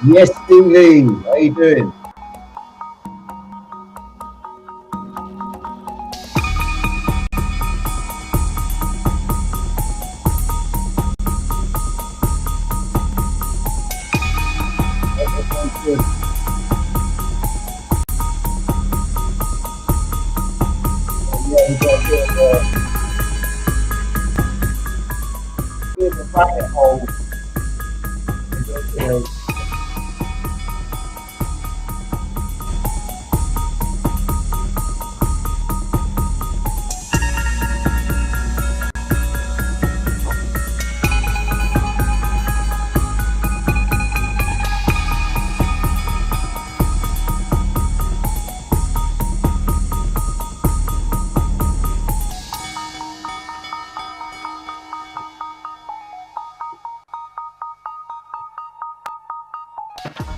Yes, LiE. How you doing? Good. Yeah, we got a bit of a rabbit hole.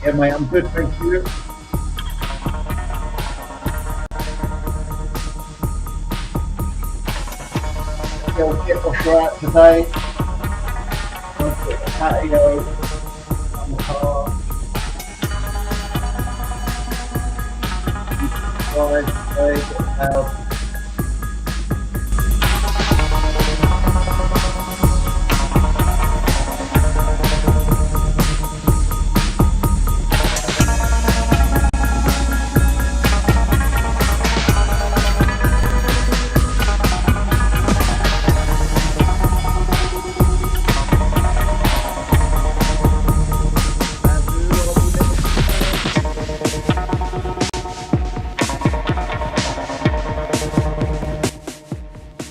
Yeah, mate, I'm good, thank you. I'll get washer out today. I'll put the patio on the car. Drive today, get the house.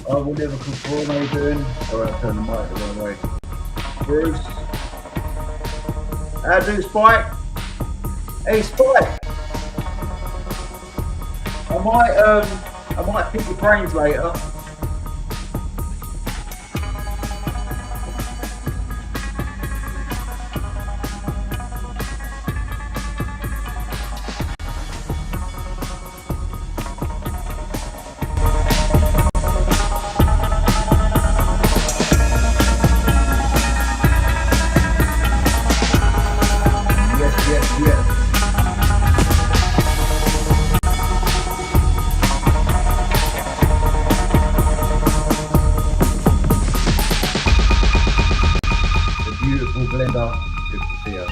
I will never conform. How you doing? Alright, I'll turn the mic the wrong way. Bruce. How do Spike? Hey Spike. I might pick your brains later. Glenda, good to see you.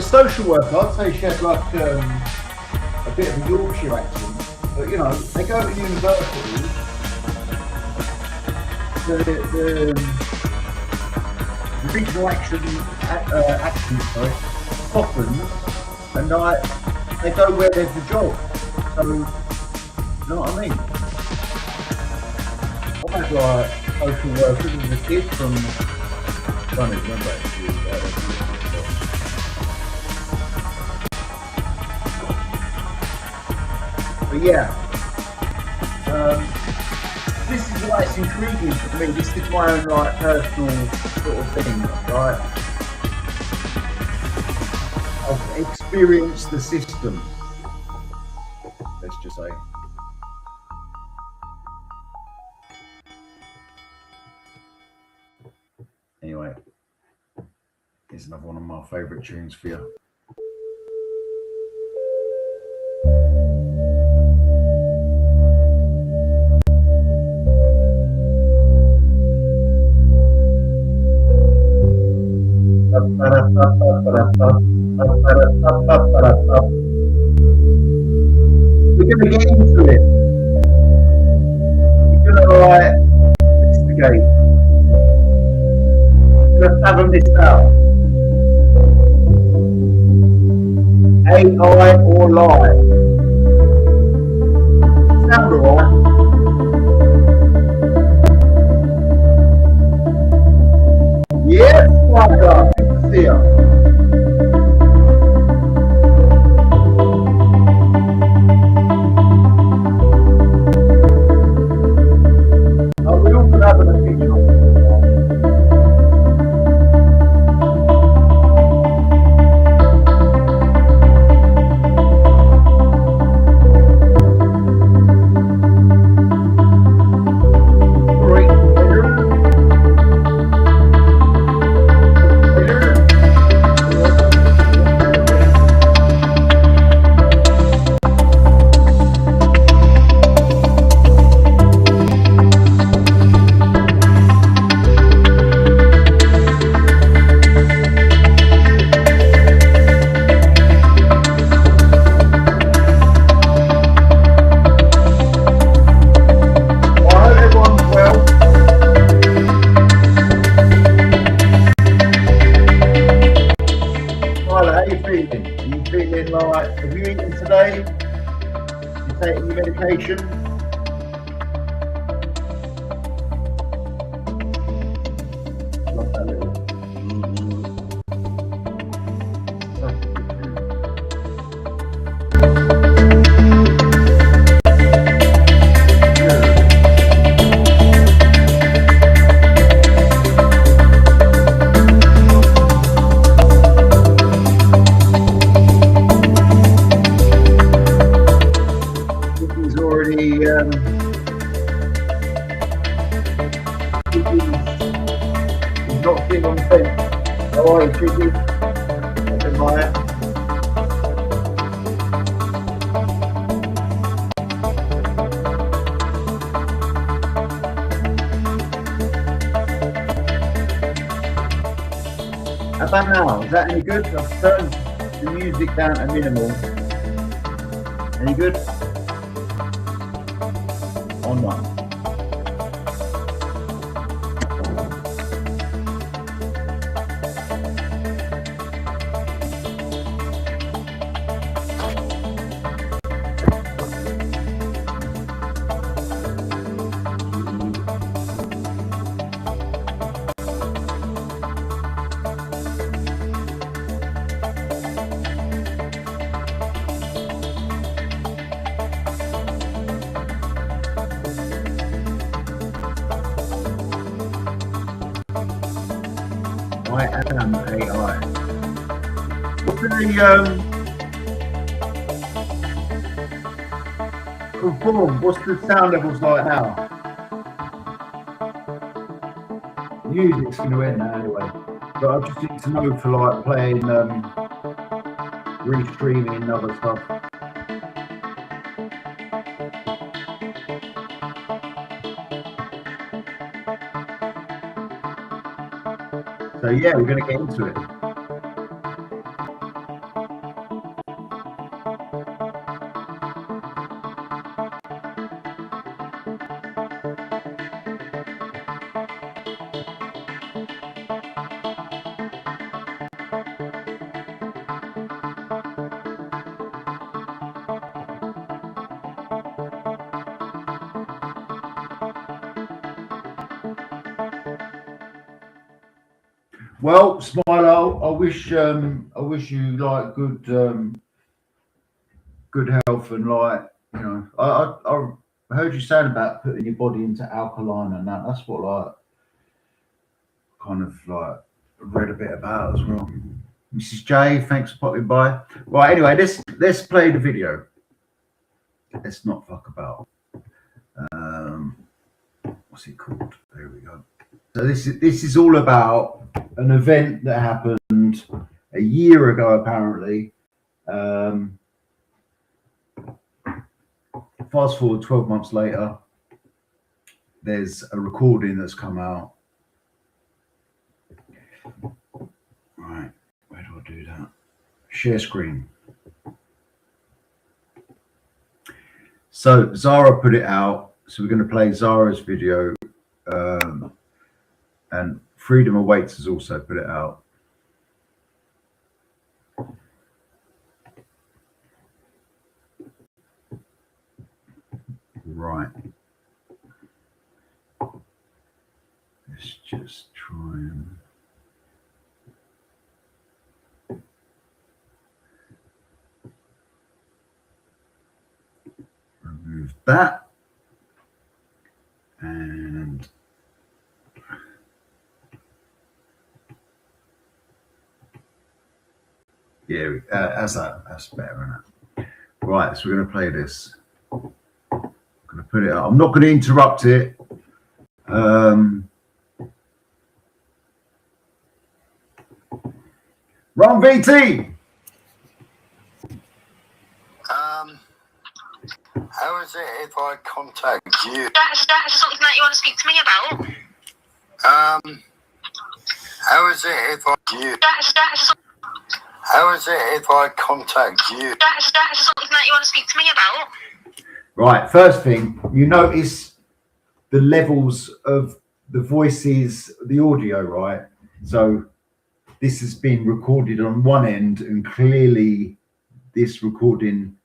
Social worker, I'd say she had like a bit of a Yorkshire accent, but you know, they go to university, the regional accent softens, and they go where there's a job, so, you know what I mean? I had like social workers as a kid from, I don't even remember actually, but yeah, this is why it's intriguing for me. This is my own like personal sort of thing, right? I've experienced the system, let's just say. Anyway, here's another one of my favourite tunes for you. We're going to get into it. We're going to investigate. We're going to fathom this out. A AI or LiE? Sound alright? Yes, Michael. Good to see you. We also have an official. Have you eaten today? You taking your medication? Love that little. He's already he's not in on the fence. How are you, Chicky? Nothing by it. How about now? Is that any good? I've turned the music down to minimal. Any good? On one. I am AI. What's the perform? What's the sound levels like now? Music's going to end now anyway. But I just need to know for like playing, restreaming and other stuff. So yeah, we're going to get into it. Well, Smile, I wish you like good health and like, you know, I heard you saying about putting your body into alkaline and that. That's what like kind of like read a bit about as well. Mrs. J, thanks for popping by. Right, anyway, let's play the video. Let's not fuck about. What's it called? There we go. So this is all about an event that happened a year ago, apparently. Fast forward 12 months later, there's a recording that's come out. Right, where do I do that? Share screen. So Zara put it out. So we're going to play Zara's video, and Freedom Awaits has also put it out. Right. Let's just try and remove that. And yeah, that's better, isn't it? Right, so we're going to play this. I'm going to put it up. I'm not going to interrupt it. Ron VT. How is it if I contact you? Is there something that you want to speak to me about? How is it if I you? How is it if I contact you? Is there something that you want to speak to me about? Right, first thing, you notice the levels of the voices, the audio, right? So this has been recorded on one end, and clearly this recording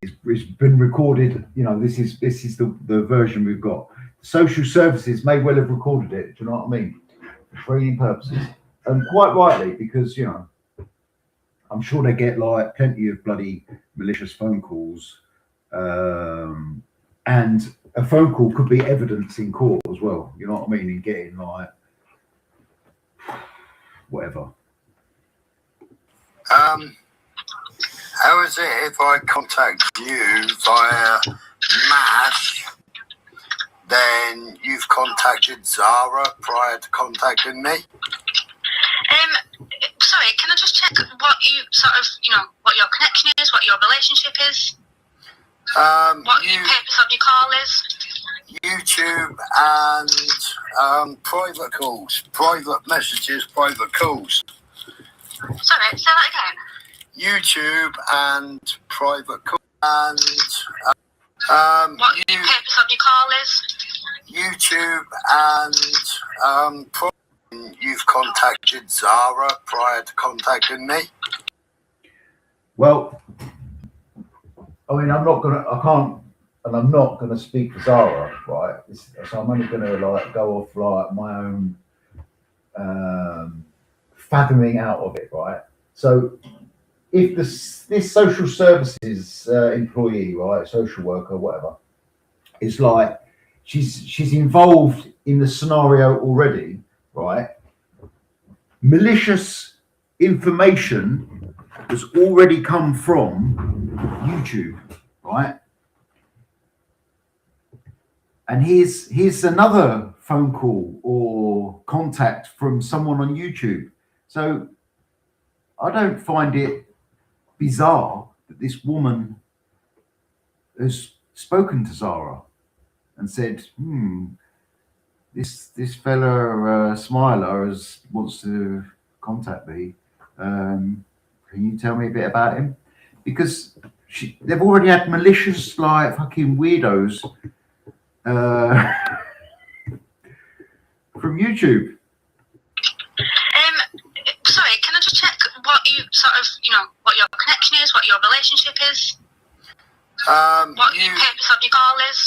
it's been recorded. You know, this is the version we've got. Social services may well have recorded it. Do you know what I mean? For training purposes, and quite rightly, because you know, I'm sure they get like plenty of bloody malicious phone calls, and a phone call could be evidence in court as well. You know what I mean? In getting like whatever. How is it if I contact you via MASH, then you've contacted Zara prior to contacting me? Sorry, can I just check what you sort of, you know, what your connection is, what your relationship is? What the purpose of your call is? YouTube and private calls, private messages, private calls. Sorry, say that again. YouTube and private calls and what the purpose of your call is? YouTube and you've contacted Zara prior to contacting me. Well, I mean, I'm not gonna speak for Zara, right? So I'm only gonna like go off like my own fathoming out of it, right? So if this social services employee, right, social worker, whatever, is like she's involved in the scenario already, right? Malicious information has already come from YouTube, right? And here's another phone call or contact from someone on YouTube. So I don't find it bizarre that this woman has spoken to Zara and said, this fella Smiler wants to contact me. Can you tell me a bit about him? Because they've already had malicious like fucking weirdos from YouTube. Sorry, can I just check what you sort of, you know, what your connection is, what your relationship is? What the purpose of your call is?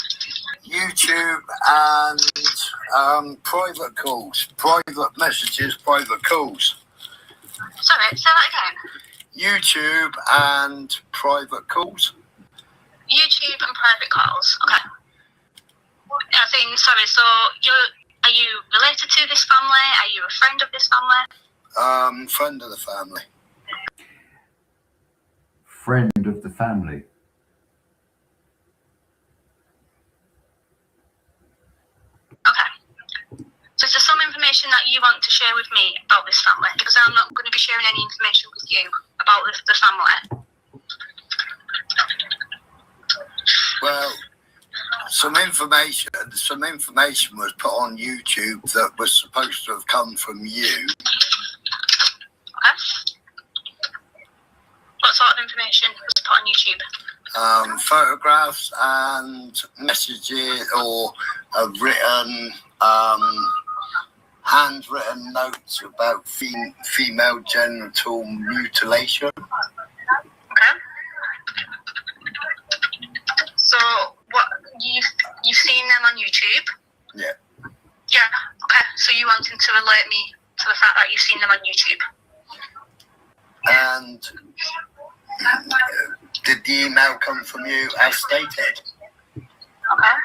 YouTube and private calls, private messages, private calls. Sorry, say that again. YouTube and private calls. YouTube and private calls. Okay. I think. Sorry. So are you related to this family? Are you a friend of this family? Friend of the family. Friend of the family. Okay. So is there some information that you want to share with me about this family? Because I'm not going to be sharing any information with you about the family. Well, some information was put on YouTube that was supposed to have come from you. Okay. What sort of information was put on YouTube? Photographs and messages or written, handwritten notes about female genital mutilation. Okay. So that you've seen them on YouTube. And did the email come from you as stated? Okay.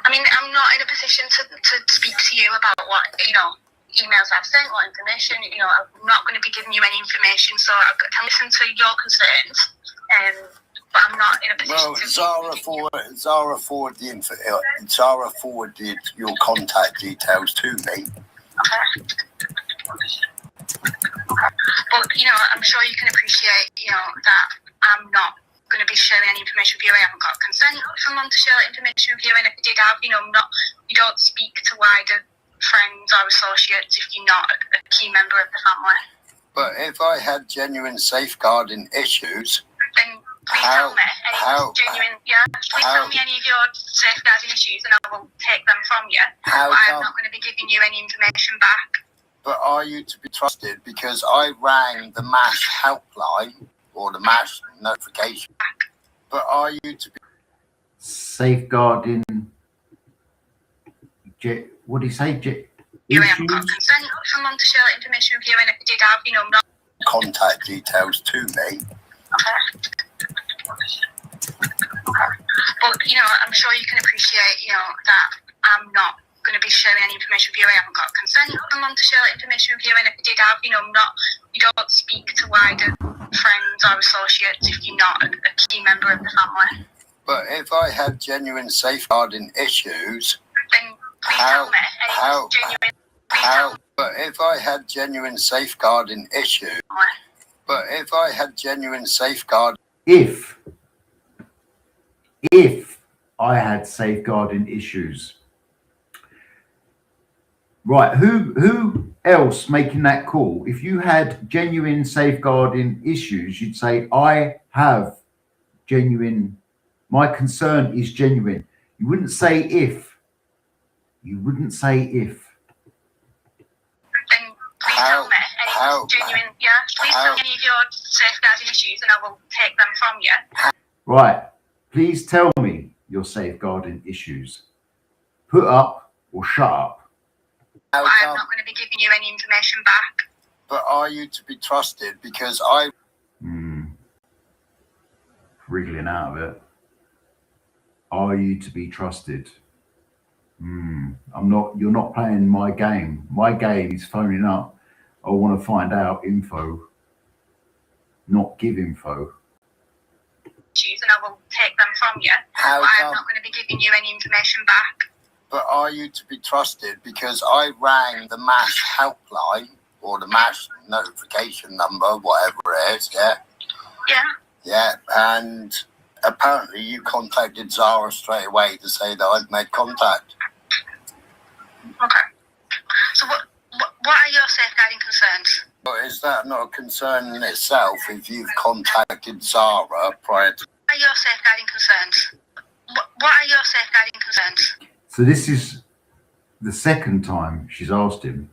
I mean, I'm not in a position to speak to you about what, emails I've sent, what information, I'm not going to be giving you any information, so I can listen to your concerns, but I'm not in a position to... Zara forwarded your contact details to me. Okay. But, I'm sure you can appreciate, that I'm not going to be sharing any information with you. I haven't got consent from someone to share information with you, and if I did have, you don't speak to wider friends or associates if you're not a key member of the family. But if I had genuine safeguarding issues, then please tell me tell me any of your safeguarding issues, and I will take them from you. But I'm not going to be giving you any information back. But are you to be trusted? Because I rang the MASH helpline or the MASH notification. But are you to be safeguarding? What do you say? You haven't got consent for someone to share information with you, and if you did have, not contact details to me. Okay. But I'm sure you can appreciate, that I'm not going to be sharing any information with you. I haven't got consent for someone to share information with you, and if you did have, you don't speak to wider friends or associates if you're not a key member of the family. But if I had genuine safeguarding issues, then please tell me. But if I had genuine safeguarding issues, but if I had genuine safeguarding, if I had safeguarding issues, right? Who else making that call? If you had genuine safeguarding issues, you'd say, I have genuine. My concern is genuine. You wouldn't say if. You wouldn't say if. Then please tell me genuine. Yeah, please tell me any of your safeguarding issues, and I will take them from you. Right. Please tell me your safeguarding issues. Put up or shut up. I'm not going to be giving you any information back. But are you to be trusted? Because I... Wriggling out of it. Are you to be trusted? I'm not. You're not playing my game. My game is phoning up. I want to find out info, not give info. And I will take them from you. I'm not going to be giving you any information back. But are you to be trusted? Because I rang the MASH helpline or the MASH notification number, whatever it is. Yeah. Yeah. Yeah, and apparently you contacted Zara straight away to say that I'd made contact. Okay. So what are your safeguarding concerns? But is that not a concern in itself if you've contacted Zara prior to... What are your safeguarding concerns? What are your safeguarding concerns? So this is the second time she's asked him.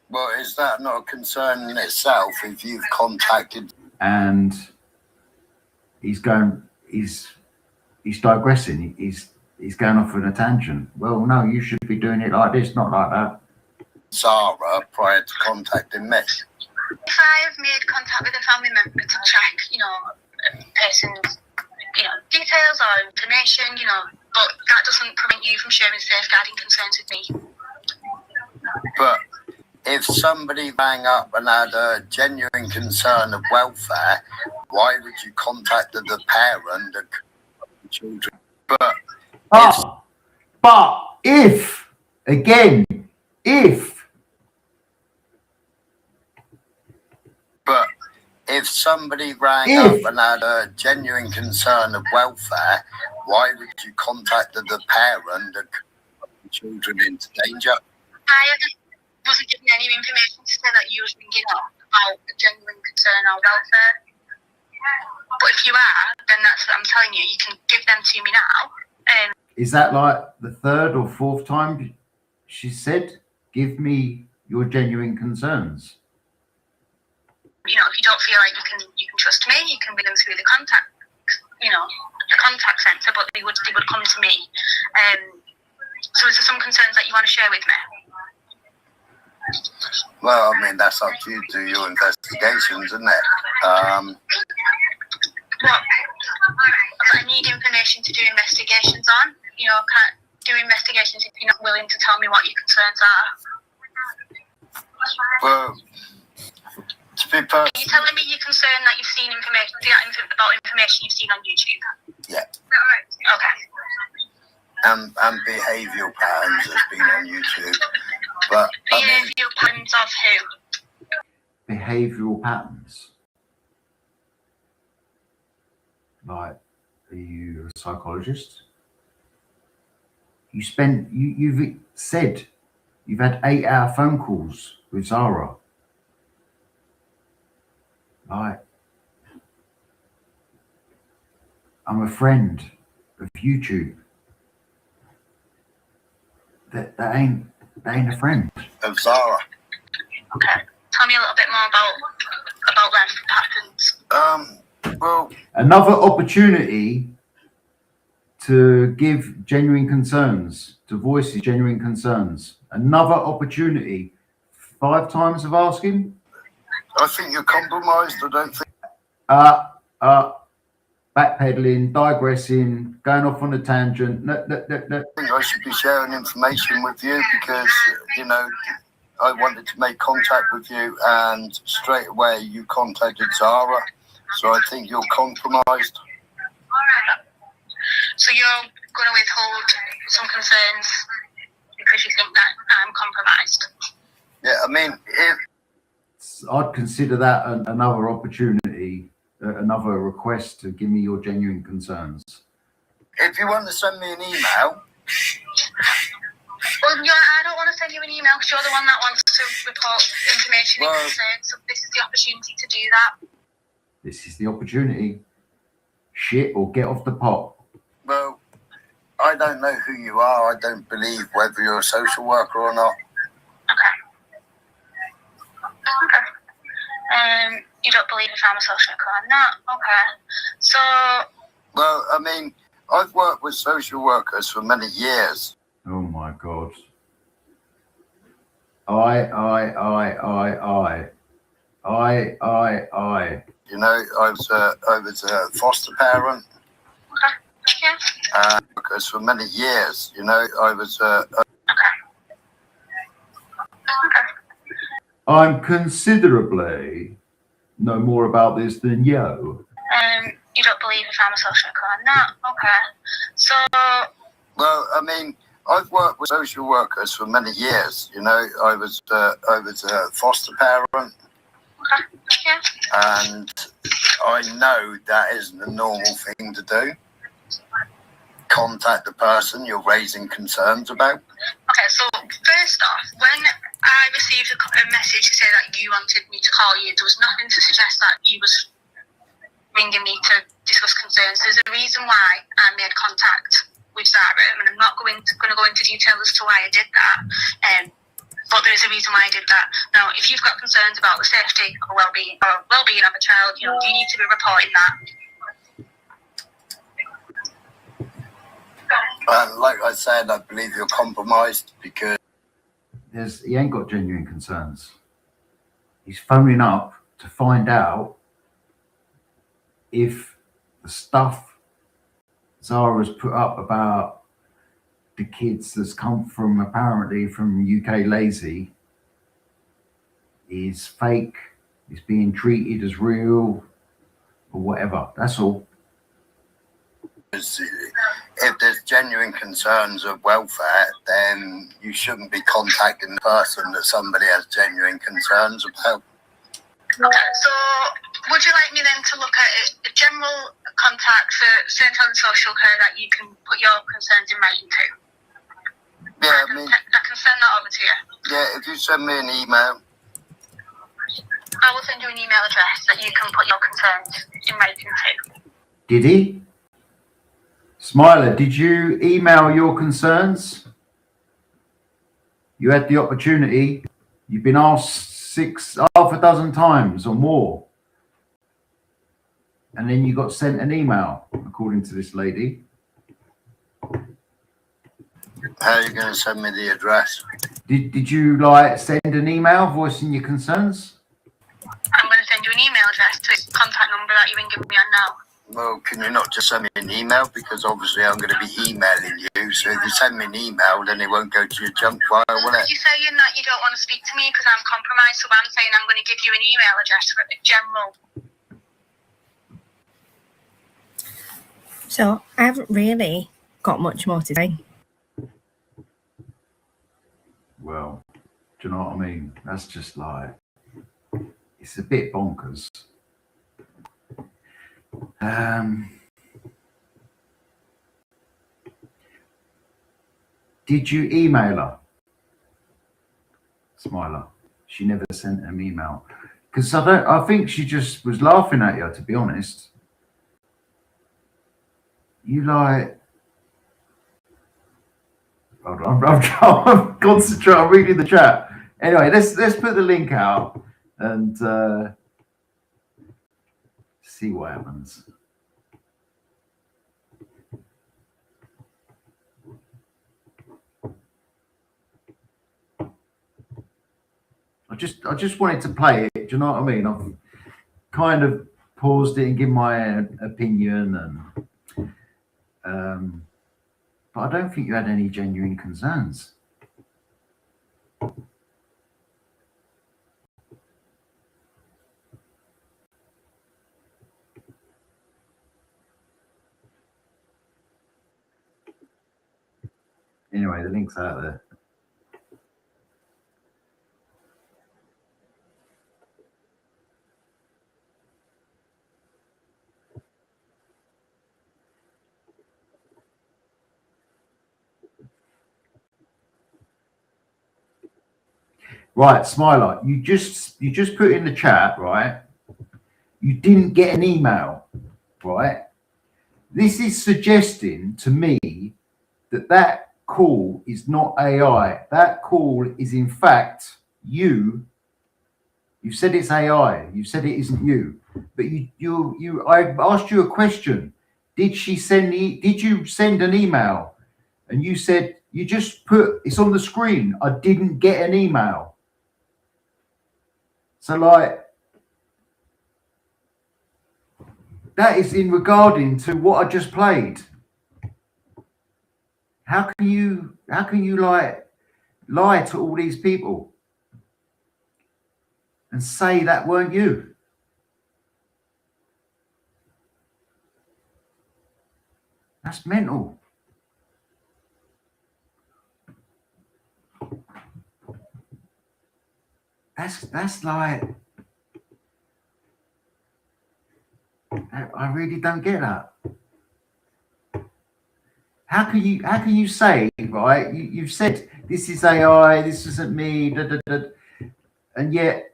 Well, is that not a concern in itself if you've contacted... And he's digressing. He's going off on a tangent. Well, no, you should be doing it like this, not like that. Zara prior to contacting me. If I have made contact with a family member to check, a person's, details or information, but that doesn't prevent you from sharing safeguarding concerns with me. But if somebody rang up and had a genuine concern of welfare, why would you contact the parent and the children? But if somebody rang up and had a genuine concern of welfare, why would you contact the parent and the children into danger? I wasn't given any information to say that you was ringing up about a genuine concern or welfare. But if you are, then that's what I'm telling you. You can give them to me now. Is that like the third or fourth time she said, give me your genuine concerns? If you don't feel like you can trust me, you can ring them through the contact, the contact centre, but they would come to me. So is there some concerns that you want to share with me? Well, I mean, that's up to you to do your investigations, isn't it? What? I need information to do investigations on. You know, I can't do investigations if you're not willing to tell me what your concerns are. Well, to be Are perfect. you telling me you're concerned that you've seen information about information you've seen on YouTube? Yeah. Okay. And behavioural patterns has been on YouTube. But I mean, Behavioural patterns of who? Behavioural patterns. Like, are you a psychologist? You've said you've had 8-hour phone calls with Zara. Like, I'm a friend of YouTube. That ain't a friend. of Zara. Okay. Tell me a little bit more about them patterns. Well, Another opportunity to give genuine concerns, to voice his genuine concerns. Another opportunity. 5 times of asking. I think you're compromised. I don't think. Backpedaling, digressing, going off on a tangent. No. I think I should be sharing information with you because, you know, I wanted to make contact with you and straight away you contacted Zara. So I think you're compromised. So you're going to withhold some concerns because you think that I'm compromised? Yeah, I mean, I'd consider that another opportunity, another request to give me your genuine concerns. if you want to send me an email. Well, I don't want to send you an email because you're the one that wants to report information and concerns. So this is the opportunity to do that. This is the opportunity. Shit or get off the pot. Well, I don't know who you are. I don't believe whether you're a social worker or not. Okay. You don't believe if I'm a social worker or not? Okay. So. Well, I mean, I've worked with social workers for many years. Oh my God. I. You know, I was a foster parent. Okay. Yeah. Workers for many years. You know, I was Okay. I'm considerably know more about this than you. You don't believe if I'm a social worker or not? Okay. So. Well, I mean, I've worked with social workers for many years. You know, I was a foster parent. Okay. Yeah. And I know that isn't a normal thing to do. Contact the person you're raising concerns about. Okay, so first off, when I received a message to say that you wanted me to call you, there was nothing to suggest that you was ringing me to discuss concerns. There's a reason why I made contact with Zara, and I'm not going to go into detail as to why I did that. But there is a reason why I did that. Now, if you've got concerns about the safety or well-being of a child, you need to be reporting that. And like I said, I believe you're compromised because he ain't got genuine concerns. He's phoning up to find out if the stuff Zara's put up about the kids that's come from apparently from UK Lazy is fake, is being treated as real or whatever. That's all. if there's genuine concerns of welfare, then you shouldn't be contacting the person that somebody has genuine concerns about. Okay, so would you like me then to look at a general contact for Central and Social Care that you can put your concerns in writing to? Yeah, I can send that over to you. Yeah, if you send me an email. I will send you an email address that you can put your concerns in writing to. Did he? Smiler, did you email your concerns? You had the opportunity. You've been asked half a dozen times or more. And then you got sent an email, according to this lady. How are you going to send me the address? Did you like send an email voicing your concerns? I'm going to send you an email address to this contact number that you're ringing me on now. Well, can you not just send me an email? Because obviously I'm going to be emailing you. So if you send me an email, then it won't go to your junk file, will it? You're saying that you don't want to speak to me because I'm compromised, so I'm saying I'm going to give you an email address for a general. So I haven't really got much more to say. Well, do you know what I mean? That's just like, it's a bit bonkers. Did you email her? Smiler. She never sent an email. Because I think she just was laughing at you, to be honest. You like, hold on, I'm concentrating, I'm reading the chat. Anyway, let's put the link out and see what happens. I just wanted to play it. Do you know what I mean? I've kind of paused it and give my opinion, and but I don't think you had any genuine concerns. Anyway, the link's out there. Right, Smiler, you just put in the chat, right? You didn't get an email, right? This is suggesting to me that call is not AI. That call is in fact you. You said it's AI. You said it isn't you. But I asked you a question. Did you send an email? And you said you just put it's on the screen. I didn't get an email. So like that is in regarding to what I just played. How can you like lie to all these people and say that weren't you? That's mental. That's like, I really don't get that. How can you say, right? You've said this is AI, this isn't me, and yet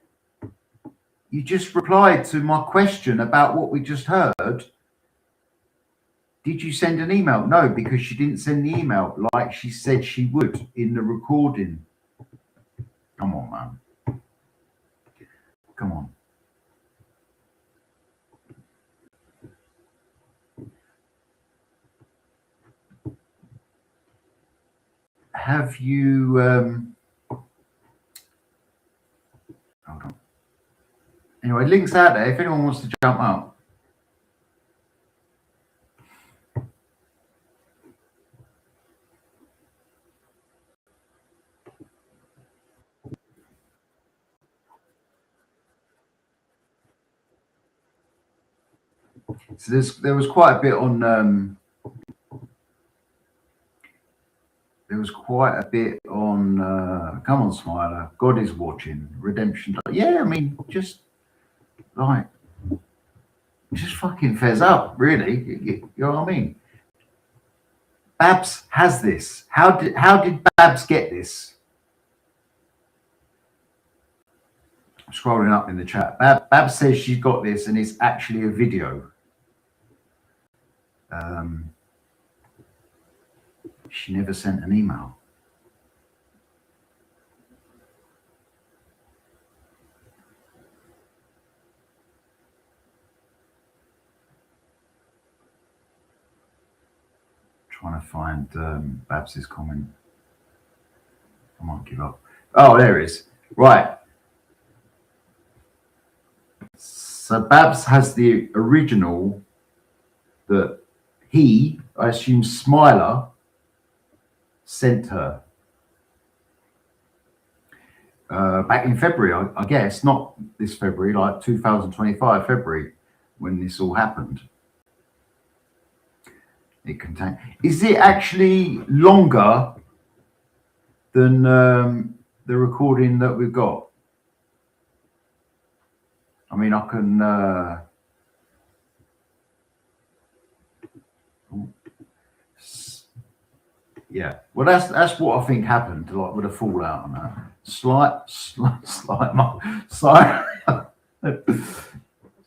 you just replied to my question about what we just heard. Did you send an email? No, because she didn't send the email like she said she would in the recording. Come on, man. Come on. Have you hold on. Anyway, links out there if anyone wants to jump up. So there was quite a bit on come on, Smiler, God is watching, redemption. Yeah, I mean, just like just fucking fess up, really. You know what I mean? Babs has this. How did Babs get this? I'm scrolling up in the chat. Babs says she's got this and it's actually a video. She never sent an email. trying to find Babs's comment. I might give up. Oh, there it is. Right. So Babs has the original that he, I assume Smiler, sent her back in February, I guess, not this February, like 2025 February, when this all happened. It contains. Is it actually longer than the recording that we've got? I mean, I can. Yeah, well, that's what I think happened, like with a fallout and that.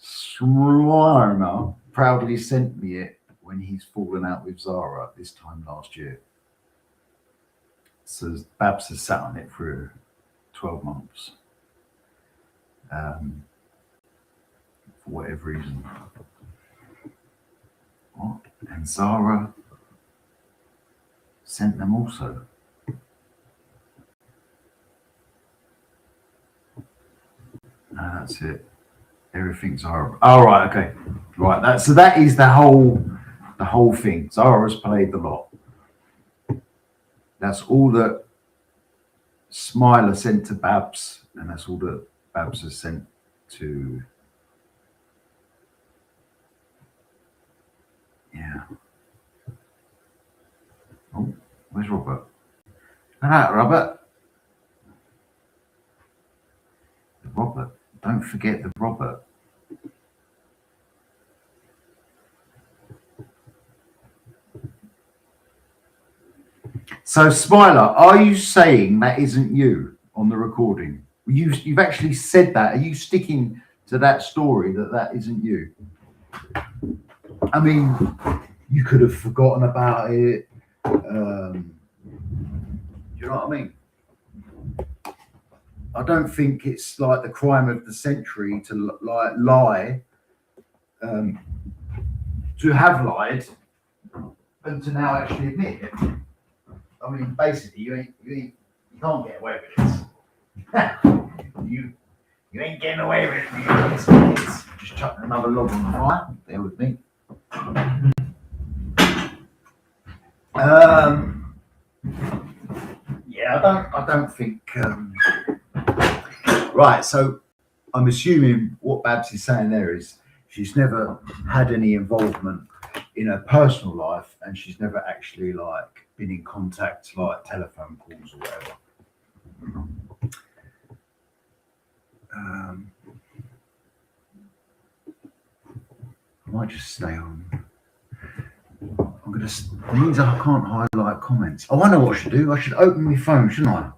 Slimer proudly sent me it when he's fallen out with Zara this time last year. So Babs has sat on it for 12 months. For whatever reason. What? And Zara sent them also. No, that's it. Everything's Zara. Oh, right, okay. Right, so that is the whole thing. Zara's played the lot. That's all that Smiler sent to Babs, and that's all that Babs has sent to. Yeah. Oh, where's Robert? Ah, Robert. The Robert. Don't forget the Robert. So, Smiler, are you saying that isn't you on the recording? You've actually said that. Are you sticking to that story that isn't you? I mean, you could have forgotten about it. Do you know what I mean? I don't think it's like the crime of the century to lie, to have lied, and to now actually admit it. I mean, basically, you can't get away with this. you ain't getting away with it. Just chucking another log on the fire. Bear with me. Yeah, I don't think. Right, so I'm assuming what Babs is saying there is she's never had any involvement in her personal life, and she's never actually like been in contact, like telephone calls or whatever. I might just stay on. It means I can't highlight comments. Oh, I know what I should do. I should open my phone, shouldn't I?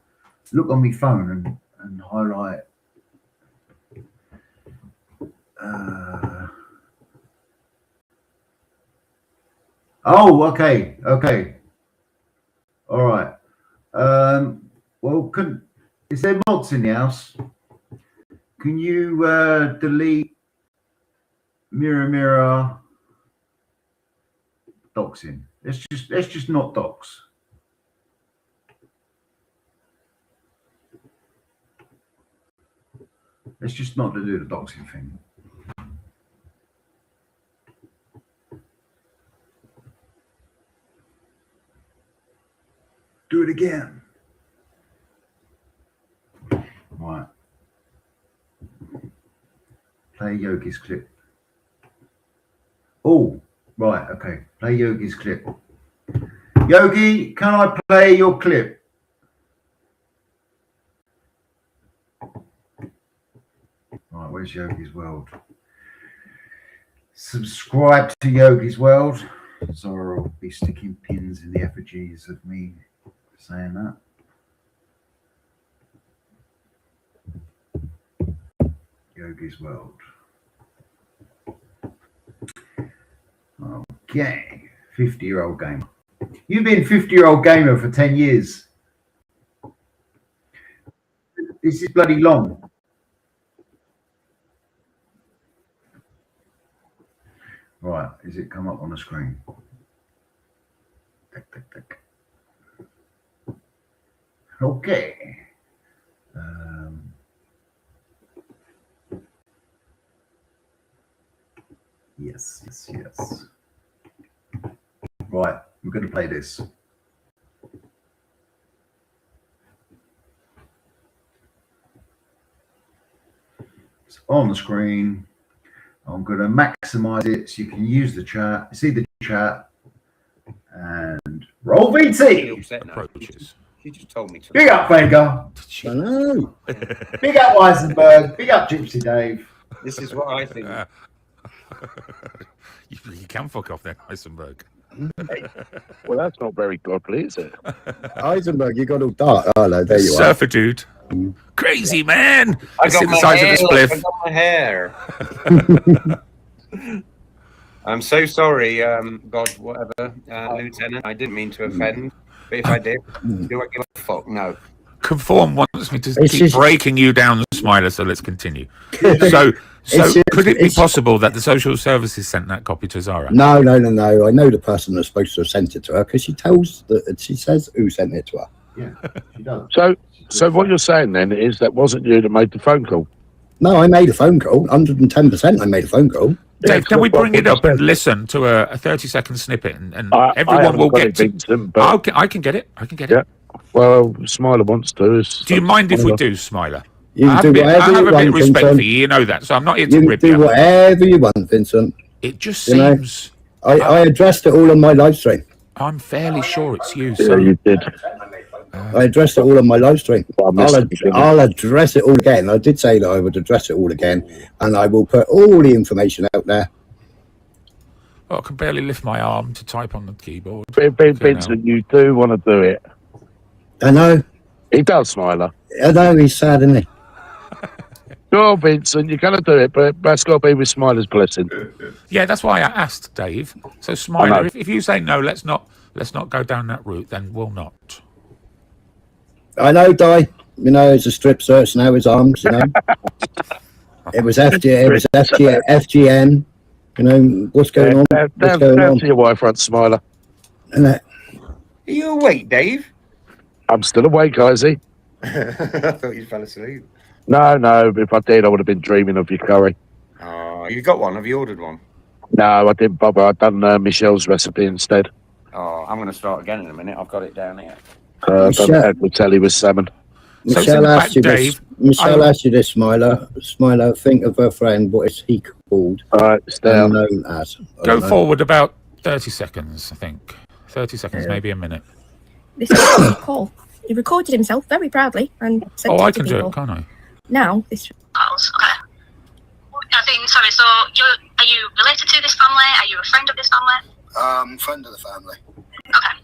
Look on my phone and highlight. Oh, okay. All right. Well, is there mods in the house? Can you delete mirror doxing? Let's just not dox. Let's just not do the doxing thing. Do it again. Right. Play Yogi's clip. Oh, right, okay. Play Yogi's clip. Yogi, can I play your clip? Right, where's Yogi's World? Subscribe to Yogi's World. Zara will be sticking pins in the effigies of me saying that. Yogi's World. Okay, 50-year-old gamer. You've been 50-year-old gamer for 10 years. This is bloody long. Right, is it come up on the screen? Okay. Yes. Right, we're going to play this. It's on the screen. I'm going to maximize it so you can use the chat. See the chat and roll VT. Approaches. She just told me to. Big up Vega. Hello. Big up Weisenberg. Big up Gypsy Dave. This is what I think. You can fuck off then, Heisenberg. Well, that's not very godly, is it? Heisenberg, you got all dark. Oh, no, there you are. Surfer dude. Crazy man. I got See my the size hair. of the I spliff. got my hair. I'm so sorry, God, whatever, Lieutenant. I didn't mean to offend, but if I did, do I give a fuck? No. Conform wants me to It's keep just- breaking you down, Smiler, so let's continue. So could it be possible that the social services sent that copy to Zara? No. I know the person that's supposed to have sent it to her because she says who sent it to her. Yeah, she does. So what you're saying then is that wasn't you that made the phone call? No, I made a phone call. 110% I made a phone call. Dave, can we Well, bring it what up you and said. listen to a 30-second snippet and I everyone haven't will got get it, to... Vincent, but I can get it. Yeah. well, Smiler wants to. Do you mind if we do, Smiler? You I can do have whatever a you bit of want, respect Vincent. for you, you know that, so I'm not here You to can rip do you. whatever you want, Vincent. It just You know? seems... I addressed it all on my live stream. I'm fairly sure it's you, Yeah, so... you did. I addressed it all on my live stream. Well, I missed the beginning. I'll address it all again. I did say that I would address it all again, and I will put all the information out there. Oh, I can barely lift my arm to type on the keyboard. Vincent, you do want to do it. I know. He does, Smiler. I know he's sad, isn't he? Sure, Vincent, you're going to do it, but that's got to be with Smiler's blessing. Yeah, that's why I asked Dave. So, I Smiler, know. if you say no, let's not go down that route, then we'll not. I know, Di. You know, it's a strip search now. His arms. You know, it was FGM. You know what's going on? What's going Down on? to your wife, front, Smiler. And Are you awake, Dave? I'm still awake, Izzy. I thought you fell asleep. No, if I did, I would have been dreaming of your curry. Oh, you got one? Have you ordered one? No, I didn't bother. I've done Michelle's recipe instead. Oh, I'm going to start again in a minute. I've got it down here. I've done Edward Telly with salmon. So Michelle in asked fact, you this. Dave, Michelle asked you this, Smiler. Smiler, think of her friend. What is he called? All right, it's down. Known as. I Go don't know. forward about 30 seconds, I think. 30 seconds, maybe a minute. This is a call. He recorded himself very proudly and sent Oh, it I to can do people. it, can't I? Now, this Okay. I think, sorry, so are you related to this family? Are you a friend of this family? Friend of the family. Okay.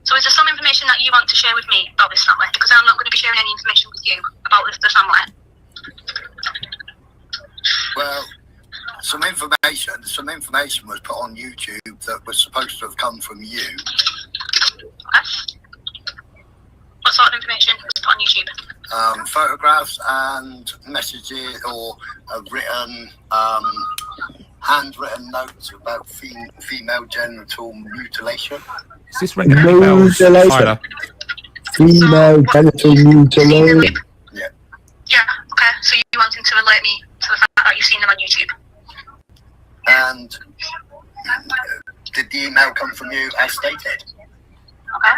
So is there some information that you want to share with me about this family? Because I'm not going to be sharing any information with you about the family. Well, some information was put on YouTube that was supposed to have come from you. Okay. What sort of information was put on YouTube? Photographs and messages or written, handwritten notes about female genital mutilation. Is this ringing any bells, Mutilation. Smiler? Female genital mutilation. Yeah, okay. So you wanting to alert me to the fact that you've seen them on YouTube? And did the email come from you as stated? Okay.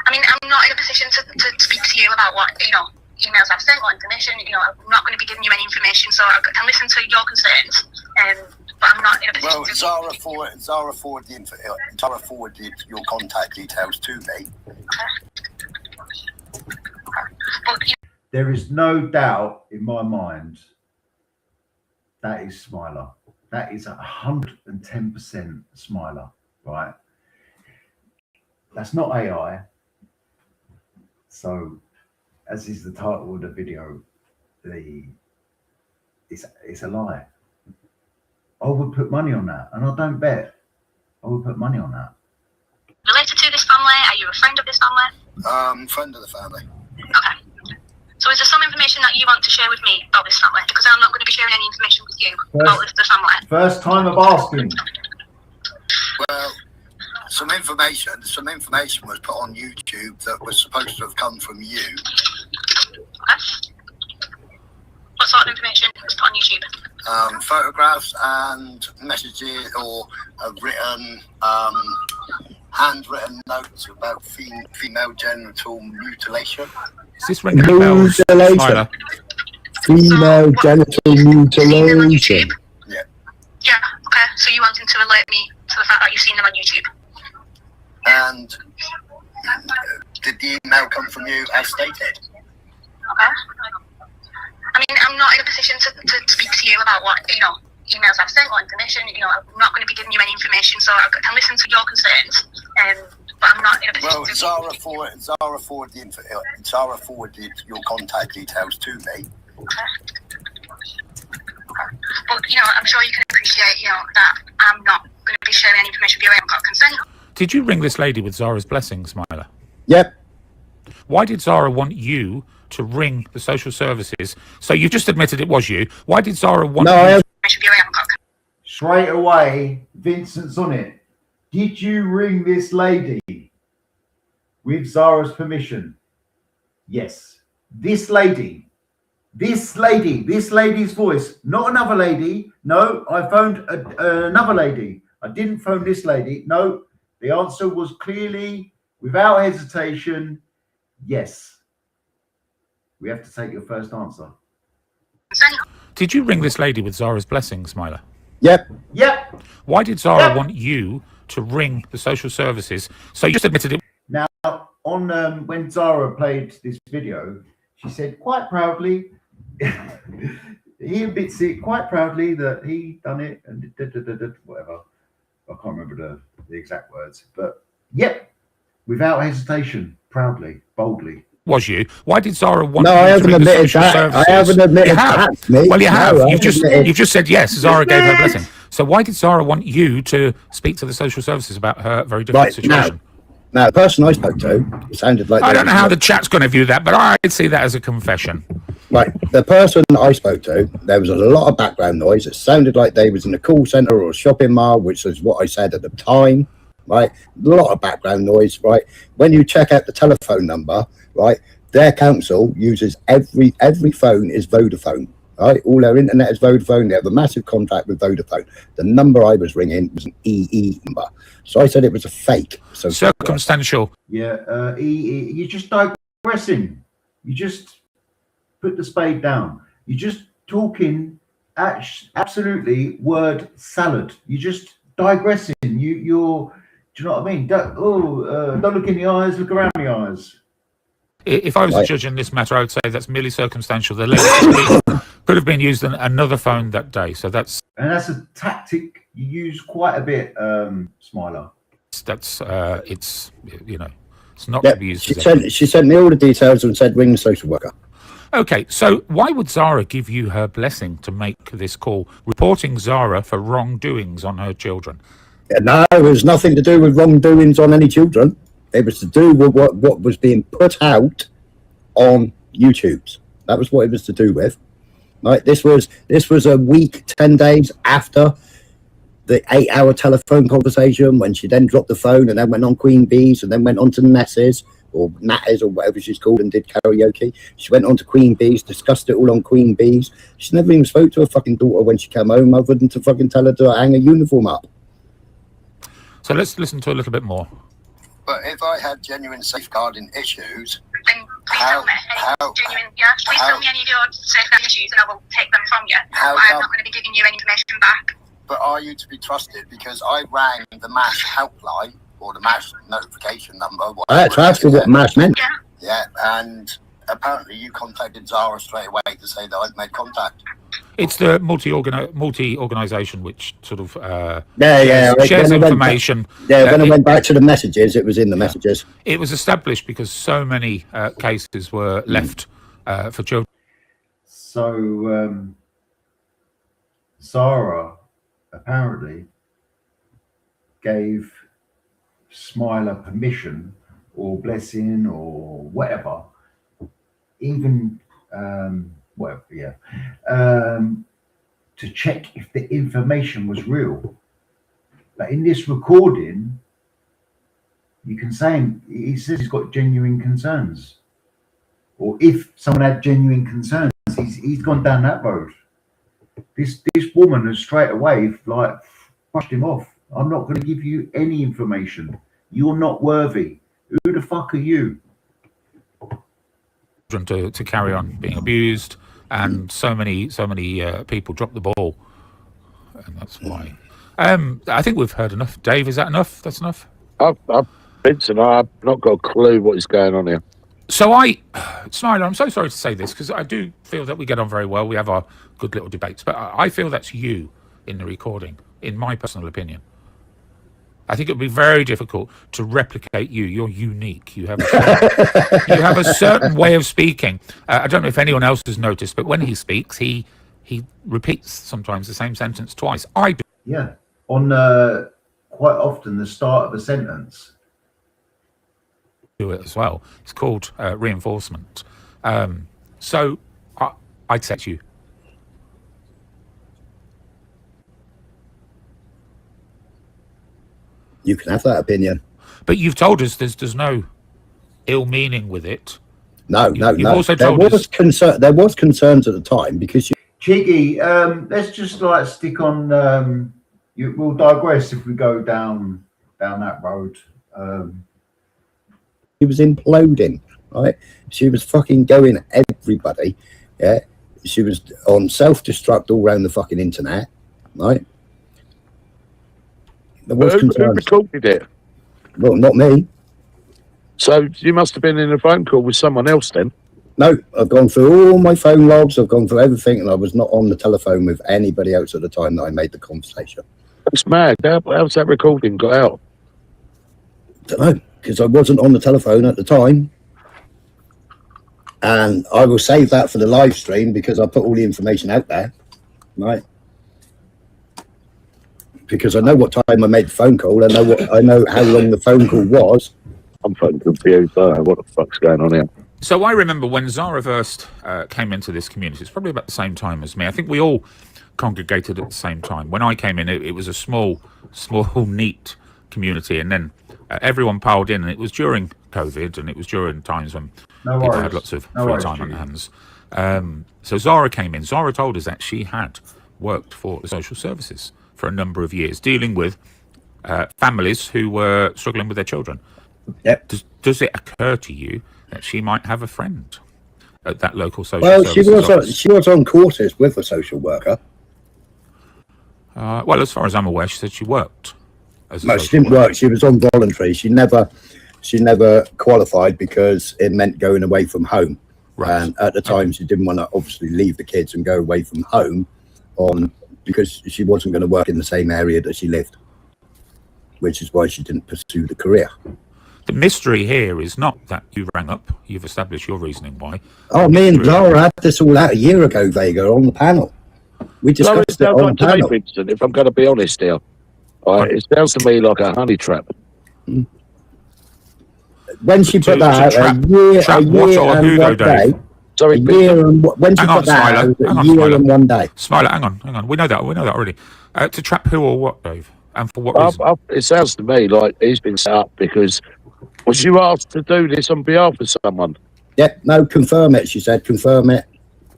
I mean, I'm not in a position to speak to you about what, emails I've sent or information. I'm not going to be giving you any information, so I can listen to your concerns, but I'm not in a position Well, to... Zara forwarded your contact details to me. But, There is no doubt in my mind that is Smiler. That is 110% Smiler, right? That's not AI. So, as is the title of the video, it's a lie. I would put money on that, and I don't bet. I would put money on that. related to this family? Are you a friend of this family? Friend of the family. Okay. So is there some information that you want to share with me about this family? Because I'm not going to be sharing any information with you about the family. First time of asking. Well, some information was put on YouTube that was supposed to have come from you. What sort of information was put on YouTube? Photographs and messages, or written, handwritten notes about female genital mutilation. Is this ringing a bell, Mutilation. Smiler? Female genital mutilation. Yeah. Yeah, okay. So you wanting to alert me to the fact that you've seen them on YouTube? And did the email come from you as stated? Okay. I mean, I'm not in a position to speak to you about what, emails I've sent or information. I'm not going to be giving you any information, so I can listen to your concerns, but I'm not in a position to... Zara forwarded your contact details to me. Okay. But, I'm sure you can appreciate, that I'm not going to be sharing any information with you. I haven't got consent. Did you ring this lady with Zara's blessing, Smiler? Yep. Why did Zara want you to ring the social services? So you just admitted it was you. Why did Zara want you to... Straight away, Vincent's on it. Did you ring this lady with Zara's permission? Yes. This lady's voice, not another lady. No, I phoned another lady. I didn't phone this lady. No, the answer was clearly, without hesitation, yes. We have to take your first answer. Did you ring this lady with Zara's blessing, Smiler? Yep. Yep. Why did Zara want you to ring the social services? So you just admitted it. Now, on when Zara played this video, she said quite proudly, he admits it quite proudly that he done it and whatever. I can't remember the exact words, but yep, without hesitation, proudly, boldly. Was you? Why did Zara want No, you I to haven't ring the admitted social that. services? I haven't admitted You have. that, mate. Well, you have. No, You've just said yes. Zara gave her blessing. So why did Zara want you to speak to the social services about her very difficult situation? Now, the person I spoke to sounded like... I don't know how the chat's going to view that, but I'd see that as a confession. Right, the person I spoke to, there was a lot of background noise. It sounded like they was in a call centre or a shopping mall, which is what I said at the time, right? A lot of background noise, right? When you check out the telephone number, right, their council uses every phone is Vodafone, right? All their internet is Vodafone. They have a massive contract with Vodafone. The number I was ringing was an EE number. So I said it was a fake. So circumstantial. Yeah, you're just digressing. You just put the spade down. You're just talking absolutely word salad. You're just digressing. You're. Do you know what I mean? Don't look in the eyes. Look around the eyes. If I was a judge in this matter, I would say that's merely circumstantial. The lady could have been used on another phone that day. So that's a tactic you use quite a bit, Smiler. It's not to be used. She sent me all the details and said ring the social worker. Okay, so why would Zara give you her blessing to make this call, reporting Zara for wrongdoings on her children? No, it was nothing to do with wrongdoings on any children. It was to do with what was being put out on YouTube. That was what it was to do with. Right? This was a week, 10 days after the 8-hour telephone conversation, when she then dropped the phone and then went on Queen Bees and then went on to Nesses or Natters or whatever she's called and did karaoke. She went on to Queen Bees, discussed it all on Queen Bees. She never even spoke to her fucking daughter when she came home, other than to fucking tell her to hang a uniform up. So let's listen to a little bit more. But if I had genuine safeguarding issues, then please tell me please tell me any of your safeguarding issues and I will take them from you. I'm not going to be giving you any information back. But are you to be trusted? Because I rang the MASH helpline or the MASH notification number. I had to ask her what MASH meant. Yeah, and apparently you contacted Zara straight away to say that I'd made contact. It's the multi-organisation which sort of shares information. When I went back to the messages, it was in the messages. It was established because so many cases were left for children. So Zara apparently gave Smiler permission or blessing or whatever, even to check if the information was real. But in this recording, you can say he says he's got genuine concerns, or if someone had genuine concerns, he's gone down that road. This woman has straight away like brushed him off. I'm not going to give you any information. You're not worthy. Who the fuck are you? To carry on being abused, and so many people drop the ball, and that's why. I think we've heard enough. Dave, is that enough? That's enough. Vincent, I've not got a clue what is going on here. So Smiler, I'm so sorry to say this because I do feel that we get on very well. We have our good little debates, but I feel that's you in the recording, in my personal opinion. I think it would be very difficult to replicate you. You're unique. You have a certain way of speaking. I don't know if anyone else has noticed, but when he speaks, he repeats sometimes the same sentence twice. I do. Yeah, on quite often the start of a sentence. Do it as well. It's called reinforcement. So I'd say to you. You can have that opinion. But you've told us there's no ill meaning with it. No. Also told us there was concerns at the time because Cheeky, let's just like stick on. We'll digress if we go down that road. She was imploding, right? She was fucking going at everybody. Yeah, she was on self-destruct all around the fucking internet, right? There was Who concerns. recorded it? Well, not me. So you must have been in a phone call with someone else then. No, I've gone through all my phone logs. I've gone through everything, and I was not on the telephone with anybody else at the time that I made the conversation. That's mad. How's that recording got out? Don't know, because I wasn't on the telephone at the time. And I will save that for the live stream because I put all the information out there, right? Because I know what time I made the phone call. I know how long the phone call was. I'm fucking confused. What the fuck's going on here? So I remember when Zara first came into this community, it's probably about the same time as me. I think we all congregated at the same time. When I came in, it was a small, neat community, and then everyone piled in, and it was during COVID, and it was during times when people had lots of free time on their hands. So Zara came in. Zara told us that she had worked for the social services for a number of years, dealing with families who were struggling with their children. Yep. Does it occur to you that she might have a friend at that local social services office? She was on courses with a social worker. Well, as far as I'm aware, she said she worked. No, she didn't work. She was on voluntary. She never qualified because it meant going away from home. Right. And at the time, she didn't want to obviously leave the kids and go away from home because she wasn't going to work in the same area that she lived, which is why she didn't pursue the career. The mystery here is not that you rang up. You've established your reasoning why. Oh, me and Zara had this all out a year ago, Vega, on the panel. We discussed it on the panel. Vincent, if I'm going to be honest here, it sounds to me like a honey trap. When she put that out, a year and 1 day. Sorry, when she put that out, a year and 1 day. Smiler, hang on. We know that already. To trap who or what, Dave? And for what reason? It sounds to me like he's been set up because was you asked to do this on behalf of someone? Yeah, no, confirm it. She said, confirm it.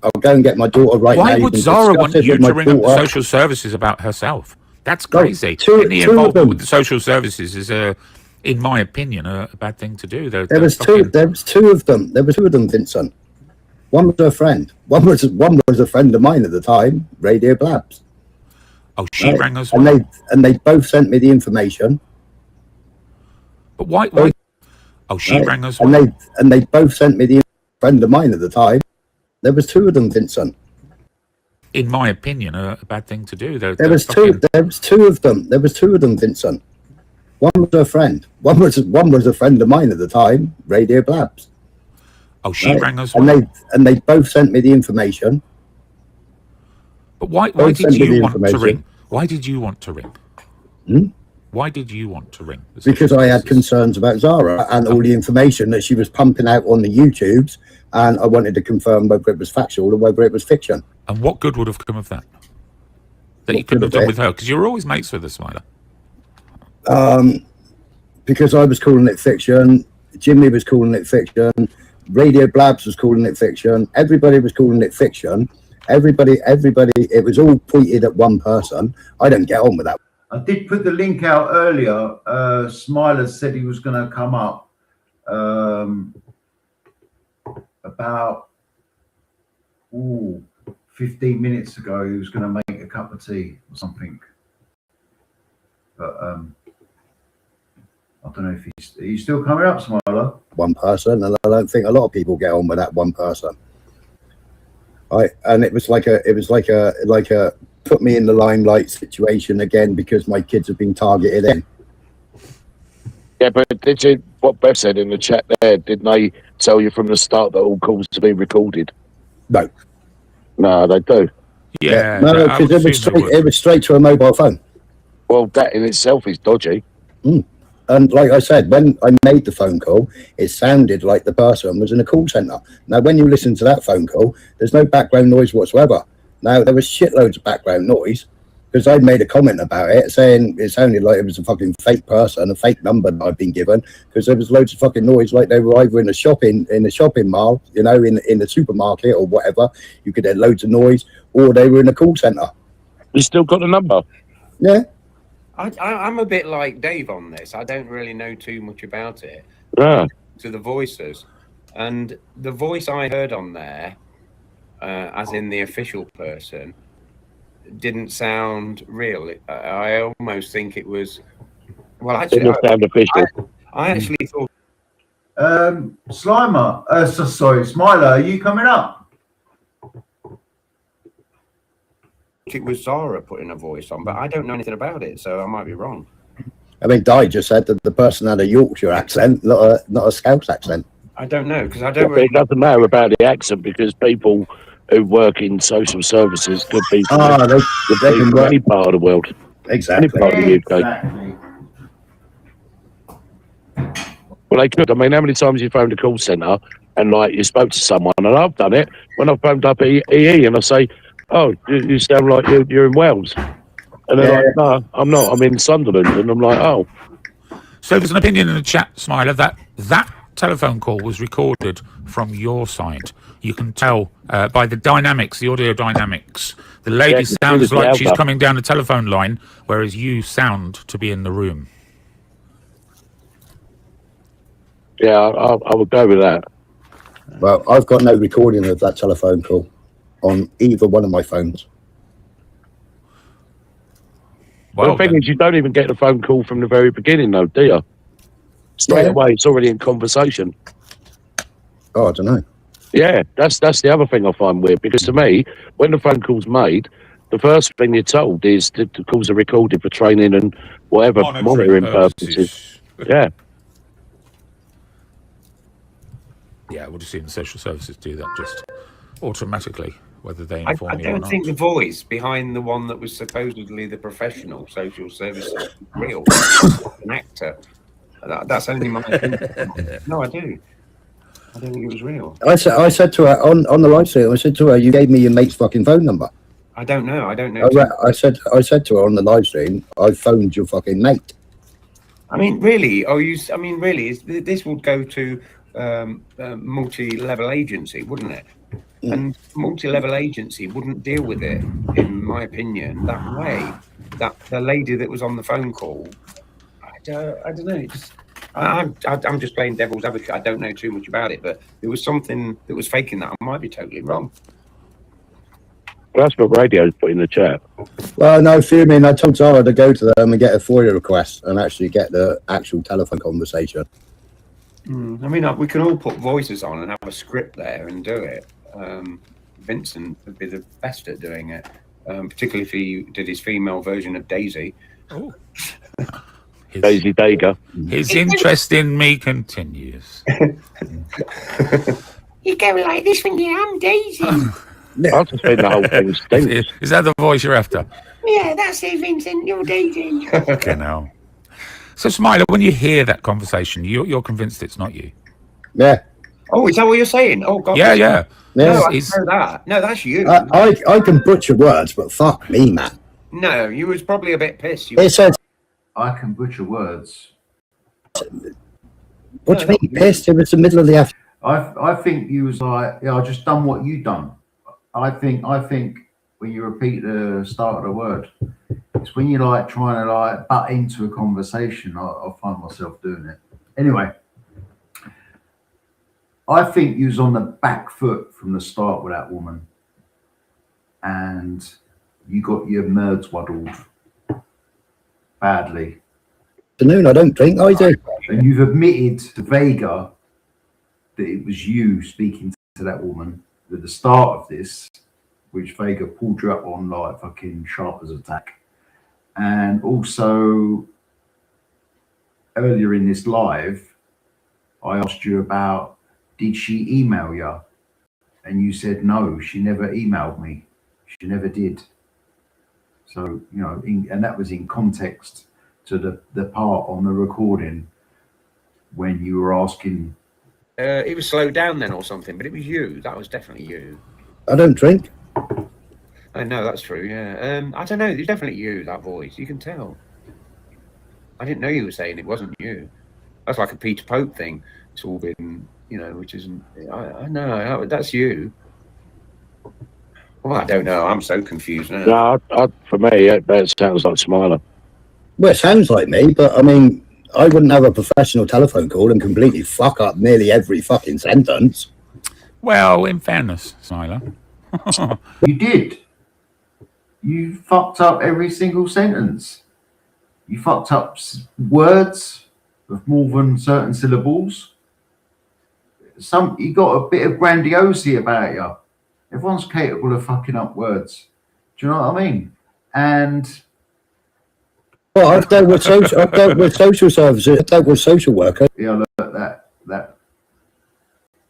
I'll go and get my daughter right now. Why would Zara want you to ring up the social services about herself? That's crazy. Any involvement with the social services is, in my opinion, a bad thing to do. There was two of them. There were two of them, Vincent. One was her friend. One was a friend of mine at the time, Radio Blabs. Oh, she rang us. And they both sent me the information. But why? Oh, she rang us. And they both sent me the friend of mine at the time. There was two of them, Vincent. In my opinion, a bad thing to do. There was two of them. There was two of them, Vincent. One was her friend. One was a friend of mine at the time, Radio Blabs. Oh, she rang us. And they both sent me the information. But why did you want to ring? Why did you want to ring? Why did you want to ring? Because I had concerns about Zara and all the information that she was pumping out on the YouTubes, and I wanted to confirm whether it was factual or whether it was fiction. And what good would have come of that? That you couldn't have done with her? Because you were always mates with her, Smiler. because I was calling it fiction. Jimmy was calling it fiction. Radio Blabs was calling it fiction. Everybody was calling it fiction. Everybody, it was all pointed at one person. I don't get on with that. I did put the link out earlier. Smiler said he was going to come up about 15 minutes ago. He was going to make a cup of tea or something. But I don't know if he's still coming up, Smiler. One person, and I don't think a lot of people get on with that one person. And it was like a put me in the limelight situation again because my kids have been targeted in. Yeah, but did you, what Beth said in the chat there, didn't they tell you from the start that all calls to be recorded? No. No, they do. Yeah. No, because it was straight to a mobile phone. Well, that in itself is dodgy. And like I said, when I made the phone call, it sounded like the person was in a call centre. Now, when you listen to that phone call, there's no background noise whatsoever. Now, there was shitloads of background noise because I made a comment about it saying it sounded like it was a fucking fake person, a fake number that I'd been given, because there was loads of fucking noise, like they were either in a shopping mall, you know, in the supermarket or whatever. You could hear loads of noise, or they were in a call centre. You still got the number? Yeah. I'm a bit like Dave on this. I don't really know too much about it. Yeah. To the voices, and the voice I heard on there, as in the official person, didn't sound real. I almost think it was. Well, actually, Didn't sound official. I actually thought. Smiler, are you coming up? It was Zara putting a voice on, but I don't know anything about it, so I might be wrong. I mean, Di just said that the person had a Yorkshire accent, not a Scouse accent. I don't know, because I don't really... It doesn't matter about the accent, because people who work in social services could be from any part of the world. Exactly. Any part of the UK. Well, they could. I mean, how many times you phoned a call centre and, like, you spoke to someone, and I've done it, when I've phoned up EE and I say, oh, you sound like you're in Wales. And they're like, no, I'm not. I'm in Sunderland. And I'm like, oh. So there's an opinion in the chat, Smiler, that telephone call was recorded from your side. You can tell by the dynamics, the audio dynamics. The lady sounds like she's coming down the telephone line, whereas you sound to be in the room. Yeah, I would go with that. Well, I've got no recording of that telephone call on either one of my phones. Well, the thing is, you don't even get the phone call from the very beginning, though, do you? Straight away, it's already in conversation. Oh, I don't know. Yeah, that's the other thing I find weird, because to me, when the phone call's made, the first thing you're told is that the calls are recorded for training and whatever monitoring purposes. Yeah. Yeah, we'll just see the social services do that just automatically, whether they inform you or I don't not. think the voice behind the one that was supposedly the professional social services was real. An actor. That's only my opinion. No, I do. I don't think it was real. I said to her on the live stream, I said to her, you gave me your mate's fucking phone number. I don't know. I don't know. I said to her on the live stream, I phoned your fucking mate. I mean, really? This would go to multi-level agency, wouldn't it? Mm. And multi-level agency wouldn't deal with it, in my opinion, that way. That the lady that was on the phone call, I don't know. I'm just playing devil's advocate. I don't know too much about it, but there was something that was faking that. I might be totally wrong. Well, that's what radio's put in the chat. Well, no, fuming. I told Zara to go to them and get a FOIA request and actually get the actual telephone conversation. I mean, we can all put voices on and have a script there and do it. Vincent would be the best at doing it, particularly if he did his female version of Daisy. Oh. Daisy Dager. His interest in me continues. You go like this when I'm Daisy. I'll just say the whole thing stinks. Is that the voice you're after? Yeah, that's it, Vincent. You're Daisy. Okay, now. So, Smiler, when you hear that conversation, you're convinced it's not you? Yeah. Oh, is that what you're saying? Oh, God. Yeah. No, I know that. No, that's you. I can butcher words, but fuck me, man. No, you was probably a bit pissed. It said... I can butcher words. What do you mean pissed? It was the middle of the afternoon. I think you was like, yeah, I just done what you done. I think when you repeat the start of the word, it's when you're like trying to like butt into a conversation. I find myself doing it. Anyway, I think you was on the back foot from the start with that woman, and you got your merds waddled badly. I don't drink, I do. And you've admitted to Vega that it was you speaking to that woman at the start of this, which Vega pulled you up on like fucking sharp as a tack. And also earlier in this live, I asked you about, did she email you? And you said, no, she never emailed me. She never did. So, you know, and that was in context to the part on the recording when you were asking. It was slowed down then or something, but it was you. That was definitely you. I don't drink. I know, that's true, yeah. I don't know, it's definitely you, that voice. You can tell. I didn't know you were saying it wasn't you. That's like a Peter Pope thing. It's all been, you know, which isn't... I know, that's you. Well, I don't know. I'm so confused now. No, for me, that sounds like Smiler. Well, it sounds like me, but I mean, I wouldn't have a professional telephone call and completely fuck up nearly every fucking sentence. Well, in fairness, Smiler. You did. You fucked up every single sentence. You fucked up words of more than certain syllables. You got a bit of grandiosity about you. Everyone's capable of fucking up words. Do you know what I mean? And well, I've dealt with social services. I've dealt with social workers. Yeah, look, that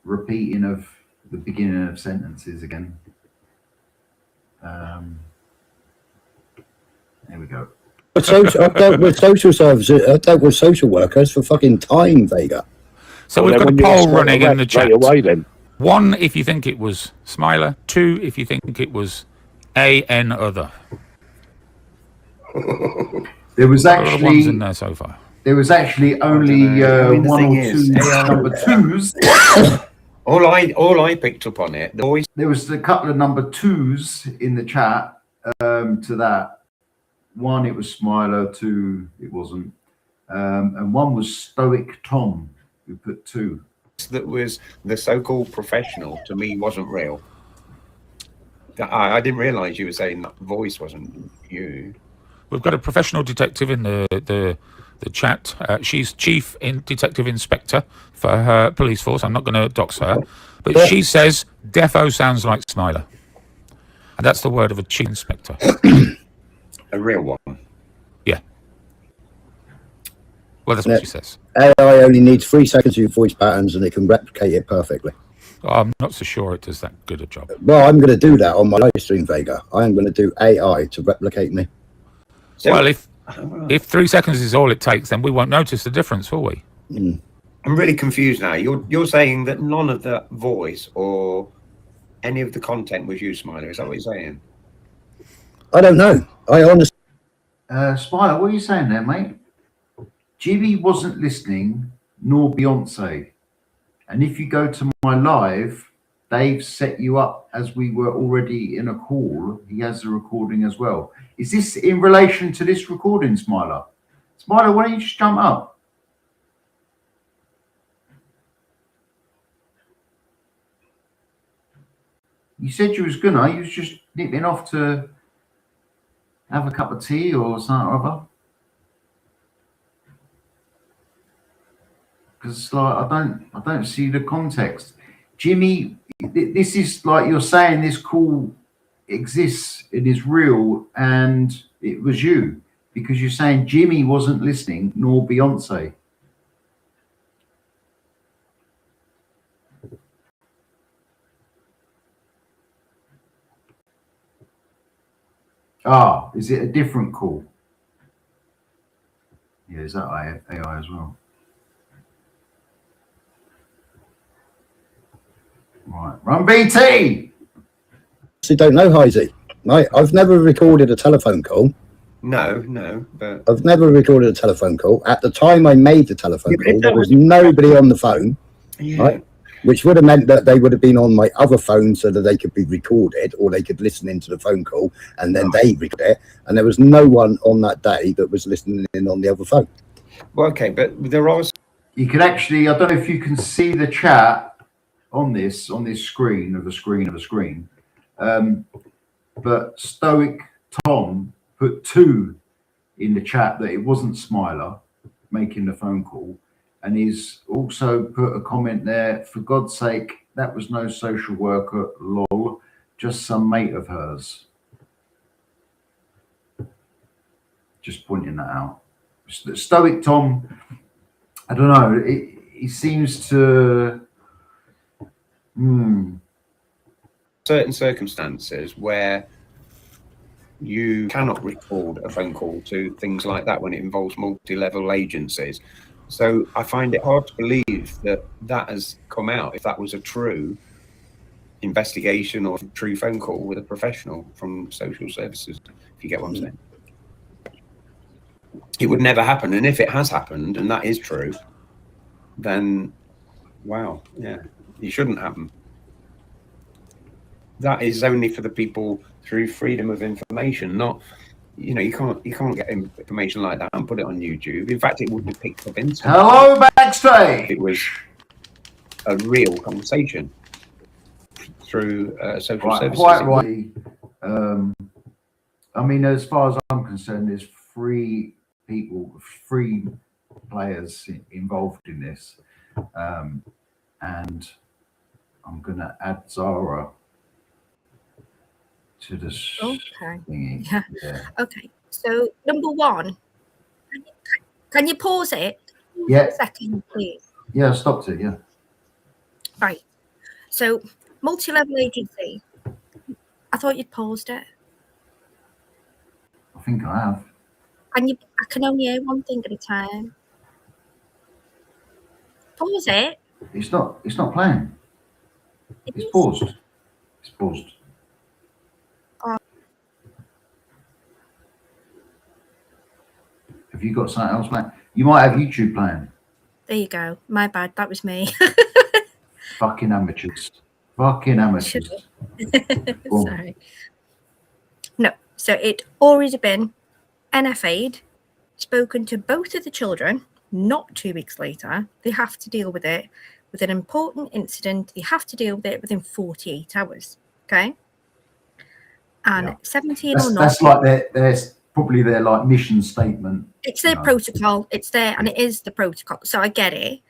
repeating of the beginning of sentences again. There we go. I've dealt with social services. I've dealt with social workers for fucking time, Vega. So we've got a poll running in the chat. Away, then. 1, if you think it was Smiler. 2, if you think it was AN other. There was actually ones in there so far. There was actually only one or two number twos. All I picked up on it, the voice. There was a couple of number twos in the chat to that. 1, it was Smiler. 2, it wasn't. And 1 was Stoic Tom, who put 2. That was the so-called professional to me wasn't real. I didn't realise you were saying that voice wasn't you. We've got a professional detective in the chat. She's chief detective inspector for her police force. I'm not going to dox her, but she says defo sounds like Smiler, and that's the word of a chief inspector. A real one. Yeah. Well, that's what she says. AI only needs 3 seconds of your voice patterns and it can replicate it perfectly. I'm not so sure it does that good a job. Well, I'm going to do that on my live stream, Vega. I am going to do AI to replicate me. So, well, if 3 seconds is all it takes, then we won't notice the difference, will we? Mm. I'm really confused now. You're saying that none of the voice or any of the content was you, Smiler. Is that what you're saying? I don't know. I honestly... Smiler, what are you saying there, mate? Jimmy wasn't listening, nor Beyonce. And if you go to my live, Dave set you up as we were already in a call. He has the recording as well. Is this in relation to this recording, Smiler? Smiler, why don't you just jump up? You said you was gonna. You was just nipping off to have a cup of tea or something or other. Because like I don't see the context. Jimmy, this is like you're saying this call exists, it is real, and it was you. Because you're saying Jimmy wasn't listening, nor Beyonce. Ah, is it a different call? Yeah, is that AI as well? Right, run BT! I don't know, Heisey. I've never recorded a telephone call No, but I've never recorded a telephone call. At the time I made the telephone call, there was nobody on the phone, right? Which would have meant that they would have been on my other phone so that they could be recorded, or they could listen into the phone call and then they record it. And there was no one on that day that was listening in on the other phone. Well, okay, but there are. You can actually, I don't know if you can see the chat on this screen of a screen. But Stoic Tom put 2 in the chat that it wasn't Smiler making the phone call, and he's also put a comment there, for God's sake, that was no social worker, lol, just some mate of hers. Just pointing that out. Stoic Tom, I don't know, he seems to certain circumstances where you cannot record a phone call to things like that when it involves multi-level agencies. So I find it hard to believe that that has come out, if that was a true investigation or true phone call with a professional from social services, if you get what I'm saying. It would never happen. And if it has happened, and that is true, then wow, yeah, it shouldn't happen. That is only for the people through freedom of information, not, you know, you can't get information like that and put it on YouTube. In fact, it would be picked up in. Hello, backstage. It was a real conversation through social services. Quite right. I mean, as far as I'm concerned, there's 3 players involved in this, and I'm gonna add Zara to this. Okay. Thingy. Yeah. Okay. So number 1, can you pause it? Yeah. For a second, please. Yeah, I stopped it. Yeah. Right. So multi-level agency. I thought you'd paused it. I think I have. And I can only hear one thing at a time. Pause it. It's not playing. It's paused. It's paused. Have you got something else playing? You might have YouTube playing. There you go. My bad. That was me. Fucking amateurs. Fucking amateurs. Sorry. No. So it already been NFA'd, spoken to both of the children, not 2 weeks later. They have to deal with it with an important incident. They have to deal with it within 48 hours. Okay. And 17 or not. That's like there's probably their like mission statement. It's their protocol. It's there, and it is the protocol. So I get it.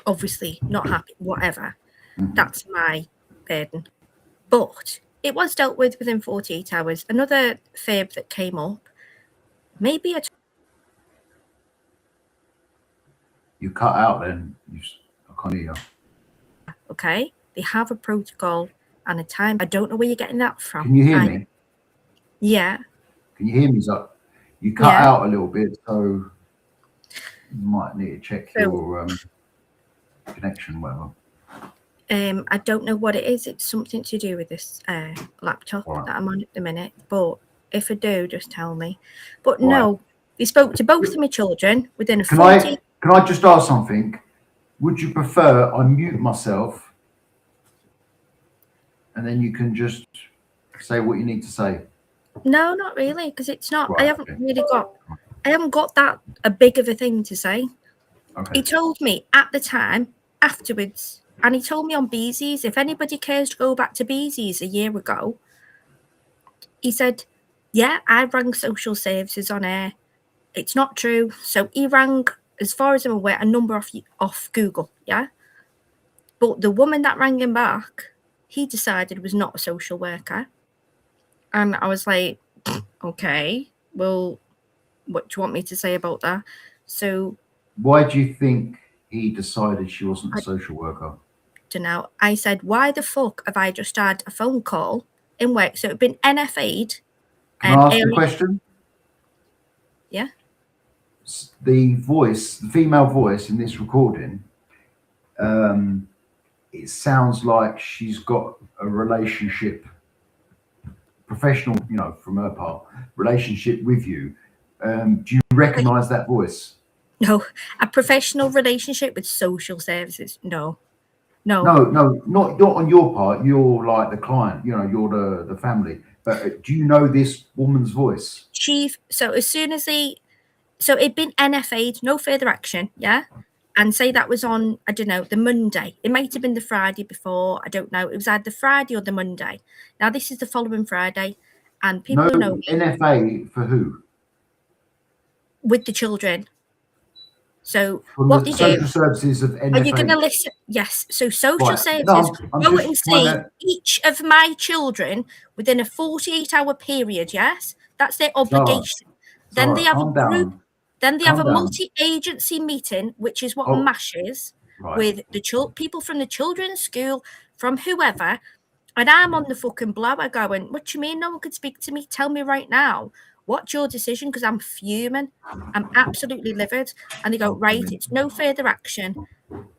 Obviously not happy, whatever. That's my burden. But it was dealt with within 48 hours. Another fib that came up, maybe You cut out then. I can't hear you. Okay. They have a protocol and a time. I don't know where you're getting that from. Can you hear me? Yeah. Can you hear me? So you cut out a little bit, so you might need to check your connection, whatever. I don't know what it is. It's something to do with this laptop that I'm on at the minute. But if I do, just tell me. But no, they spoke to both of my children within a 40. Can I just ask something? Would you prefer I mute myself and then you can just say what you need to say? No, not really, because it's not. I haven't got that a big of a thing to say. Okay. He told me at the time, afterwards, and he told me on Beezy's, if anybody cares to go back to Beezy's a year ago, he said, yeah, I rang social services on air. It's not true. So he rang, as far as I'm aware, a number off Google, yeah? But the woman that rang him back, he decided was not a social worker. And I was like, okay, well, what do you want me to say about that? So why do you think he decided she wasn't a social worker? To know. I said, why the fuck have I just had a phone call in work? So it'd been NFA'd. Can I ask a question? Yeah. The voice, the female voice in this recording, it sounds like she's got a relationship professional, you know, from her part, relationship with you, do you recognise that voice? No, a professional relationship with social services. No. No, not on your part. You're like the client, you know, you're the family. But do you know this woman's voice? So as soon as so it'd been NFA'd, no further action, yeah? And say that was on, I don't know, the Monday. It might have been the Friday before, I don't know. It was either the Friday or the Monday. Now, this is the following Friday, and people No who know me, NFA for who? with the children. So From what the they social do, services of NFA. are you going to listen? Yes. So social Right. services No, I'm go just and trying see to. each of my children within a 48-hour period, yes? That's their obligation. Then they Sorry, have a calm group. down. Then they have a Calm down. multi-agency meeting, which is what Oh, MASH is, right. with the people from the children's school, from whoever. And I'm on the fucking blower going, what do you mean no one could speak to me? Tell me right now. What's your decision? Because I'm fuming. I'm absolutely livid. And they go, right, it's no further action.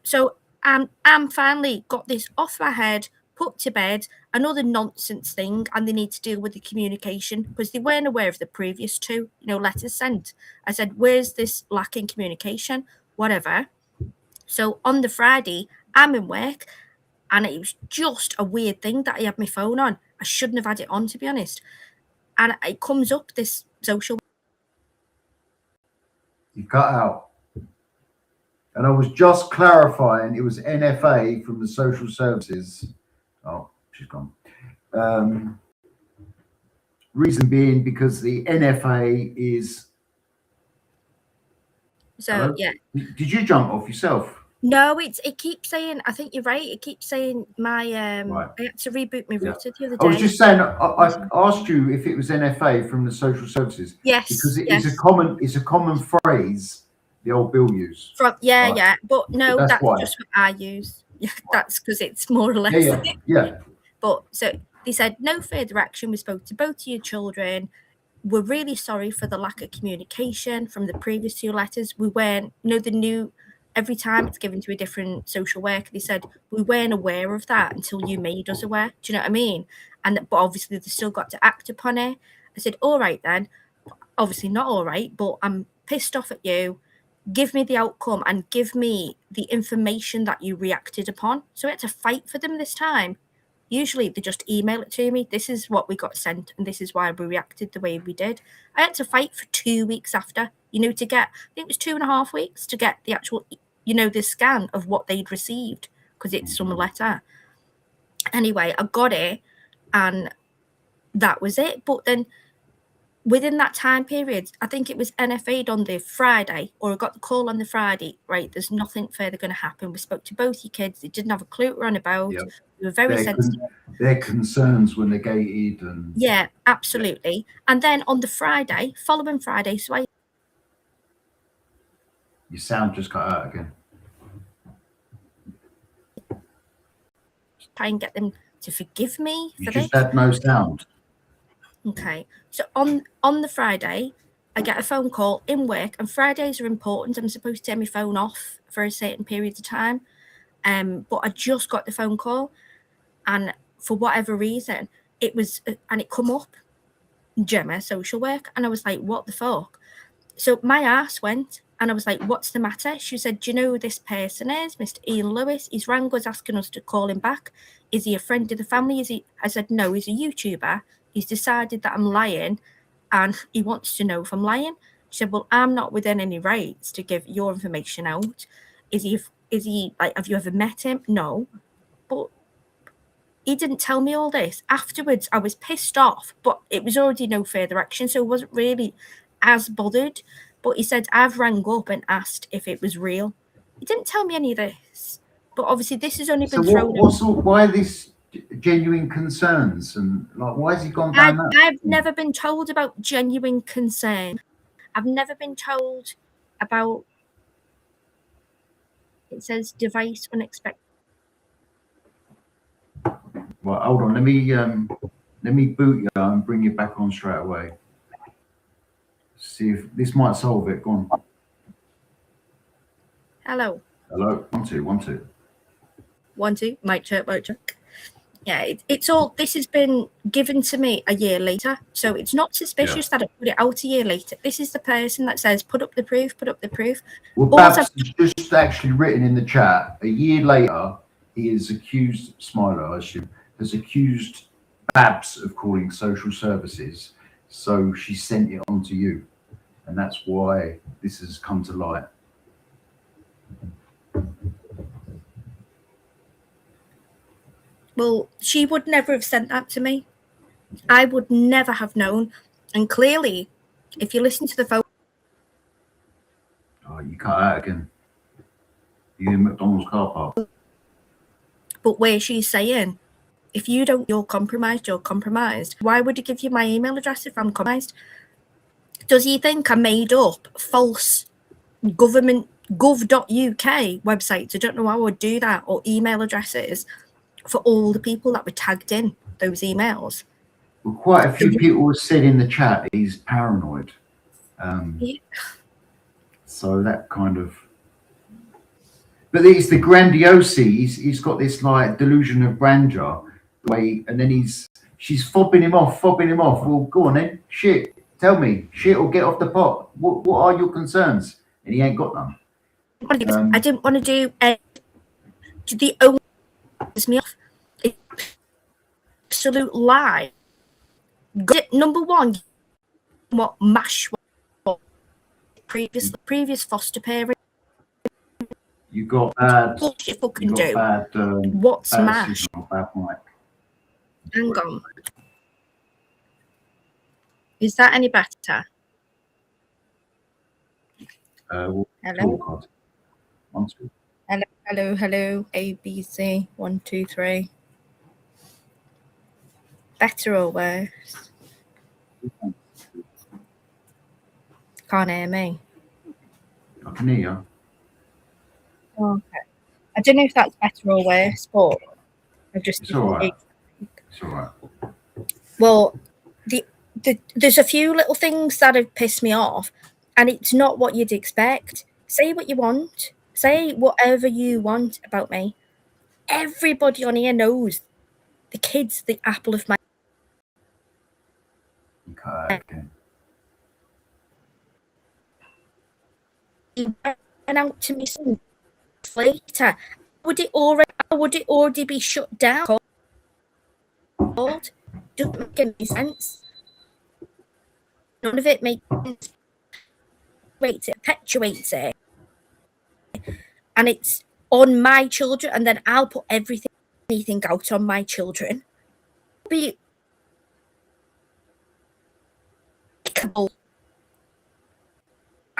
So I'm finally got this off my head, put to bed, another nonsense thing, and they need to deal with the communication because they weren't aware of the previous two, letters sent. I said, where's this lacking communication? Whatever. So on the Friday, I'm in work, and it was just a weird thing that I had my phone on. I shouldn't have had it on, to be honest. And it comes up, this social. You cut out. And I was just clarifying it was NFA from the social services. Oh, she's gone. Reason being because the NFA is. So, Hello? yeah. Did you jump off yourself? No, it keeps saying, I think you're right, it keeps saying my, Right. I had to reboot my router the other day. I was just saying, I asked you if it was NFA from the social services. Yes. Because yes. it's a common phrase the old Bill used. Yeah, right. yeah. But no, That's that's why. just what I use. Yeah, that's because it's more or less. Yeah. But so they said no further action. We spoke to both of your children. We're really sorry for the lack of communication from the previous two letters. We weren't, the new, every time it's given to a different social worker, they said we weren't aware of that until you made us aware. Do you know what I mean? But obviously they still got to act upon it. I said, all right then. Obviously not all right, but I'm pissed off at you. Give me the outcome and give me the information that you reacted upon. So I had to fight for them this time. Usually they just email it to me. This is what we got sent and this is why we reacted the way we did. I had to fight for 2 weeks after, to get, I think it was 2.5 weeks to get the actual, the scan of what they'd received because it's some letter. Anyway, I got it and that was it. But then within that time period, I think it was NFA'd on the Friday, or I got the call on the Friday, right, there's nothing further going to happen. We spoke to both your kids. They didn't have a clue what we're on about. Yep. They were very sensitive. Their concerns were negated. And yeah, absolutely. Yeah. And then on the following Friday, so your sound just cut out again. try and get them to forgive me for You this. just had no sound. Okay, so on the Friday, I get a phone call in work, and Fridays are important. I'm supposed to turn my phone off for a certain period of time, but I just got the phone call, and for whatever reason, it was, and it come up, Gemma, social work, and I was like, what the fuck? So my ass went, and I was like, what's the matter? She said, do you know who this person is? Mr. Ian Lewis. He's rang us asking us to call him back. Is he a friend of the family? Is he? I said, no, he's a YouTuber. He's decided that I'm lying and he wants to know if I'm lying. She said, well, I'm not within any rights to give your information out. Is he like, have you ever met him? No. But he didn't tell me all this. Afterwards, I was pissed off, but it was already no further action, so I wasn't really as bothered. But he said, I've rang up and asked if it was real. He didn't tell me any of this. But obviously this has only been thrown. Why this genuine concerns, and like, why has he gone down that? I've never been told about genuine concern. I've never been told about, it says device unexpected. Well, hold on, let me boot you and bring you back on straight away. See if this might solve it. Go on. Hello. 1 2 1 2. 1 2. Mic check. Yeah, it's all. This has been given to me a year later, so it's not suspicious that I put it out a year later. This is the person that says, "Put up the proof, put up the proof." Well, All Babs I've- has just actually written in the chat. A year later, he is accused. Smiler, I assume, has accused Babs of calling social services. So she sent it on to you, and that's why this has come to light. Well, she would never have sent that to me. I would never have known. And clearly, if you listen to the phone, Oh, you cut out again. You in McDonald's car park. but where she's saying, if you don't, you're compromised, you're compromised. Why would he give you my email address if I'm compromised? Does he think I made up false government gov.uk websites? I don't know how I would do that, or email addresses for all the people that were tagged in those emails. Well, quite a few people have said in the chat he's paranoid. Yeah. So that kind of. But it's the grandiosity. He's got this like delusion of grandeur, and then she's fobbing him off. Well, go on then, shit. Tell me, shit, or get off the pot. What are your concerns? And he ain't got none. I didn't want to do the only piss me off. Absolute lie. Number one, what MASH was previous foster parent. You got bad. Bullshit fucking You got do. bad. What's bad MASH? signal, bad mic. Hang on. Is that any better? Hello. Hello. 1, 2. Hello. A, B, C. 1, 2, 3. Better or worse? Can't hear me. I can hear you. Okay. I don't know if that's better or worse, but I've just. It's all right. It's all right. Well, there's a few little things that have pissed me off, and it's not what you'd expect. Say what you want. Say whatever you want about me. Everybody on here knows the kid's the apple of my. You cut out again. He went out to me later. Would it already be shut down? Doesn't make any sense. None of it makes sense. Perpetuates it. And it's on my children, and then I'll put anything out on my children. Be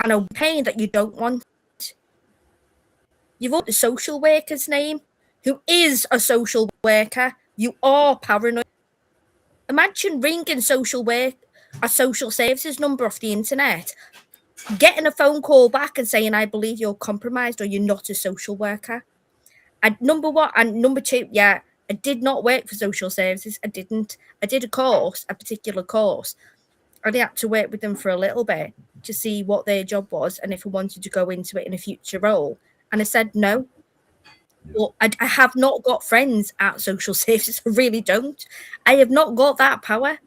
and a pain that you don't want. You've got the social worker's name, who is a social worker. You are paranoid. Imagine ringing a social services number off the internet, getting a phone call back and saying, I believe you're compromised or you're not a social worker. And number one, and number two, yeah, I did not work for social services. I didn't. I did a particular course. I had to work with them for a little bit to see what their job was and if I wanted to go into it in a future role. And I said no. Well, I have not got friends at social services. I really don't. I have not got that power.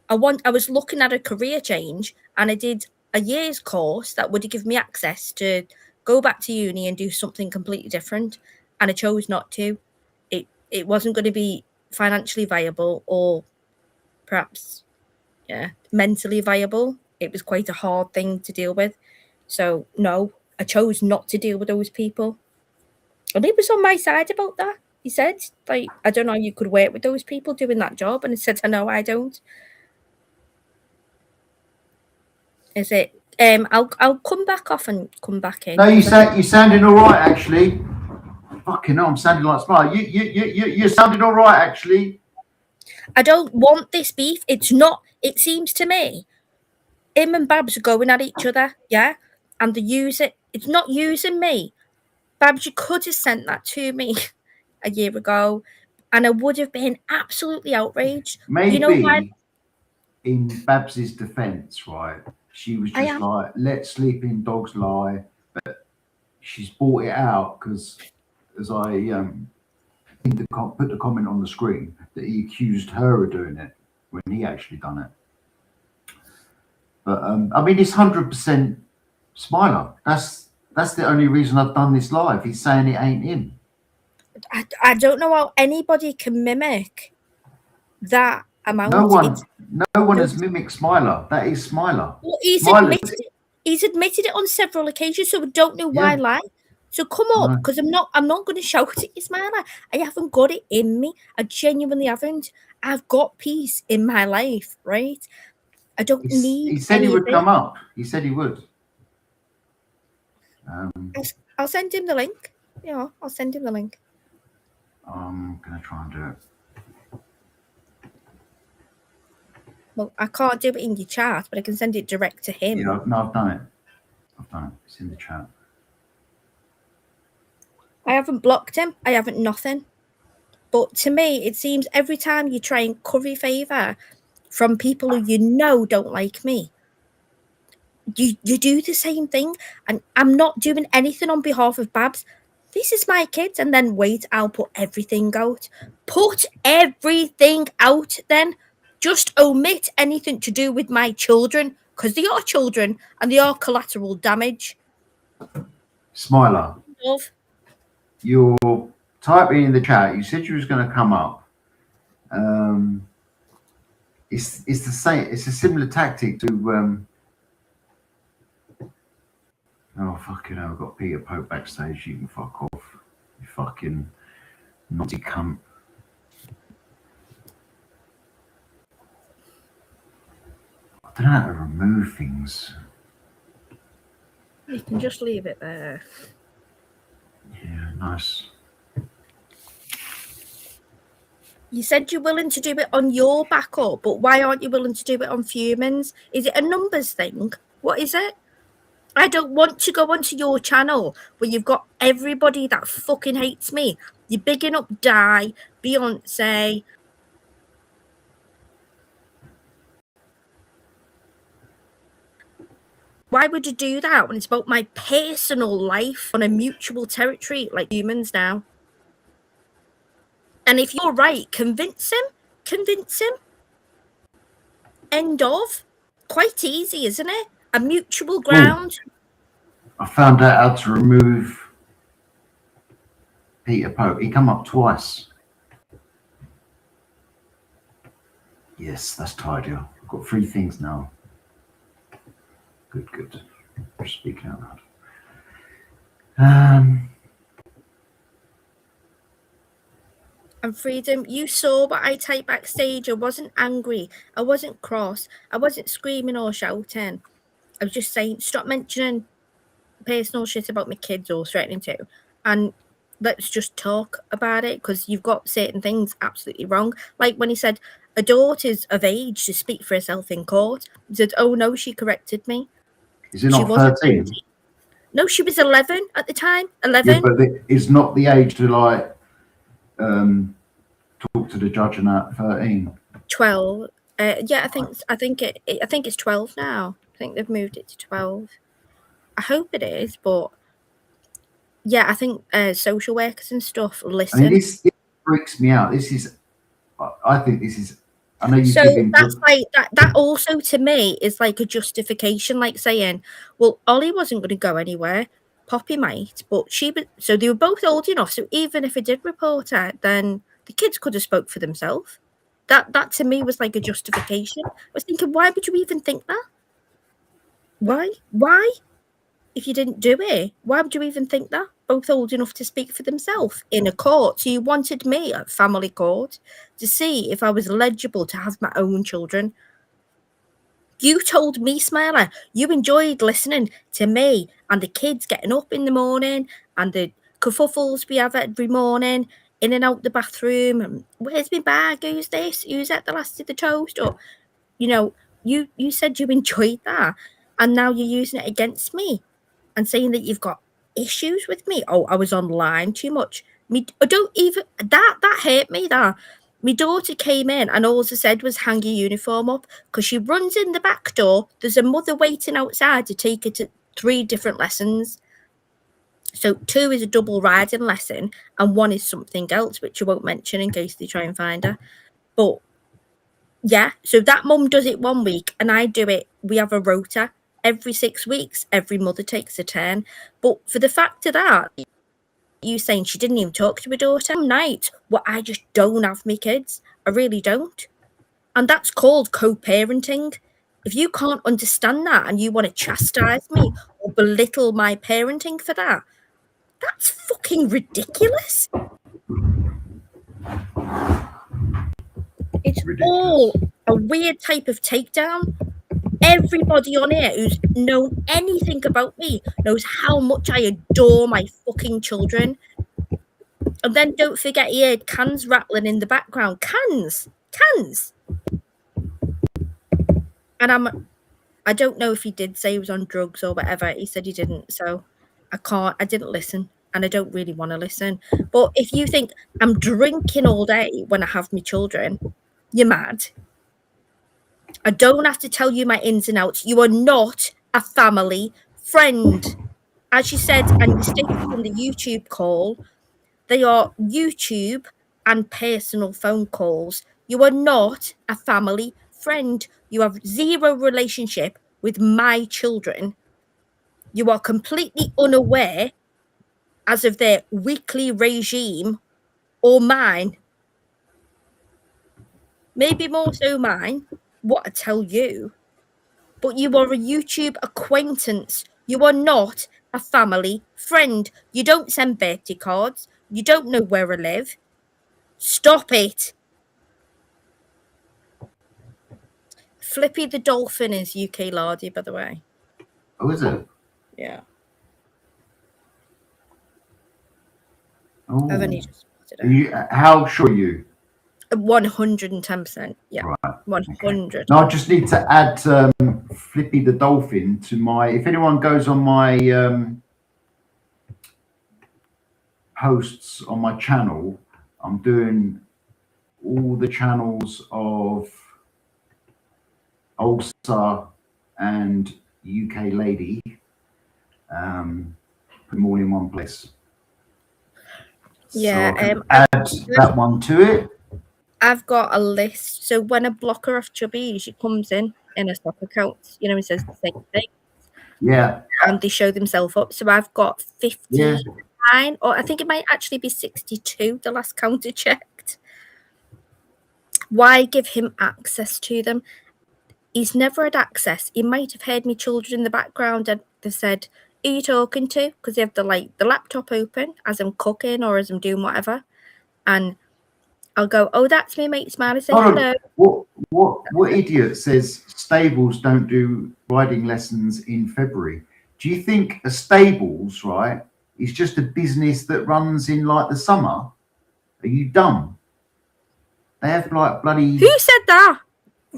I was looking at a career change, and I did a year's course that would give me access to go back to uni and do something completely different. And I chose not to. It wasn't going to be financially viable or perhaps mentally viable. It was quite a hard thing to deal with. So no, I chose not to deal with those people. And he was on my side about that. He said, like, I don't know how you could work with those people doing that job. And I said, no, I don't. Is it? I'll come back off and come back in. No, you're sounding all right, actually. Fucking hell, I'm sounding like smart. You're sounding all right, actually. I don't want this beef. It's not. It seems to me, him and Babs are going at each other, yeah, and they use it. It's not using me. Babs, you could have sent that to me a year ago, and I would have been absolutely outraged. Maybe you know why? In Babs's defence, right? She was just like, let sleeping dogs lie. But she's brought it out because, as I put the comment on the screen that he accused her of doing it when he actually done it. But I mean, it's 100% Smiler. That's the only reason I've done this live. He's saying it ain't him. I don't know how anybody can mimic that amount. No one has mimicked Smiler. That is Smiler. Well, he's admitted it on several occasions, so we don't know why lie. So come up, because I'm not going to shout at you, Smiler. I haven't got it in me. I genuinely haven't. I've got peace in my life, right? I don't need. He said he would come up. He said he would. I'll send him the link. Yeah, I'll send him the link. I'm gonna try and do it. Well, I can't do it in your chat, but I can send it direct to him. Yeah, no, I've done it. It's in the chat. I haven't blocked him. I haven't nothing. But to me, it seems every time you try and curry favour from people who you know don't like me, you do the same thing. And I'm not doing anything on behalf of Babs. This is my kids. And then wait, I'll put everything out. Put everything out then. Just omit anything to do with my children, because they are children and they are collateral damage. Smiler. Love. You're typing in the chat. You said you was going to come up. It's the same. It's a similar tactic to. Oh fucking hell! I've got Peter Pope backstage. You can fuck off. You fucking naughty cunt. I don't know how to remove things. You can just leave it there. Yeah, nice. You said you're willing to do it on your backup, but why aren't you willing to do it on Fumans? Is it a numbers thing? What is it? I don't want to go onto your channel where you've got everybody that fucking hates me. You're bigging up LiE, Beyonce. Why would you do that when it's about my personal life on a mutual territory like humans now? And if you're right, convince him. Convince him. End of. Quite easy, isn't it? A mutual ground. I found out how to remove Peter Pope. He come up twice. Yes, that's tidy. I've got 3 things now. Good. Just speaking out loud. And Freedom, you saw what I typed backstage. I wasn't angry. I wasn't cross. I wasn't screaming or shouting. I was just saying, stop mentioning personal shit about my kids or threatening to. And let's just talk about it, because you've got certain things absolutely wrong. Like when he said, a daughter's of age to speak for herself in court. He said, oh no, she corrected me. Is it not 13? No, she was 11 at the time. 11. Yeah, but it's not the age to like talk to the judge and that. 13. 12. Yeah, I think it's 12 now. I think they've moved it to 12. I hope it is, but yeah, I think social workers and stuff listen. I mean, this freaks me out. I think this is. I know you. So that's like that also to me is like a justification, like saying, well, Ollie wasn't going to go anywhere. Poppy might, but so they were both old enough. So even if it did report out, then the kids could have spoke for themselves. That to me was like a justification. I was thinking, why would you even think that? Why? If you didn't do it, why would you even think that? Both old enough to speak for themselves in a court. So you wanted me at family court to see if I was eligible to have my own children. You told me, Smiler, you enjoyed listening to me and the kids getting up in the morning and the kerfuffles we have every morning, in and out the bathroom. And where's my bag? Who's this? Who's at the last of the toast? Or, you said you enjoyed that, and now you're using it against me and saying that you've got issues with me. Oh, I was online too much. That hurt me. That my daughter came in and all she said was hang your uniform up, because she runs in the back door. There's a mother waiting outside to take her to 3 different lessons. So 2 is a double riding lesson and 1 is something else, which I won't mention in case they try and find her. But yeah, so that mum does it 1 week and I do it. We have a rota every 6 weeks. Every mother takes a turn. But for the fact of that, you saying she didn't even talk to her daughter night, well, I just don't have my kids. I really don't. And that's called co-parenting. If you can't understand that and you want to chastise me or belittle my parenting for that, that's fucking ridiculous. It's all a weird type of takedown. Everybody on here who's known anything about me knows how much I adore my fucking children. And then don't forget he heard cans rattling in the background. Cans. And I don't know if he did say he was on drugs or whatever. He said he didn't. So I didn't listen. And I don't really want to listen. But if you think I'm drinking all day when I have my children, you're mad. I don't have to tell you my ins and outs. You are not a family friend. As you said, and you stated in the YouTube call, they are YouTube and personal phone calls. You are not a family friend. You have zero relationship with my children. You are completely unaware as of their weekly regime or mine. Maybe more so mine, what I tell you. But you are a YouTube acquaintance. You are not a family friend. You don't send birthday cards. You don't know where I live. Stop it. Flippy the Dolphin is UK Lardy, by the way. Oh, is it? Yeah. Oh. I've only just spotted it. How sure are you? 110%. Yeah. Right. 100. Okay. Now I just need to add Flippy the Dolphin to my. If anyone goes on my posts on my channel, I'm doing all the channels of Ulsa and UK Lady. Put them all in one place. Yeah. So I can add that one to it. I've got a list. So when I block her off Chubby, she comes in a stock account. You know, it says the same thing. Yeah. And they show themselves up. So I've got 59, or I think it might actually be 62, the last count I checked. Why give him access to them? He's never had access. He might have heard me children in the background and they said, who are you talking to? Because they have the laptop open as I'm cooking or as I'm doing whatever. And I'll go, oh, that's me, mate Smiley. Say hello. What idiot says stables don't do riding lessons in February? Do you think a stables, right, is just a business that runs in like the summer? Are you dumb? They have like bloody. Who said that?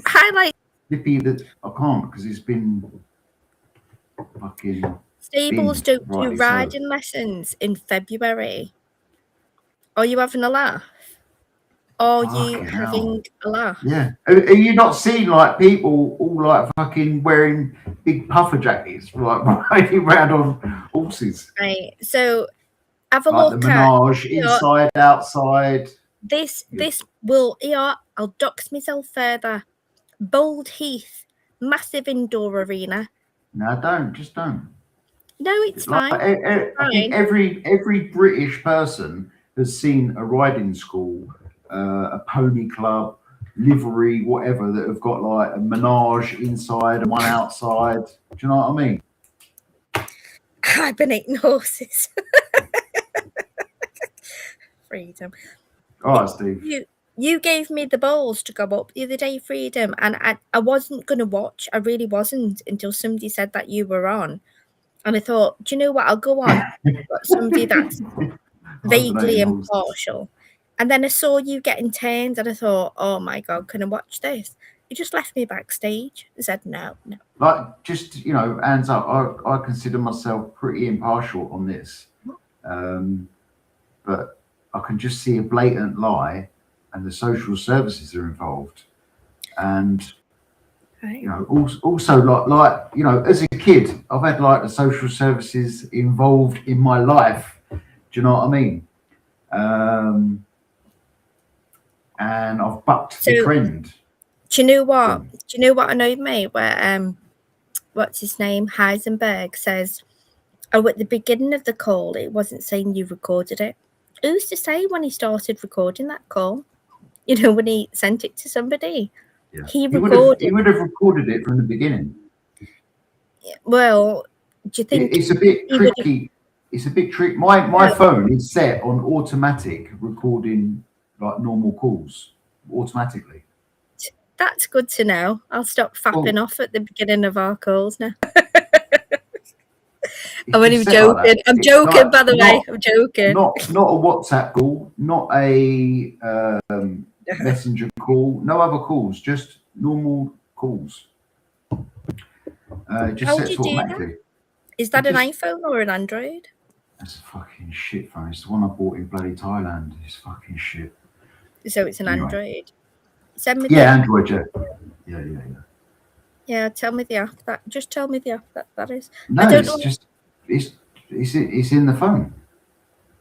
Highlight. Flippy that I can't because it's been fucking. Stables don't do riding lessons in February. Are you having a laugh? Are you having a laugh? Yeah. Are you not seeing like people all like fucking wearing big puffer jackets, like riding around on horses? Right. So have a like look the menage, inside, outside. This will I'll dox myself further. Bold Heath, massive indoor arena. No, don't. Just don't. No, it's fine. I think every British person has seen a riding school, a pony club, livery, whatever, that have got like a menage inside and one outside. Do you know what I mean? Hibernating horses. Freedom. All right, Steve. You gave me the balls to go up the other day, Freedom, and I wasn't going to watch. I really wasn't until somebody said that you were on. And I thought, do you know what? I'll go on. Somebody that's vaguely impartial. And then I saw you getting turned and I thought, oh my God, can I watch this? You just left me backstage. I said, no. Like, just, hands up. I consider myself pretty impartial on this. But I can just see a blatant lie and the social services are involved. And Right. You know, also like you know, as a kid, I've had like the social services involved in my life. Do you know what I mean? And I've bucked the So, trend. do you know what? Gone. Do you know what annoyed me? Where what's his name? Heisenberg says, "Oh, at the beginning of the call, it wasn't saying you recorded it." Who's to say when he started recording that call? You know, when he sent it to somebody, Yeah. he He recorded. would have recorded it from the beginning. Well, do you think It's a bit he would have? tricky. It's a bit tricky. My phone is set on automatic recording like normal calls automatically. That's good to know. I'll stop fapping off at the beginning of our calls now. I'm only joking. I'm joking, by the way. I'm joking. Not a WhatsApp call, not a messenger call, no other calls, just normal calls. It just How do sets you do automatically. that? Is that an iPhone or an Android? That's a fucking shit phone. It's the one I bought in bloody Thailand. It's fucking shit. So it's an Android. Send me Android, yeah. Yeah, tell me the app. Just tell me the app that is. No, I don't it's know. just it's in the phone.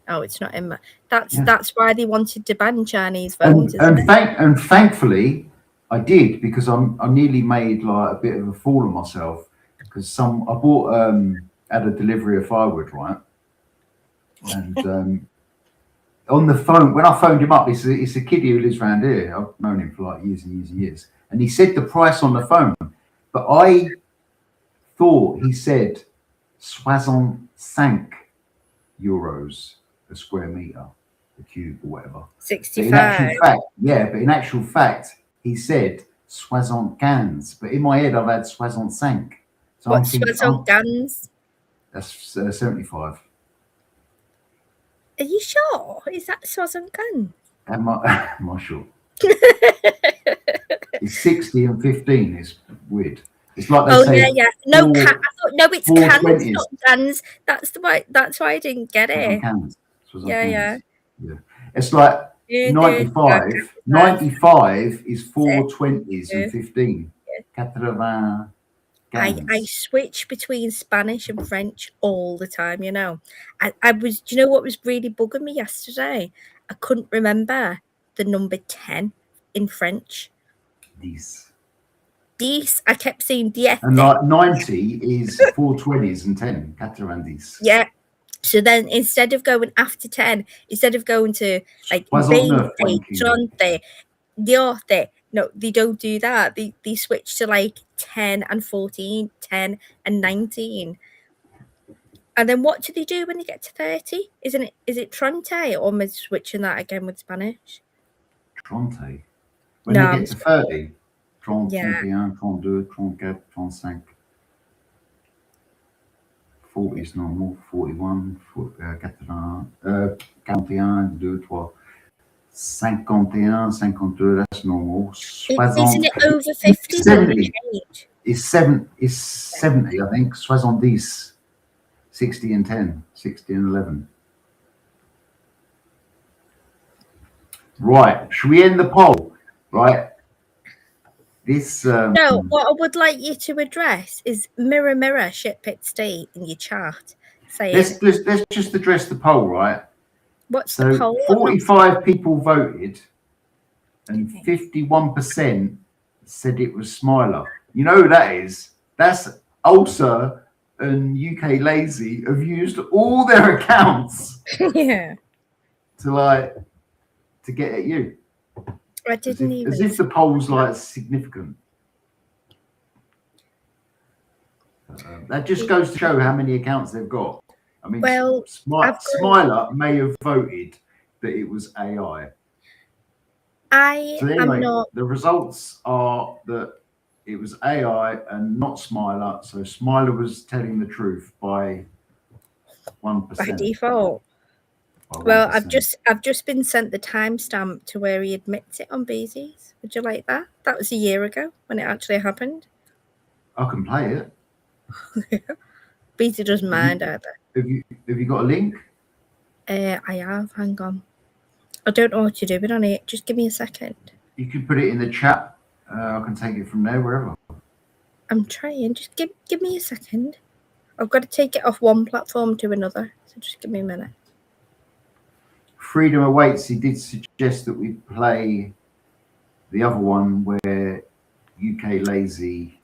Oh, it's not in my. That's why they wanted to ban Chinese phones. And thankfully, I did, because I nearly made like a bit of a fool of myself, because I bought had a delivery of firewood, right? And on the phone, when I phoned him up, it's a kiddie who lives around here. I've known him for like years and years and years, and he said the price on the phone, but I thought he said 65 euros a square meter, a cube or whatever. 65. But in actual fact, he said 75. But in my head, I've had 65. So What's 75? That's 75. Are you sure? Is that 75? Am I sure? It's 60 and 15. It's weird. It's like they say. Yeah. No, I thought, no, it's cans, not guns. That's why I didn't get it. Cans. Yeah. It's like 95. 95 is 4 20s and 15. 80. I switch between Spanish and French all the time, you know. I was, do you know what was really bugging me yesterday? I couldn't remember the number 10 in French. 10. I kept saying 10. And like 90 is 4 20s and 10. 90. Yeah. So then instead of going after 10, instead of going to like 20, 30, no, they don't do that. They switch to like 10 and 14, 10 and 19. And then what do they do when they get to 30? Is it Trente, or am I switching that again with Spanish? Trente. When they get to 30. 30, yeah. 31, 32, 34, 35. 40 is normal, 41, 41, 42, 51, 52, that's normal. Isn't it over 50? 70. It's 70, I think. 70. 60 and 10, 60 and 11. Right, should we end the poll? Right. This no, what I would like you to address is mirror, mirror, shit pit state in your chat. Let's just address the poll, right? What's the poll? 45 people voted, and 51% said it was Smiler. You know who that is? That's Ulcer and UK Lazy have used all their accounts yeah. to get at you. I didn't even. As if the poll's like significant. That just goes to show how many accounts they've got. I mean, well, Smiler may have voted that it was AI. I'm not. The results are that it was AI and not Smiler. So Smiler was telling the truth by 1%. By default. Well, I've just been sent the timestamp to where he admits it on Beezy's. Would you like that? That was a year ago when it actually happened. I can play it. Beezy doesn't mind either. Have you got a link? I have. Hang on. I don't know what to do it on it. Just give me a second. You can put it in the chat. I can take it from there, wherever. I'm trying. Just give me a second. I've got to take it off one platform to another. So just give me a minute. Freedom Awaits. He did suggest that we play the other one where UK Lazy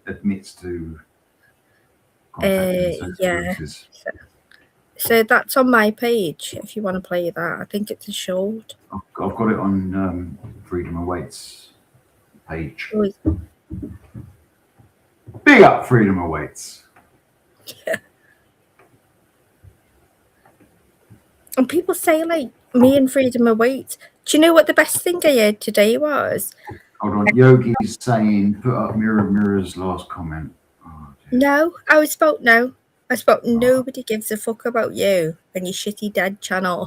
admits to contacting Yeah. services. So that's on my page if you want to play that. I think it's a short. I've got it on Freedom Awaits page. Oh, Big up Freedom Awaits. yeah. And people say, like, me and Freedom Awaits. Do you know what the best thing I heard today was? Hold on. Yogi's saying, put up Mirror's last comment. Oh, no, I spoke nobody gives a fuck about you and your shitty dead channel.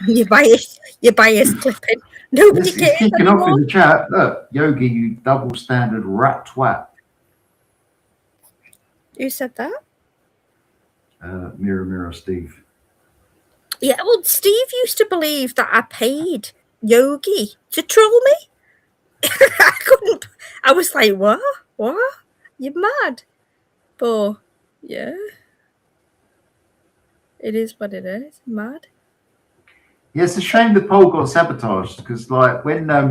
your bias clipping. Nobody cares kicking anymore. off in the chat. Look, Yogi, you double standard rat twat. Who said that? Mirror, Steve. Yeah, well, Steve used to believe that I paid Yogi to troll me. I couldn't. I was like, what? What? You're mad. But, yeah. It is what it is. Mad. Yeah, it's a shame the poll got sabotaged because, like, when I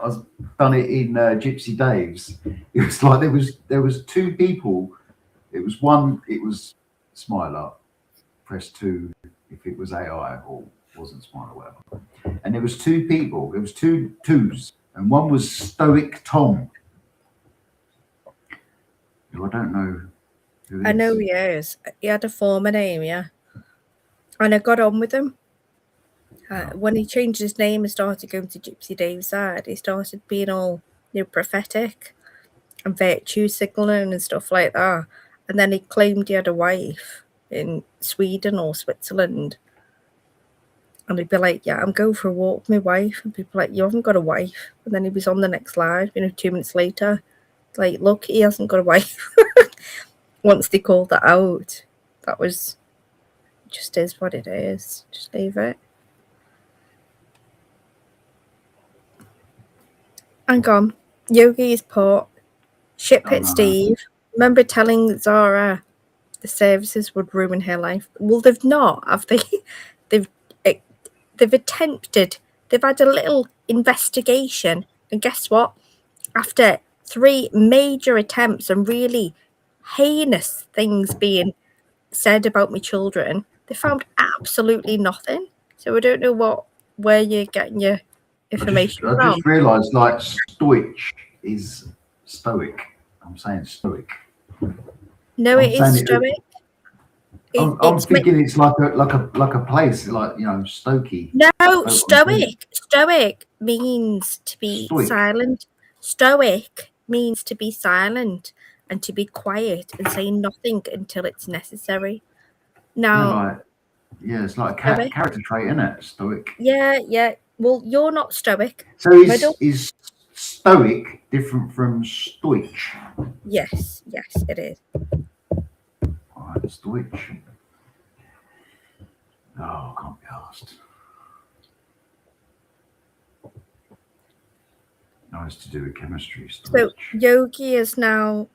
was done it in Gypsy Dave's, it was like there was two people. It was Smiler. Press 2 if it was AI or wasn't Smiler, whatever. And there was two people. There was two twos, and one was Stoic Tom. Who I don't know. Who I know he is. He had a former name, yeah. And I got on with him. When he changed his name and started going to Gypsy Dave's side, he started being all prophetic and virtue signaling and stuff like that. And then he claimed he had a wife in Sweden or Switzerland. And he'd be like, yeah, I'm going for a walk with my wife. And people like, you haven't got a wife. And then he was on the next live, 2 minutes later. Like, look, he hasn't got a wife. Once they called that out, that was just is what it is. Just leave it. Hang on. Yogi's put ship it, Steve. Remember telling Zara the services would ruin her life? Well, they've not, have they? They've attempted. They've had a little investigation, and guess what? After 3 major attempts and really heinous things being said about my children, they found absolutely nothing. So I don't know where you're getting your information from. I just realised, like, Stoich is stoic. I'm saying stoic. No, it is stoic. I'm thinking it's like a place, like, Stokey. No, stoic. Stoic means to be silent. Stoic means to be silent and to be quiet and say nothing until it's necessary. Now, it's like a character trait, isn't it? Stoic. Yeah. Well, you're not stoic. So is stoic different from stoich? Yes, it is. All right, stoich. No, I can't be asked. No, it's to do with chemistry. Stoich. So Yogi is now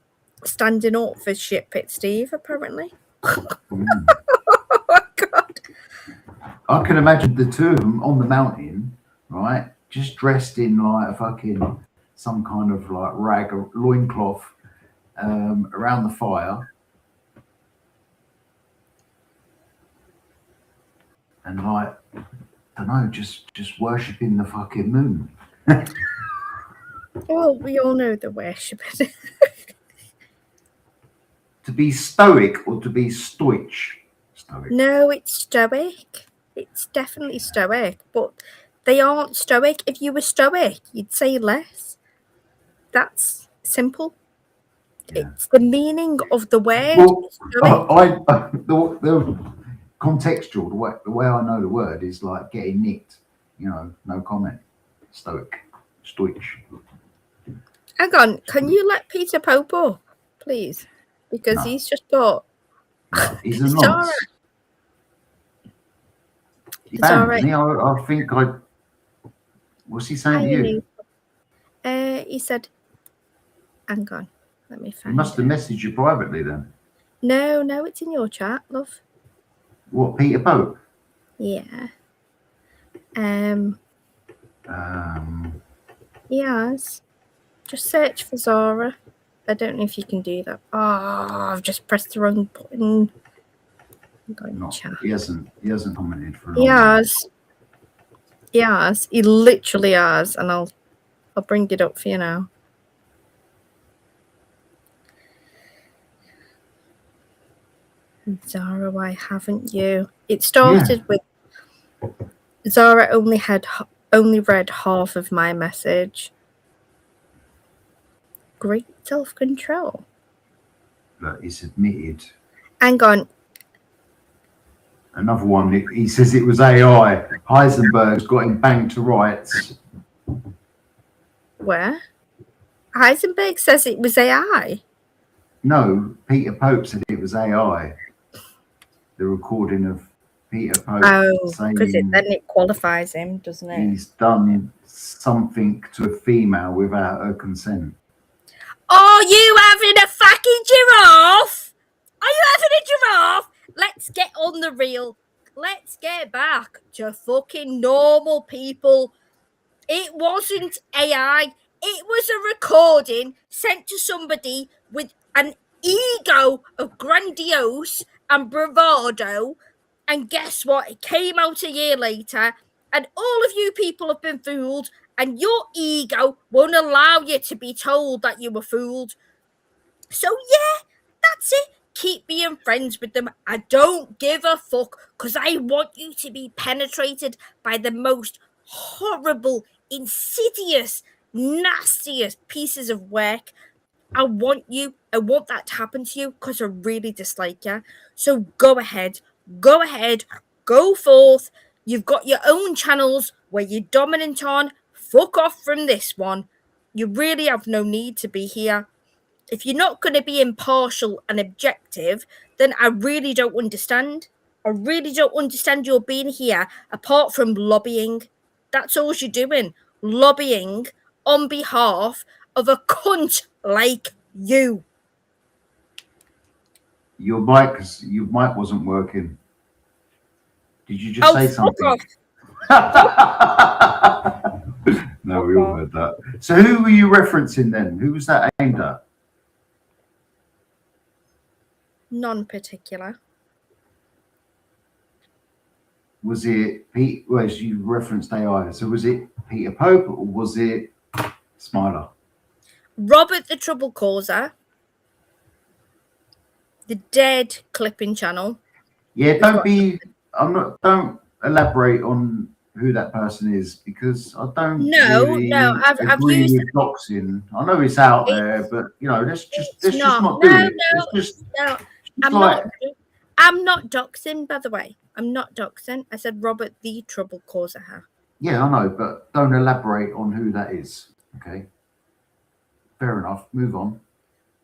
standing up for Shit Pit Steve, apparently. Oh my God. I can imagine the two of them on the mountain, right? Just dressed in like a fucking some kind of like rag or loincloth around the fire. And like, I don't know, just worshipping the fucking moon. Well, we all know the worship. To be stoic or to be stoich? Stoic. No, it's stoic. It's definitely stoic, but they aren't stoic. If you were stoic, you'd say less. That's simple. Yeah. It's the meaning of the word. Well, the contextual, the way I know the word is like getting nicked. No comment. Stoic. Stoich. Hang on, can you let Peter Pope up, please? Because he's just got. No, he's a nonce. It's all right. I think what's he saying to you? He said, hang on. Let me He find must have it. messaged you privately then. No, it's in your chat, love. What, Peter Pope? Yeah. Yes. Just search for Zara. I don't know if you can do that. Oh, I've just pressed the wrong button. I'm going to chat. He hasn't commented for a long He time. has. He has. He literally has, and I'll bring it up for you now. Zara, why haven't you? It started with Zara only read half of my message. Great self-control. Look, he's admitted. Hang on. Another one. He says it was AI. Heisenberg's got him banged to rights. Where? Heisenberg says it was AI. No, Peter Pope said it was AI. The recording of Peter Pope saying because then it qualifies him, doesn't it? He's done something to a female without her consent. Are you having a fucking giraffe? Are you having a giraffe? Let's get on the reel. Let's get back to fucking normal people. It wasn't AI. It was a recording sent to somebody with an ego of grandiose and bravado. And guess what? It came out a year later, and all of you people have been fooled, and your ego won't allow you to be told that you were fooled. So yeah, that's it. Keep being friends with them. I don't give a fuck, because I want you to be penetrated by the most horrible, insidious, nastiest pieces of work. I want that to happen to you, because I really dislike you. So go ahead, go forth. You've got your own channels where you're dominant on. Fuck off from this one. You really have no need to be here. If you're not going to be impartial and objective, then I really don't understand. I really don't understand your being here, apart from lobbying. That's all you're doing. Lobbying on behalf of a cunt like you. Your mic wasn't working. Did you just say something? No, we all heard that. So who were you referencing then? Who was that aimed at? Non-particular. Was it Pete? Well, you referenced AI. So was it Peter Pope or was it Smiler? Robert the Trouble Causer. The Dead Clipping Channel. Yeah, don't elaborate on who that person is, because I don't I've used with doxing. I know it's out there, but let's just not do it. I'm not doxing, by the way. I'm not doxing. I said Robert the Trouble Causer. Yeah, I know, but don't elaborate on who that is. Okay. Fair enough. Move on.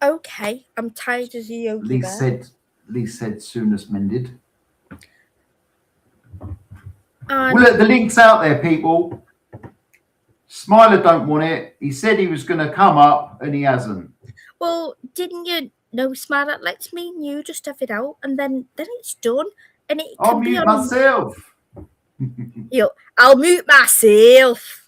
Okay, I'm tired as a Yogi Bear. Lee said soonest mended. Well, look, the link's out there, people. Smiler don't want it. He said he was going to come up, and he hasn't. Well, didn't you know, Smiler? Let's me and you just have it out, and then it's done, and it can I'll mute myself. I'll mute myself.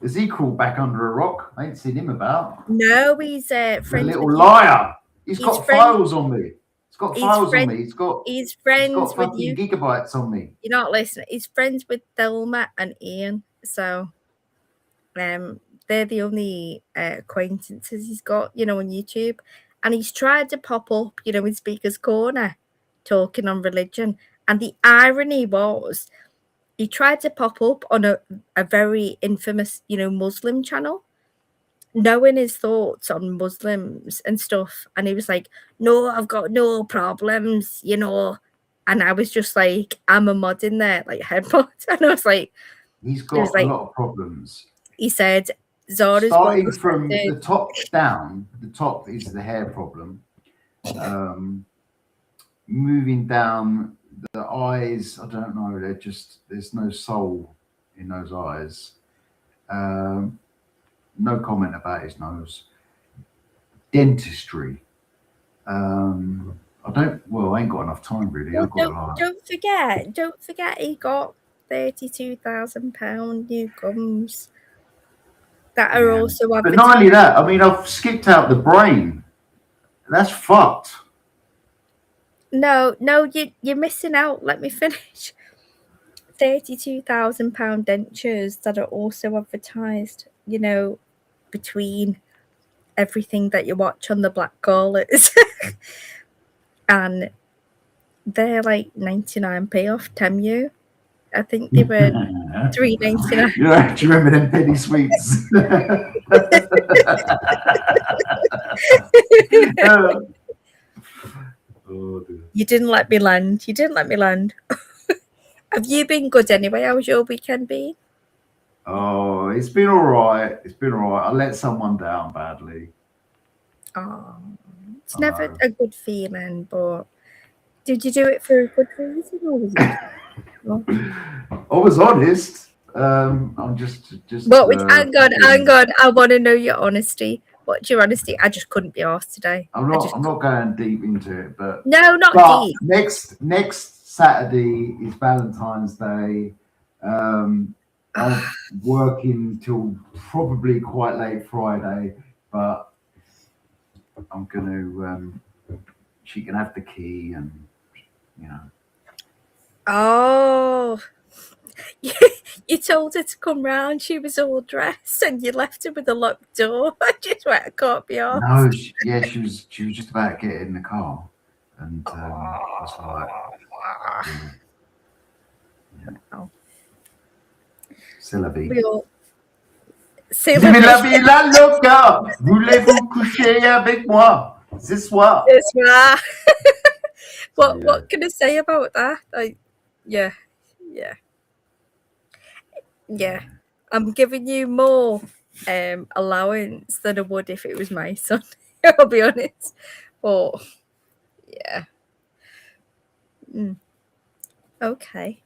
Has he crawled back under a rock? I ain't seen him about. No, he's friends. A little liar. He's got files on me. He's got files on me. He's friends with you. Gigabytes on me. You're not listening. He's friends with Thelma and Ian. So they're the only acquaintances he's got, on YouTube. And he's tried to pop up, in Speaker's Corner, talking on religion. And the irony was, he tried to pop up on a very infamous, Muslim channel, knowing his thoughts on Muslims and stuff. And he was like, no, I've got no problems, And I was just like, I'm a mod in there, like head mod. And I was like, he's got a lot of problems. He said, Zara's starting from the top down, the top is the hair problem. Moving down, the eyes, I don't know, there's no soul in those eyes. No comment about his nose. dentistry. I ain't got enough time really. Well, I've got like, don't forget he got £32,000 new gums that are yeah. also But not only advertised. that, I mean, I've skipped out the brain. That's fucked. No, you're missing out. Let me finish. £32,000 dentures that are also advertised, between everything that you watch on the black callers. And they're like 99p off Temu. I think they were £3.99. Do you remember them penny sweets? Oh, dear. You didn't let me land. Have you been good anyway? How's your weekend been? Oh, it's been all right. I let someone down badly. Oh, it's never a good feeling, but did you do it for a good reason or was it? I was honest. I'm just. Well, hang on. I want to know your honesty. What's your honesty? I just couldn't be asked today. I'm not going deep into it, but no, not deep. Next Saturday is Valentine's Day. I'm working till probably quite late Friday, but I'm gonna. She can have the key, and Oh, you told her to come round. She was all dressed, and you left her with a locked door. I just went. I can't be asked. No, she was just about to get in the car, and I was like, Oh. C'est la vie. C'est la vie la loca. Voulez-vous coucher avec moi ce soir? What can I say about that? Yeah. I'm giving you more allowance than I would if it was my son. I'll be honest. But yeah. Okay.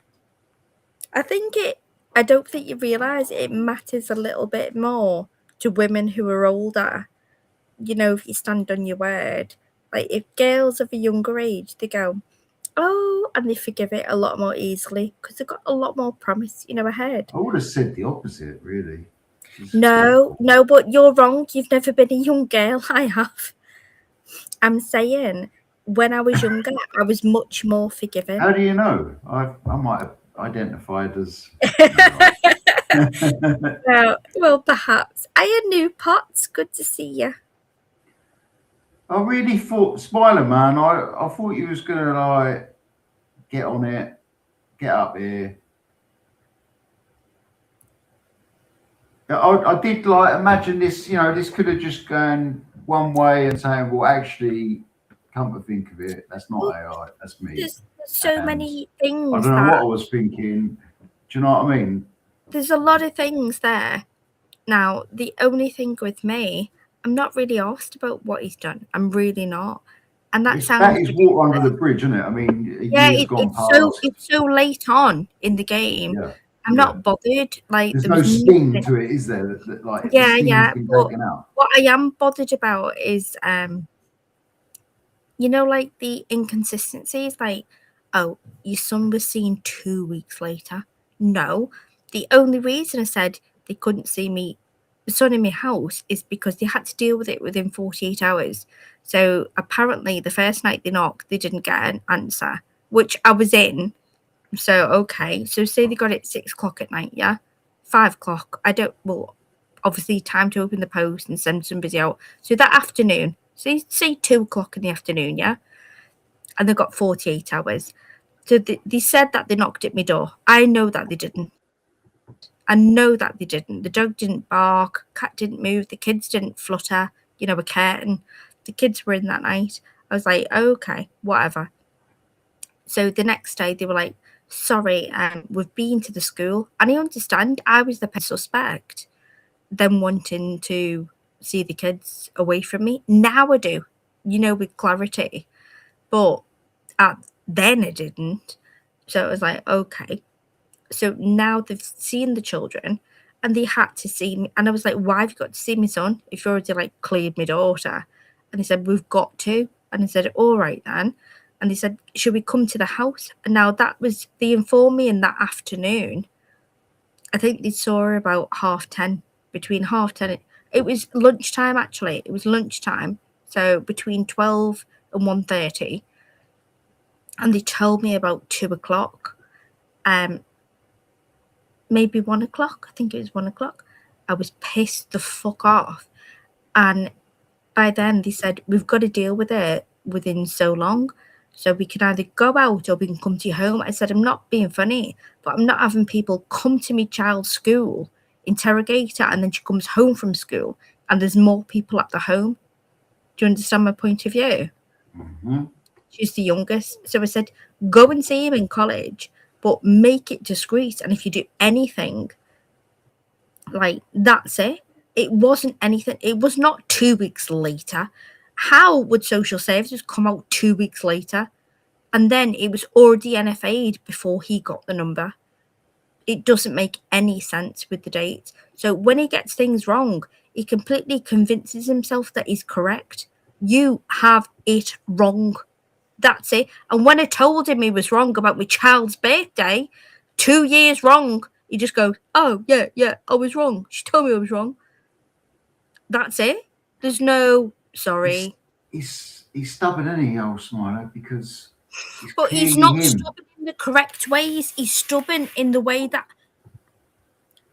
I don't think you realise it matters a little bit more to women who are older. If you stand on your word. Like if girls of a younger age, they go, oh, and they forgive it a lot more easily because they've got a lot more promise, ahead. I would have said the opposite, really. No, but you're wrong. You've never been a young girl. I have. I'm saying when I was younger, I was much more forgiving. How do you know? I might have identified as. Well, perhaps. Hiya, New Pots. Good to see you. I really thought, Smiler Man, I thought you was going to like get on it, get up here. I did like imagine this, this could have just gone one way and saying, well, actually, come to think of it, that's not AI, that's me. There's so many things. I don't know what I was thinking. Do you know what I mean? There's a lot of things there. Now, the only thing with me, I'm not really asked about what he's done. I'm really not. And that is water under the bridge, isn't it? I mean, it's so late on in the game. Yeah. I'm not bothered. Like there's no sting to it, is there? Like what I am bothered about is like the inconsistencies. Like, oh, your son was seen 2 weeks later. No, the only reason I said they couldn't see me son in my house is because they had to deal with it within 48 hours. So apparently the first night they knocked, they didn't get an answer, which I was in. So, okay. So say they got it 6 o'clock at night, yeah? 5 o'clock. Obviously time to open the post and send somebody out. So that afternoon, say 2 o'clock in the afternoon, yeah? And they got 48 hours. So they said that they knocked at my door. I know that they didn't. The dog didn't bark, cat didn't move, the kids didn't flutter, a curtain. The kids were in that night. I was like, okay, whatever. So the next day they were like, sorry, we've been to the school. And I understand I was the suspect, them wanting to see the kids away from me. Now I do, with clarity. But then I didn't. So it was like, okay. So now they've seen the children and they had to see me. And I was like, why have you got to see my son if you already like cleared my daughter? And he said, we've got to. And I said, all right then. And he said, should we come to the house? And now they informed me in that afternoon. I think they saw her about 10:30, between 10:30. It was lunchtime, actually. It was lunchtime. So between 12 and 1:30. And they told me about 2:00. Maybe 1:00. I think it was 1:00. I was pissed the fuck off. And by then they said, we've got to deal with it within so long. So we can either go out or we can come to your home. I said, I'm not being funny, but I'm not having people come to my child's school, interrogate her, and then she comes home from school and there's more people at the home. Do you understand my point of view? Mm-hmm. She's the youngest. So I said, go and see him in college, but make it discreet. And if you do anything, like, that's it. It wasn't anything. It was not 2 weeks later. How would social services come out 2 weeks later? And then it was already NFA'd before he got the number. It doesn't make any sense with the date. So when he gets things wrong, he completely convinces himself that he's correct. You have it wrong. That's it. And when I told him he was wrong about my child's birthday, 2 years wrong, he just goes, oh, yeah, I was wrong. She told me I was wrong. That's it. There's no, sorry. He's stubborn, isn't he, old Smiler? Because but he's not stubborn in the correct ways. He's stubborn in the way that...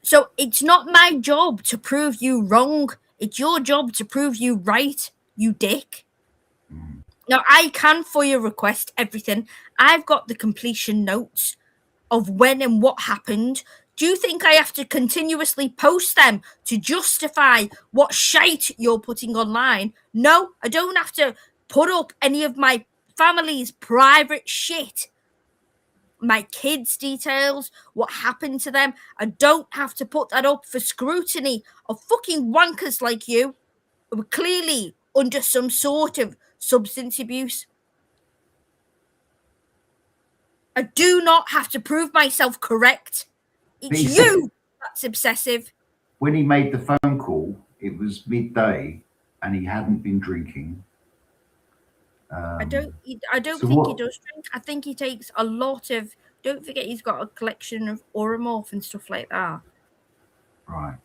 So it's not my job to prove you wrong. It's your job to prove you right, you dick. Now, I can FOIA request everything. I've got the completion notes of when and what happened. Do you think I have to continuously post them to justify what shite you're putting online? No, I don't have to put up any of my family's private shit. My kids' details, what happened to them. I don't have to put that up for scrutiny of fucking wankers like you who are clearly under some sort of substance abuse. I do not have to prove myself correct. It's you that's obsessive. When he made the phone call, it was midday and he hadn't been drinking. I don't think he does drink. I think he takes a lot of... Don't forget he's got a collection of Oromorph and stuff like that. Right.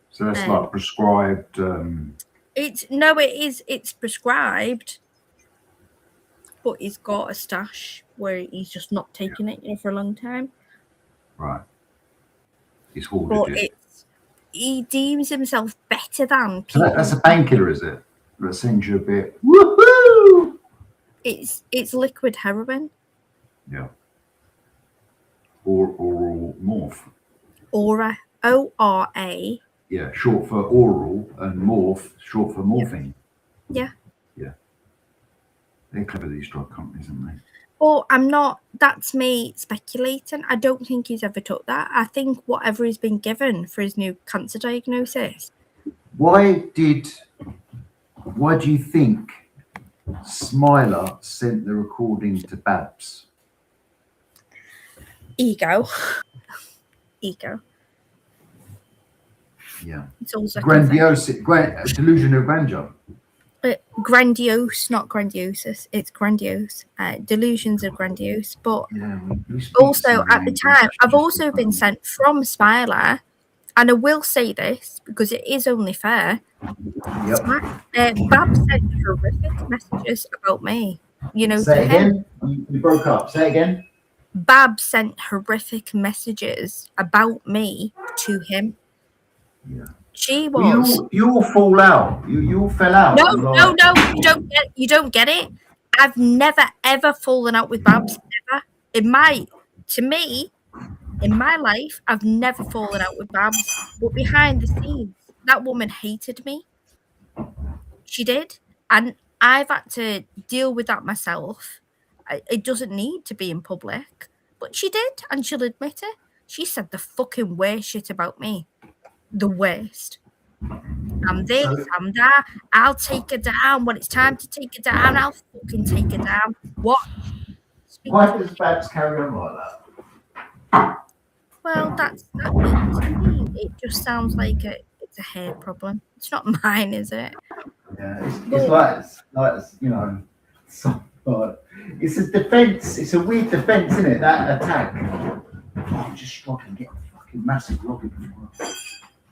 So that's like prescribed... It's prescribed, but he's got a stash where he's just not taking it for a long time. Right. He's hoarded it. He deems himself better than people. So that's a painkiller, is it? That sends you a bit... Woohoo! It's liquid heroin. Yeah. Or oral morph. Aura. O-R-A. Yeah, short for oral, and morph, short for morphine. Yeah. Yeah. They're clever, these drug companies, aren't they? Well, I'm not... That's me speculating. I don't think he's ever took that. I think whatever he's been given for his new cancer diagnosis. Why do you think Smiler sent the recording to Babs? Ego. Yeah. It's also grandiose, delusion of grandeur. Grandiose, not grandiosus. It's grandiose. Delusions are grandiose, but we also at the time, I've also been sent from Smiler, and I will say this because it is only fair. Yep. Babs sent horrific messages about me. You know, say again. You broke up. Say again. Babs sent horrific messages about me to him. Yeah. She was. You all fall out. You all fell out. No. You don't get it. I've never ever fallen out with Babs ever. In my life, I've never fallen out with Babs. But behind the scenes, that woman hated me. She did, and I've had to deal with that myself. It doesn't need to be in public, but she did, and she'll admit it. She said the fucking worst shit about me. The worst. I'm this, I'm that. I'll take her down. When it's time to take her down, I'll fucking take her down. What? Why does Babs carry on like that? Well, to me, it just sounds like it's a hair problem. It's not mine, is it? Yeah, it's like you know, it's a defense. It's a weird defense, isn't it? That attack. Oh, I'm just struggling to get a fucking massive login before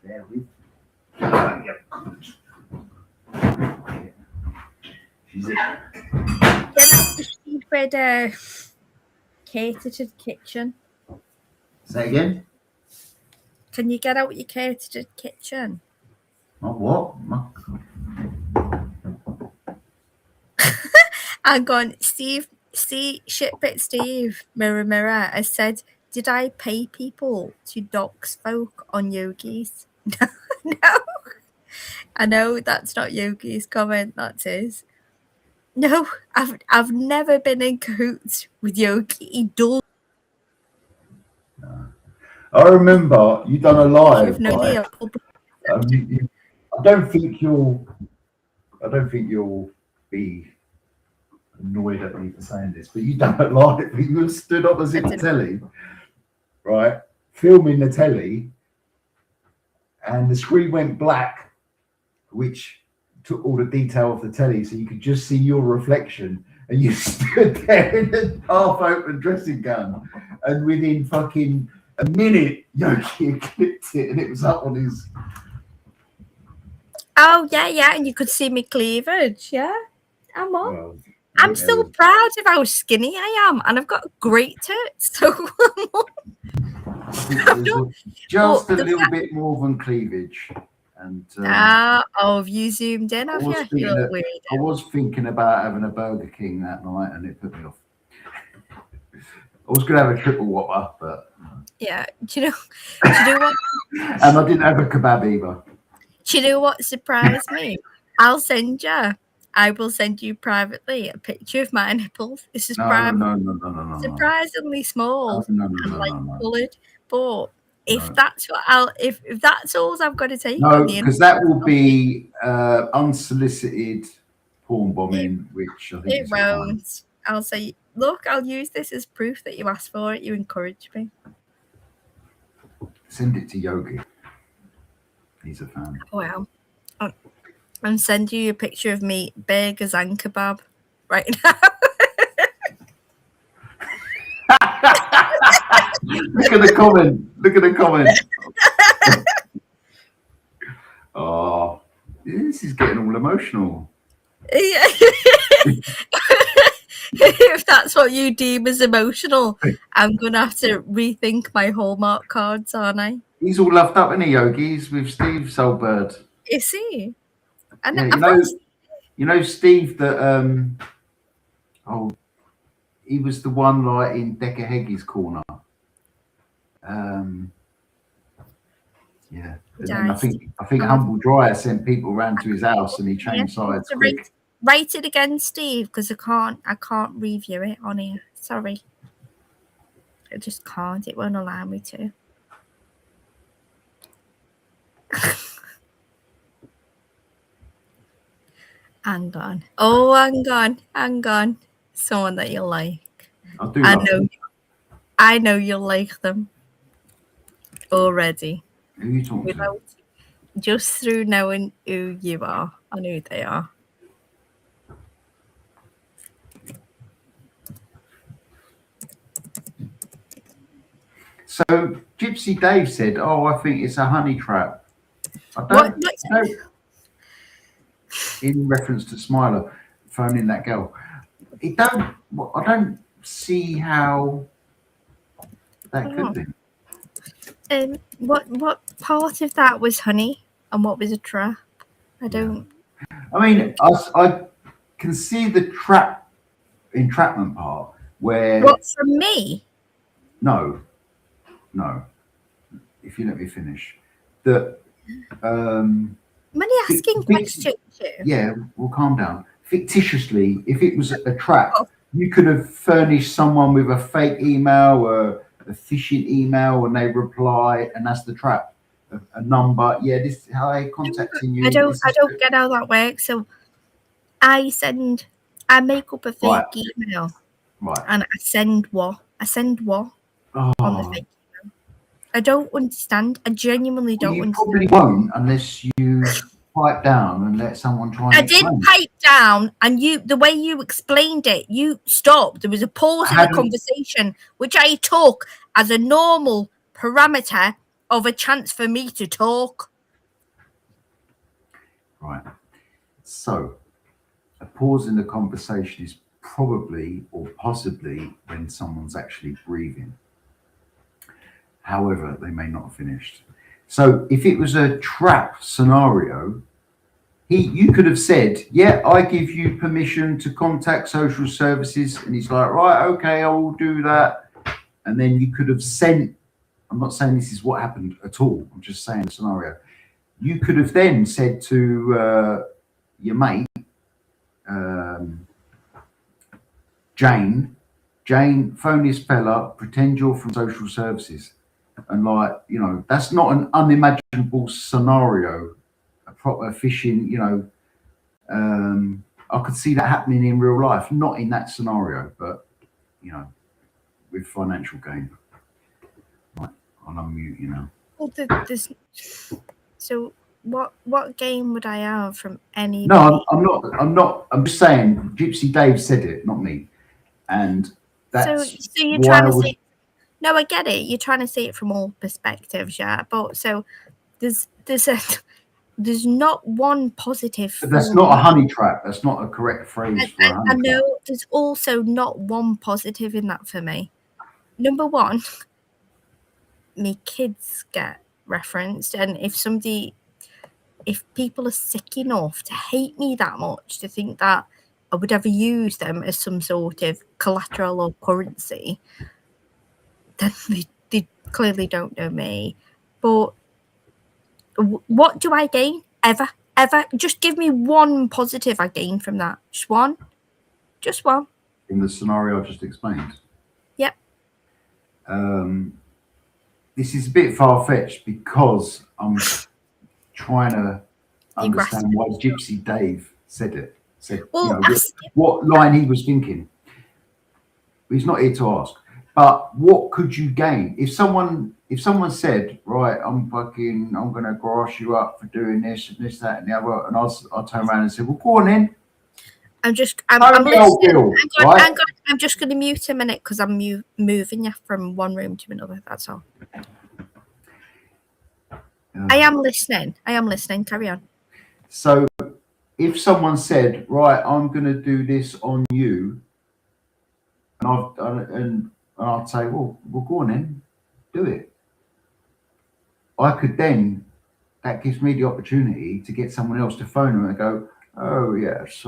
there with. Yeah, good. She's it. Get out the stupid catered kitchen. Say again. Can you get out your catered kitchen? My what? I'm going, Steve, shitbit Steve, mirror, has said, did I pay people to dox folk on yogis? No. I know that's not Yogi's comment, that's his. No, I've never been in cahoots with Yogi. He does. I remember you done a live. You've known right? I don't think you'll be annoyed at me for saying this, but you done it live. You stood opposite the telly, right, filming the telly, and the screen went black, which took all the detail off the telly, so you could just see your reflection, and you stood there in a half-open dressing gown, and within fucking a minute, Yogi clipped it, and it was up on his. Oh yeah, and you could see me cleavage. Yeah, I'm on. Well, I'm still proud of how skinny I am, and I've got great tits. So just a little bit more than cleavage. And have you zoomed in? Have you? You look weird. I was thinking about having a Burger King that night, and it put me off. I was going to have a triple Whopper, but yeah. Do you know what? And I didn't have a kebab either. Do you know what surprised me? I will send you privately a picture of my nipples. This is no. Surprisingly small and light coloured. But if that's all I've got to take on the because that will be unsolicited porn bombing, which I think it won't. I'll say, look, I'll use this as proof that you asked for it. You encouraged me. Send it to Yogi. He's a fan. Wow. I'm sending you a picture of me big as an kebab right now. Look at the comment. Oh, this is getting all emotional. If that's what you deem as emotional, I'm going to have to rethink my Hallmark cards, aren't I? He's all loved up, isn't he, Yogi? He's with Steve Solberg. Is he? And yeah, you know Steve that he was the one like in Decker Heggy's corner. Yeah. And I think Humble Dryer sent people around to his house and he changed sides quick. Write it again, Steve, because I can't review it on here. Sorry. I just can't. It won't allow me to. Hang on. Oh, hang on. Someone that you like. I know you'll like them already. Who are you talking to? Just through knowing who you are and who they are. So Gypsy Dave said, "Oh, I think it's a honey trap." I don't. In reference to Smiler phoning that girl, I don't see how that could be. What part of that was honey and what was a trap? I don't. I mean, I can see the entrapment part where. What, from me? No. If you let me finish, that. When you're asking questions. Yeah, well, calm down. Fictitiously, if it was a trap, you could have furnished someone with a fake email or a phishing email, and they reply, and that's the trap. A number, yeah. This is how they're contacting you. I don't get how that works. So I make up a fake email, right? And I send what on the fake email. I don't understand. I genuinely don't understand. You probably won't unless you pipe down and let someone try and I did pipe down, and the way you explained it, you stopped. There was a pause in the conversation, which I took as a normal parameter of a chance for me to talk. Right. So, a pause in the conversation is probably or possibly when someone's actually breathing. However, they may not have finished. So, if it was a trap scenario, you could have said, yeah, I give you permission to contact social services. And he's like, right, okay, I will do that. And then you could have sent, I'm not saying this is what happened at all. I'm just saying the scenario. You could have then said to your mate, Jane, phone this fella, pretend you're from social services. And like, you know, that's not an unimaginable scenario. A proper phishing, you know, I could see that happening in real life, not in that scenario, but, you know, with financial gain. Right, I'll unmute you now. Well, so what game would I have from any? No, I'm not. I'm just saying. Gypsy Dave said it, not me. And that's so you're trying to say. No, I get it. You're trying to see it from all perspectives, yeah. But so there's not one positive. That's not a honey trap. That's not a correct phrase for a honey trap. I know there's also not one positive in that for me. Number one, me kids get referenced, and if people are sick enough to hate me that much, to think that I would ever use them as some sort of collateral or currency, then they clearly don't know me. But what do I gain? Ever? Just give me one positive I gain from that. Just one. In the scenario I just explained? Yep. This is a bit far-fetched because I'm trying to understand why Gypsy Dave said it. Well, you know, what line he was thinking. He's not here to ask. But what could you gain if someone said, right, I'm gonna grass you up for doing this and this, that, and the other, and I'll turn around and say, well, go on then. I'm just going to mute a minute because I'm moving you from one room to another. That's all. I am listening. Carry on. So, if someone said, right, I'm going to do this on you, and I'd say, well, go on then, do it. I could then, that gives me the opportunity to get someone else to phone them and go, oh yes,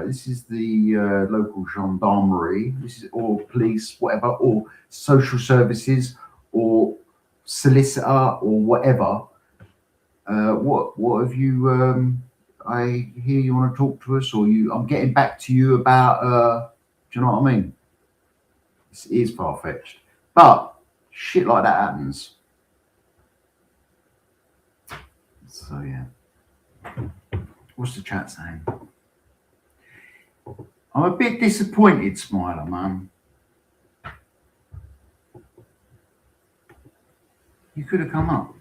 this is the local gendarmerie, or police, whatever, or social services, or solicitor, or whatever. What have you? I hear you want to talk to us, or I'm getting back to you about. Do you know what I mean? This is far fetched, but shit like that happens. So yeah. What's the chat saying? I'm a bit disappointed, Smiler, man. You could have come up.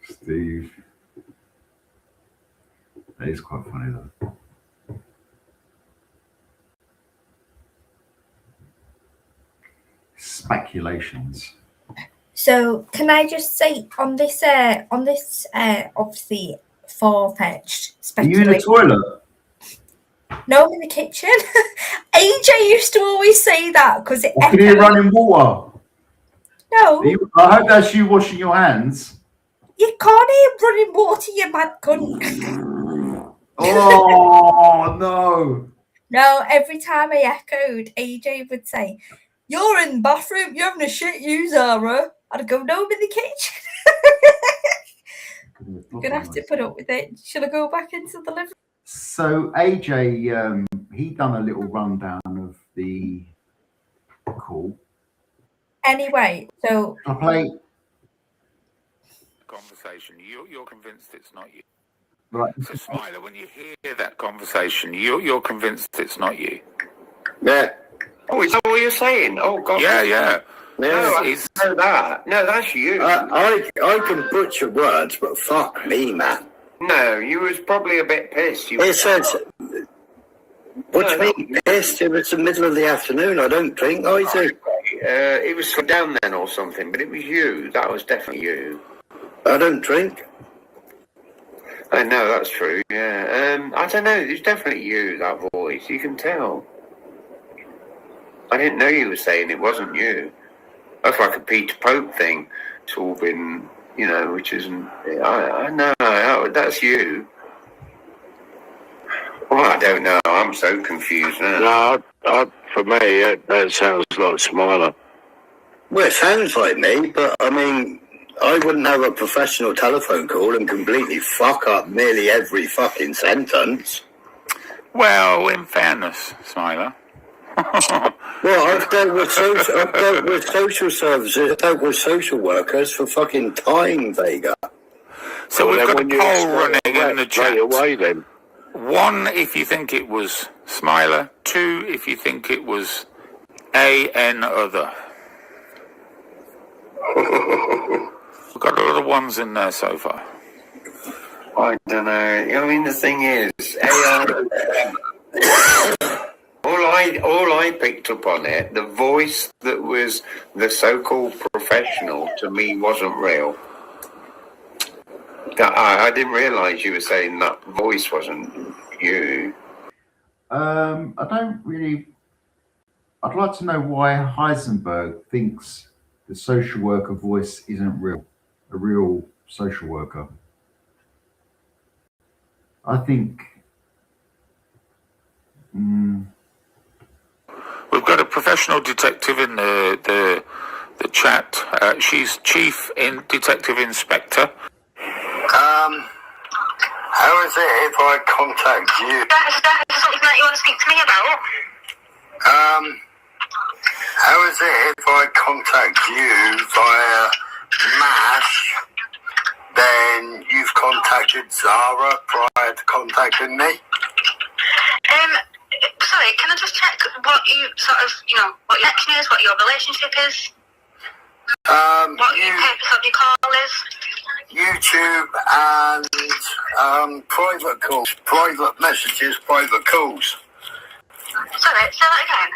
Steve. That is quite funny, though. Speculations. So can I just say on this obviously far-fetched speculation? Are you in the toilet? No, I'm in the kitchen. AJ used to always say that because it. Can you run in water? No. I hope that's you washing your hands. You can't hear running water, you mad cunt. Oh no! No, every time I echoed, AJ would say, "You're in the bathroom. You're having a shit, you Zara." I'd go, no, I'm in the kitchen. You're going to have to put up with it. Should I go back into the living room? So AJ, he done a little rundown of the call. Anyway, so... I play... Conversation. You're convinced it's not you. Right. So Smiler, when you hear that conversation, you're convinced it's not you. Yeah. Oh, is that what you're saying? Oh, God. Yeah. No, I It's- know that. No, that's you. I can butcher words, but fuck me, man. No, you was probably a bit pissed. It says, what do you mean pissed? It was the middle of the afternoon. I don't drink, I do. It was down then or something, but it was you. That was definitely you. I don't drink. I know, that's true, yeah. I don't know, it's definitely you, that voice. You can tell. I didn't know you were saying it wasn't you. That's like a Peter Pope thing. It's all been, you know, which isn't... I know, that's you. Well, I don't know. I'm so confused now. No, for me, that sounds like Smiler. Well, it sounds like me, but I mean, I wouldn't have a professional telephone call and completely fuck up nearly every fucking sentence. Well, in fairness, Smiler. Well, I've dealt with social services, I've dealt with social workers for fucking time, Vega. So Well, we've then got a when you poll explain running that in the straight chat. away then. 1 if you think it was Smiler. 2 if you think it was AN other. We've got a lot of ones in there so far. I don't know. I mean, the thing is, all I picked up on it, the voice that was the so-called professional, to me wasn't real. I didn't realise you were saying that voice wasn't you. I don't really. I'd like to know why Heisenberg thinks the social worker voice isn't real, a real social worker. I think. We've got a professional detective in the chat. She's chief detective inspector. How is it if I contact you? Is that something that you want to speak to me about? How is it if I contact you via MASH, then you've contacted Zara prior to contacting me? Sorry, can I just check what you sort of, what your connection is, what your relationship is, what your purpose of your call is? YouTube and private calls, private messages, private calls. Sorry, say that again.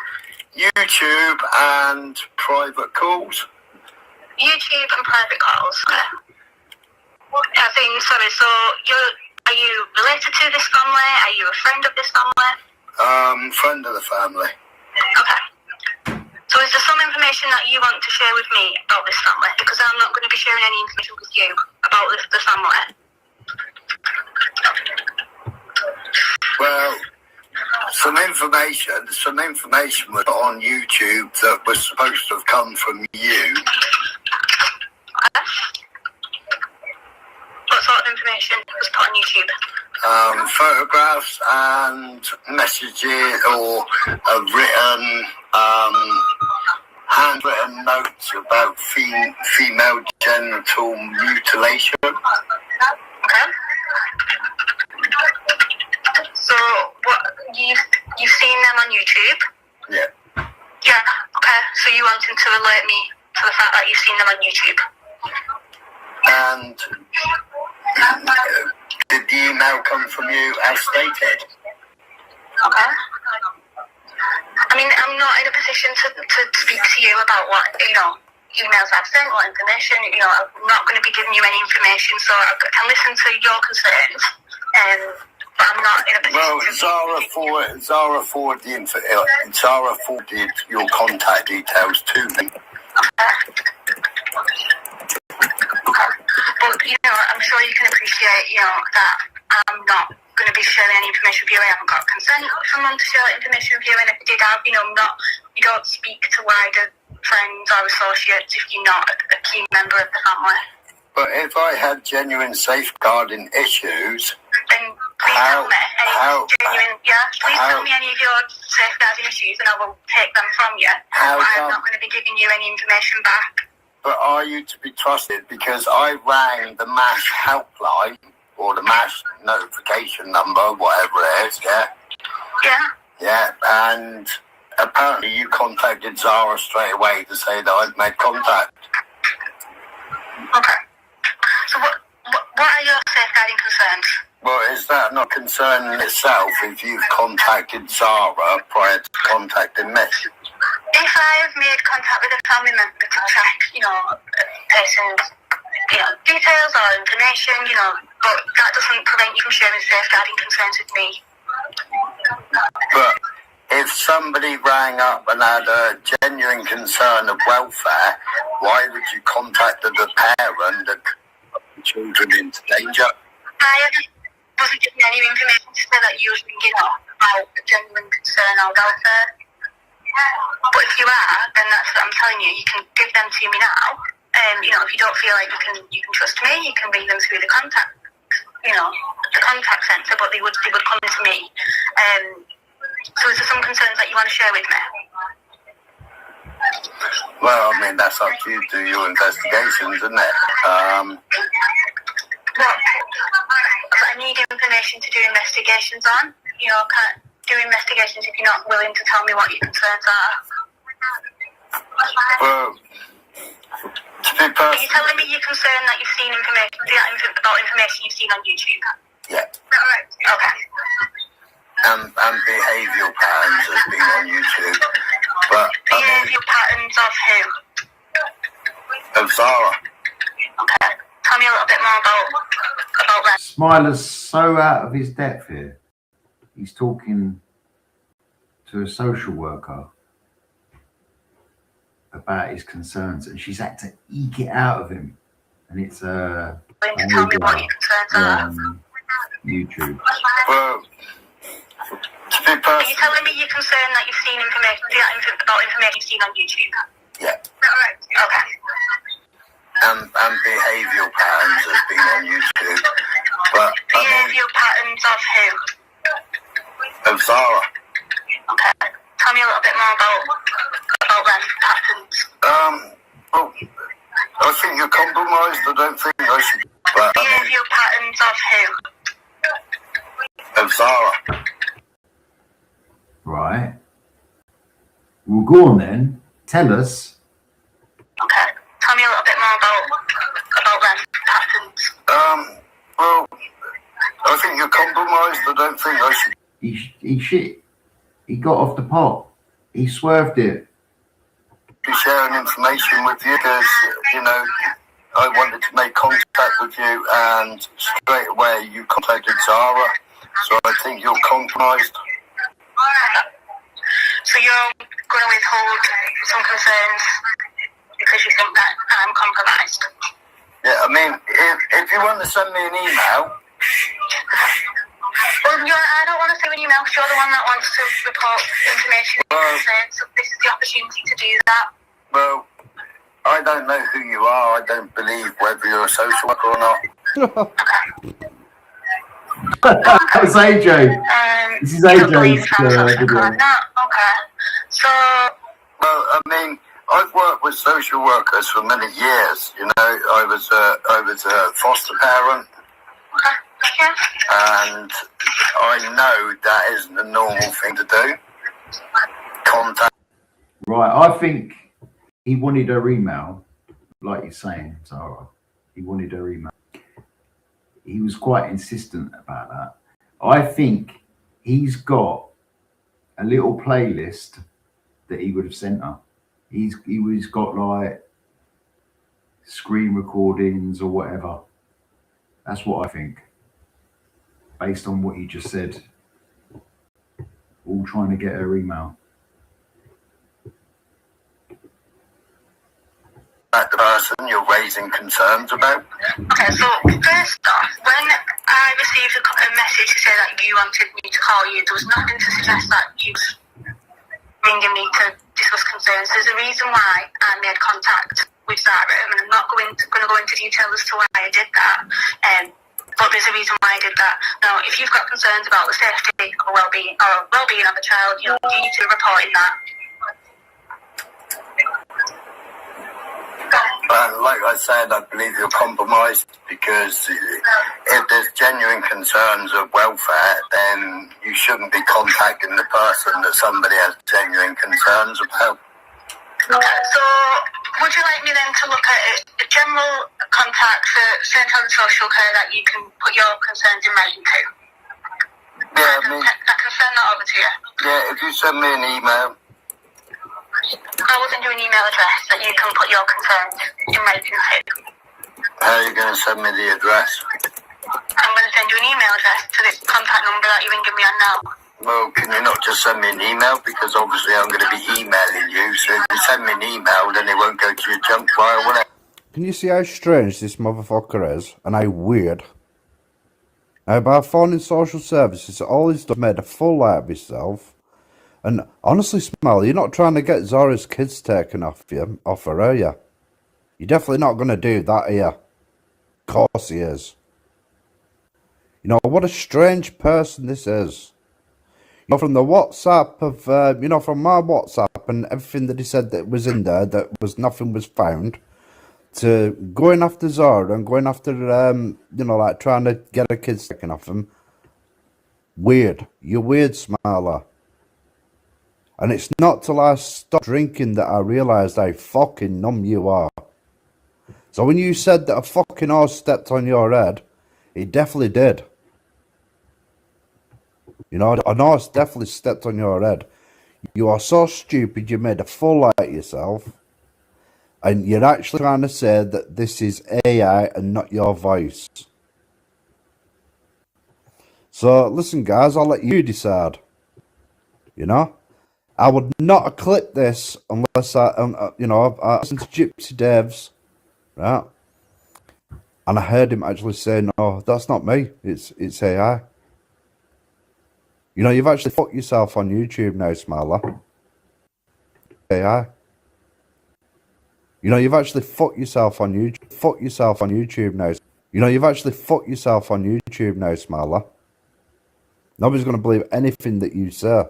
YouTube and private calls. YouTube and private calls. Okay. I think, sorry, so are you related to this family? Are you a friend of this family? Friend of the family. Okay. So is there some information that you want to share with me about this family? Because I'm not going to be sharing any information with you about the family. Well, some information was on YouTube that was supposed to have come from you. Okay. What sort of information was put on YouTube? Photographs and messages or written, handwritten notes about female genital mutilation. Okay. So what you've seen them on YouTube? Yeah. Yeah. Okay. So you wanting to alert me to the fact that you've seen them on YouTube? And did the email come from you as stated? Okay. I mean, I'm not in a position to speak to you about what, emails I've sent, what information, I'm not going to be giving you any information, so I can listen to your concerns, but I'm not in a position to... Zara forwarded your contact details to me. But, I'm sure you can appreciate, that I'm not going to be sharing any information with you. I haven't got consent from them to share information with you, and if I did have, you don't speak to wider friends or associates if you're not a key member of the family. But if I had genuine safeguarding issues, Then please tell me please tell me any of your safeguarding issues and I will take them from you. But I'm not going to be giving you any information back. but are you to be trusted? Because I rang the MASH helpline or the MASH notification number, whatever it is, yeah? Yeah. Yeah, and apparently you contacted Zara straight away to say that I'd made contact. Okay. So what are your safeguarding concerns? Well, is that not concern in itself if you've contacted Zara prior to contacting me? If I have made contact with a family member to check, person's, details or information, but that doesn't prevent you from sharing safeguarding concerns with me. But if somebody rang up and had a genuine concern of welfare, why would you contact the parent that the children into danger? I wasn't given any information to say that you was ringing up about a genuine concern or welfare. But if you are, then that's what I'm telling you. You can give them to me now. If you don't feel like you can trust me, you can ring them through the contact, the contact centre. But they would come to me. So is there some concerns that you want to share with me? Well, I mean, that's up to you to do your investigations, isn't it? Well, I need information to do investigations on. Can't do investigations if you're not willing to tell me what your concerns are. Well, to be Are personal, you telling me you're concerned that you've seen information about information you've seen on YouTube? yeah. Okay. And behavioural patterns has been on YouTube. But Behavioural patterns of who? of Zara. Okay. Tell me a little bit more about that. Smiler's so out of his depth here. He's talking to a social worker about his concerns, and she's had to eke it out of him. And it's Willing to tell me what your concerns are. YouTube. Well, to be Are you personal, telling me you're concerned that you've seen information about information you've seen on YouTube? yeah. Okay. And behavioural patterns has been on YouTube. But Behavioural patterns of who? of Zara. Okay. Tell me a little bit more about them patterns. Well, I think you're compromised. I don't think I should. But Behavioural patterns of who? of Zara. Right. Well, go on then. Tell us. Okay. Tell me a little bit more about them patterns. Well, I think you're compromised. I don't think I should. He got off the pot. He swerved it. Be sharing information with you because, I wanted to make contact with you and straight away you contacted Zara. So I think you're compromised. So you're going to withhold some concerns because you think that I'm compromised? Yeah, I mean, if you want to send me an email. Well, I don't want to send an email because you're the one that wants to report information and concerns. So this is the opportunity to do that. Well, I don't know who you are. I don't believe whether you're a social worker or not. That's AJ. This is AJ's video. Okay. So. Well, I mean, I've worked with social workers for many years. I was a foster parent. Okay. Yeah. And I know that isn't a normal thing to do. Contact. Right, I think he wanted her email, like you're saying, Zara. He wanted her email. He was quite insistent about that. I think he's got a little playlist that he would have sent her. He's got like screen recordings or whatever. That's what I think. Based on what he just said. All trying to get her email. The person you're raising concerns about. Okay, so first off, when I received a message to say that you wanted me to call you, there was nothing to suggest that you was ringing me to discuss concerns. There's a reason why I made contact with Zara, and I'm not going to go into detail as to why I did that. But there's a reason why I did that. Now, if you've got concerns about the safety or well-being of a child, you need to report in that. But like I said, I believe you're compromised because if there's genuine concerns of welfare, then you shouldn't be contacting the person that somebody has genuine concerns about. Okay, so would you like me then to look at a general contact for St. Helens Social Care that you can put your concerns in writing to? Yeah, I can send that over to you. Yeah, if you send me an email. I will send you an email address that you can put your concerns in writing to. How are you going to send me the address? I'm going to send you an email address to this contact number that you're ringing me on now. Well, can you not just send me an email? Because obviously I'm going to be emailing you, so if you send me an email, then it won't go to your junk file, will it? Can you see how strange this motherfucker is and how weird? Now, by phoning social services, all he's done made a fool out of himself. And honestly, Smile, you're not trying to get Zora's kids taken off her, are you? You're definitely not going to do that, are you? Of course he is. You know, what a strange person this is. You know, from the WhatsApp of, from my WhatsApp and everything that he said that was in there, nothing was found, to going after Zora and going after, like trying to get her kids taken off him. Weird. You're weird, Smiler. And it's not till I stopped drinking that I realised how fucking numb you are. So when you said that a fucking horse stepped on your head, it definitely did. You know, a horse definitely stepped on your head. You are so stupid you made a fool out of yourself. And you're actually trying to say that this is AI and not your voice. So listen guys, I'll let you decide. You know? I would not have clipped this unless I listened to Gypsy Dave's, right? And I heard him actually say, no, that's not me, it's AI. You know, you've actually fucked yourself on YouTube now, Smiler. AI. You know, you've actually fucked yourself on YouTube now. You know, you've actually fucked yourself on YouTube now, Smiler. Nobody's going to believe anything that you say.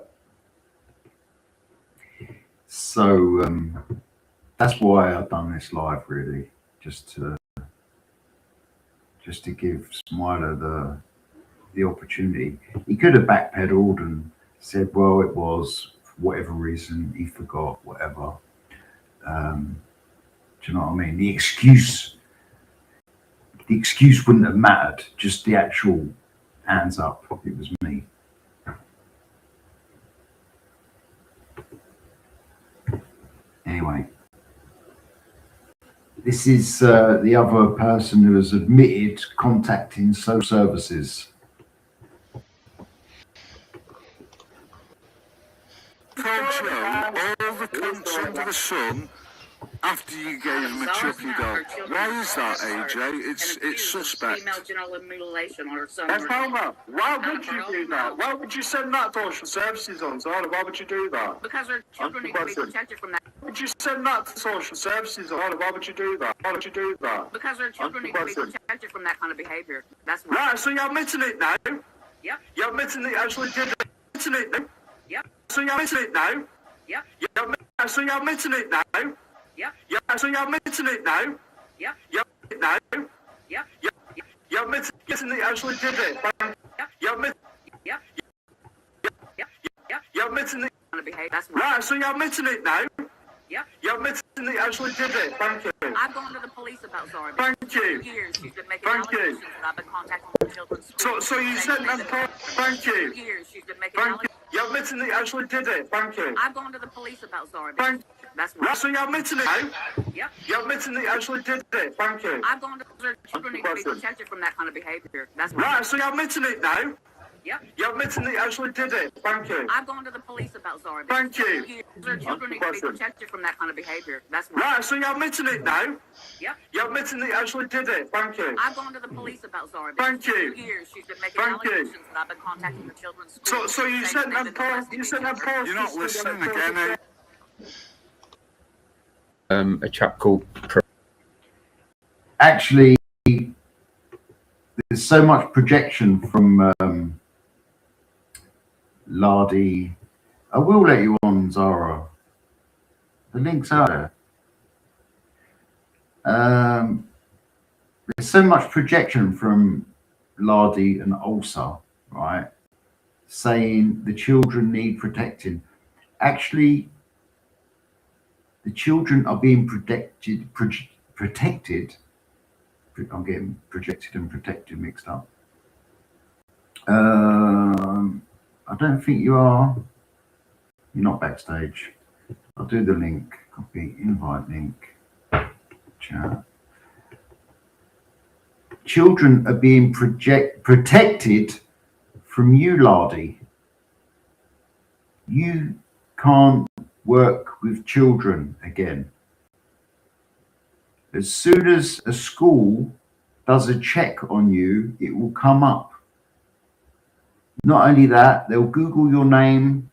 So that's why I've done this live, really, just to give Smiler the opportunity. He could have backpedaled and said, well, it was for whatever reason, he forgot, whatever. Do you know what I mean? The excuse wouldn't have mattered, just the actual hands up, it was me. Anyway, this is the other person who has admitted contacting social services. Control all the cunts under the sun after you gave him a chucky dog. Why is that, AJ? It's suspect. Female genital mutilation or something. Why would you do that? Why would you send that to social services on, Zara? Why would you do that? Because our children need to be protected from that. Why would you send that to social services on? Why would you do that? Why would you do that? Because our children need to be protected from that kind of behaviour. That's why. Right, so you're admitting it now? Yep. You're admitting that you actually did it? Admitting it now? Yep. So you're admitting it now? Yep. So you're admitting it now? Yeah. Yeah. So you're admitting it now? Yeah. Yeah. Now? Yeah. Yeah. You're admitting that you actually did it? Yeah. You're admitting. Yeah. Yeah. Yeah. Yeah. You're admitting that. Right. So you're admitting it now? Yeah. You're admitting that you actually did it. Thank you. I've gone to the police about Zara. Thank you. For years she's been making allegations that I've been contacting the children's school. So you said that. Thank you. For years she's been making allegations. You're admitting that you actually did it. Thank you. I've gone to the police about Zara. Thank you. That's right. So you're admitting it now? Yep. You're admitting that you actually did it. Thank you. I've gone to the children need to be protected from that kind of behaviour. That's right. So you're admitting it now? Yep. You're admitting that you actually did it. Thank you. I've gone to the police about Zara. Thank you. Their children need to be protected from that kind of behaviour. That's right. So you're admitting it now? Yep. You're admitting that you actually did it. Thank you. I've gone to the police about Zara. Thank you. For years she's been making allegations that I've been contacting the children's school. So you said that post. You said that post. You're not listening again, eh? A chap called Actually, there's so much projection from LiE. I will let you on, Zara. The link's out there. there's so much projection from LiE and ULSA, right, saying the children need protecting. Actually, the children are being protected. I'm getting projected and protected mixed up. I don't think you are. You're not backstage. I'll do the link. Copy, invite link, chat. Children are being protected from you, LiE. You can't work with children again. As soon as a school does a check on you, it will come up. Not only that, they'll Google your name.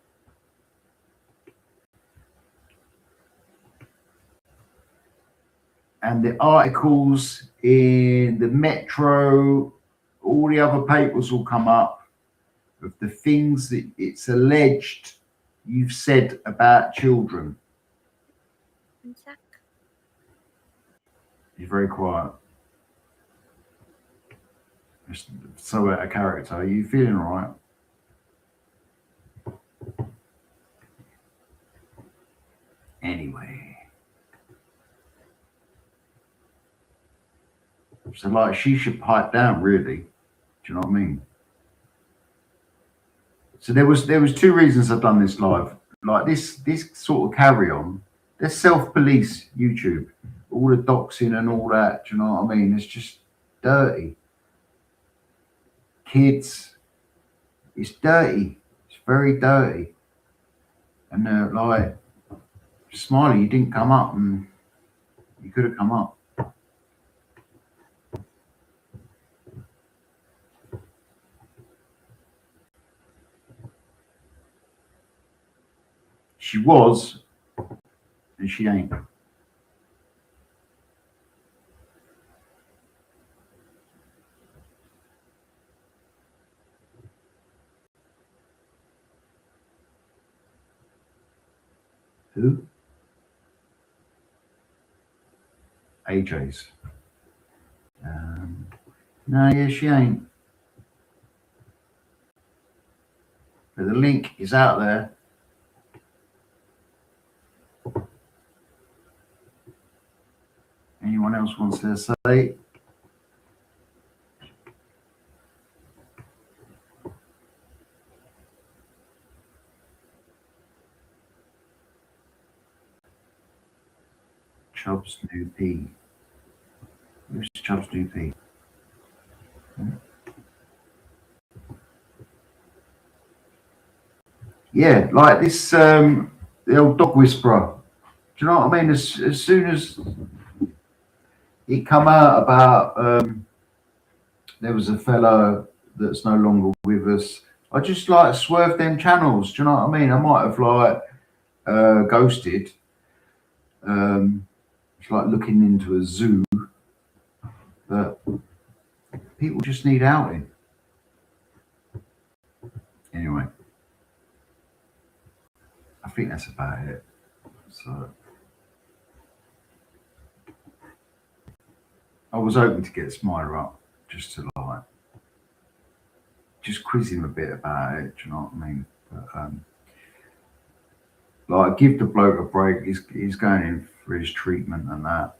And the articles in the Metro, all the other papers will come up of the things that it's alleged you've said about children. You're very quiet. Just so out of character. Are you feeling all right? Anyway. So like she should pipe down, really. Do you know what I mean? So there was 2 reasons I've done this live. Like this sort of carry on. There's self-police YouTube. All the doxing and all that, do you know what I mean? It's just dirty. Kids, it's dirty. It's very dirty. And they're like, Smiley, you didn't come up, and you could have come up. She was, and she ain't. Who? AJ's. No, yeah, she ain't. But the link is out there. Anyone else wants to say? Chubb's New P. Who's Chubb's New P? Yeah, like this, the old dog whisperer. Do you know what I mean? As soon as it come out about there was a fellow that's no longer with us, I just like swerved them channels. Do you know what I mean? I might have like ghosted. It's like looking into a zoo, but people just need outing. Anyway, I think that's about it. So I was hoping to get Smiler up just to like just quiz him a bit about it. Do you know what I mean? But like give the bloke a break. He's going in for his treatment and that,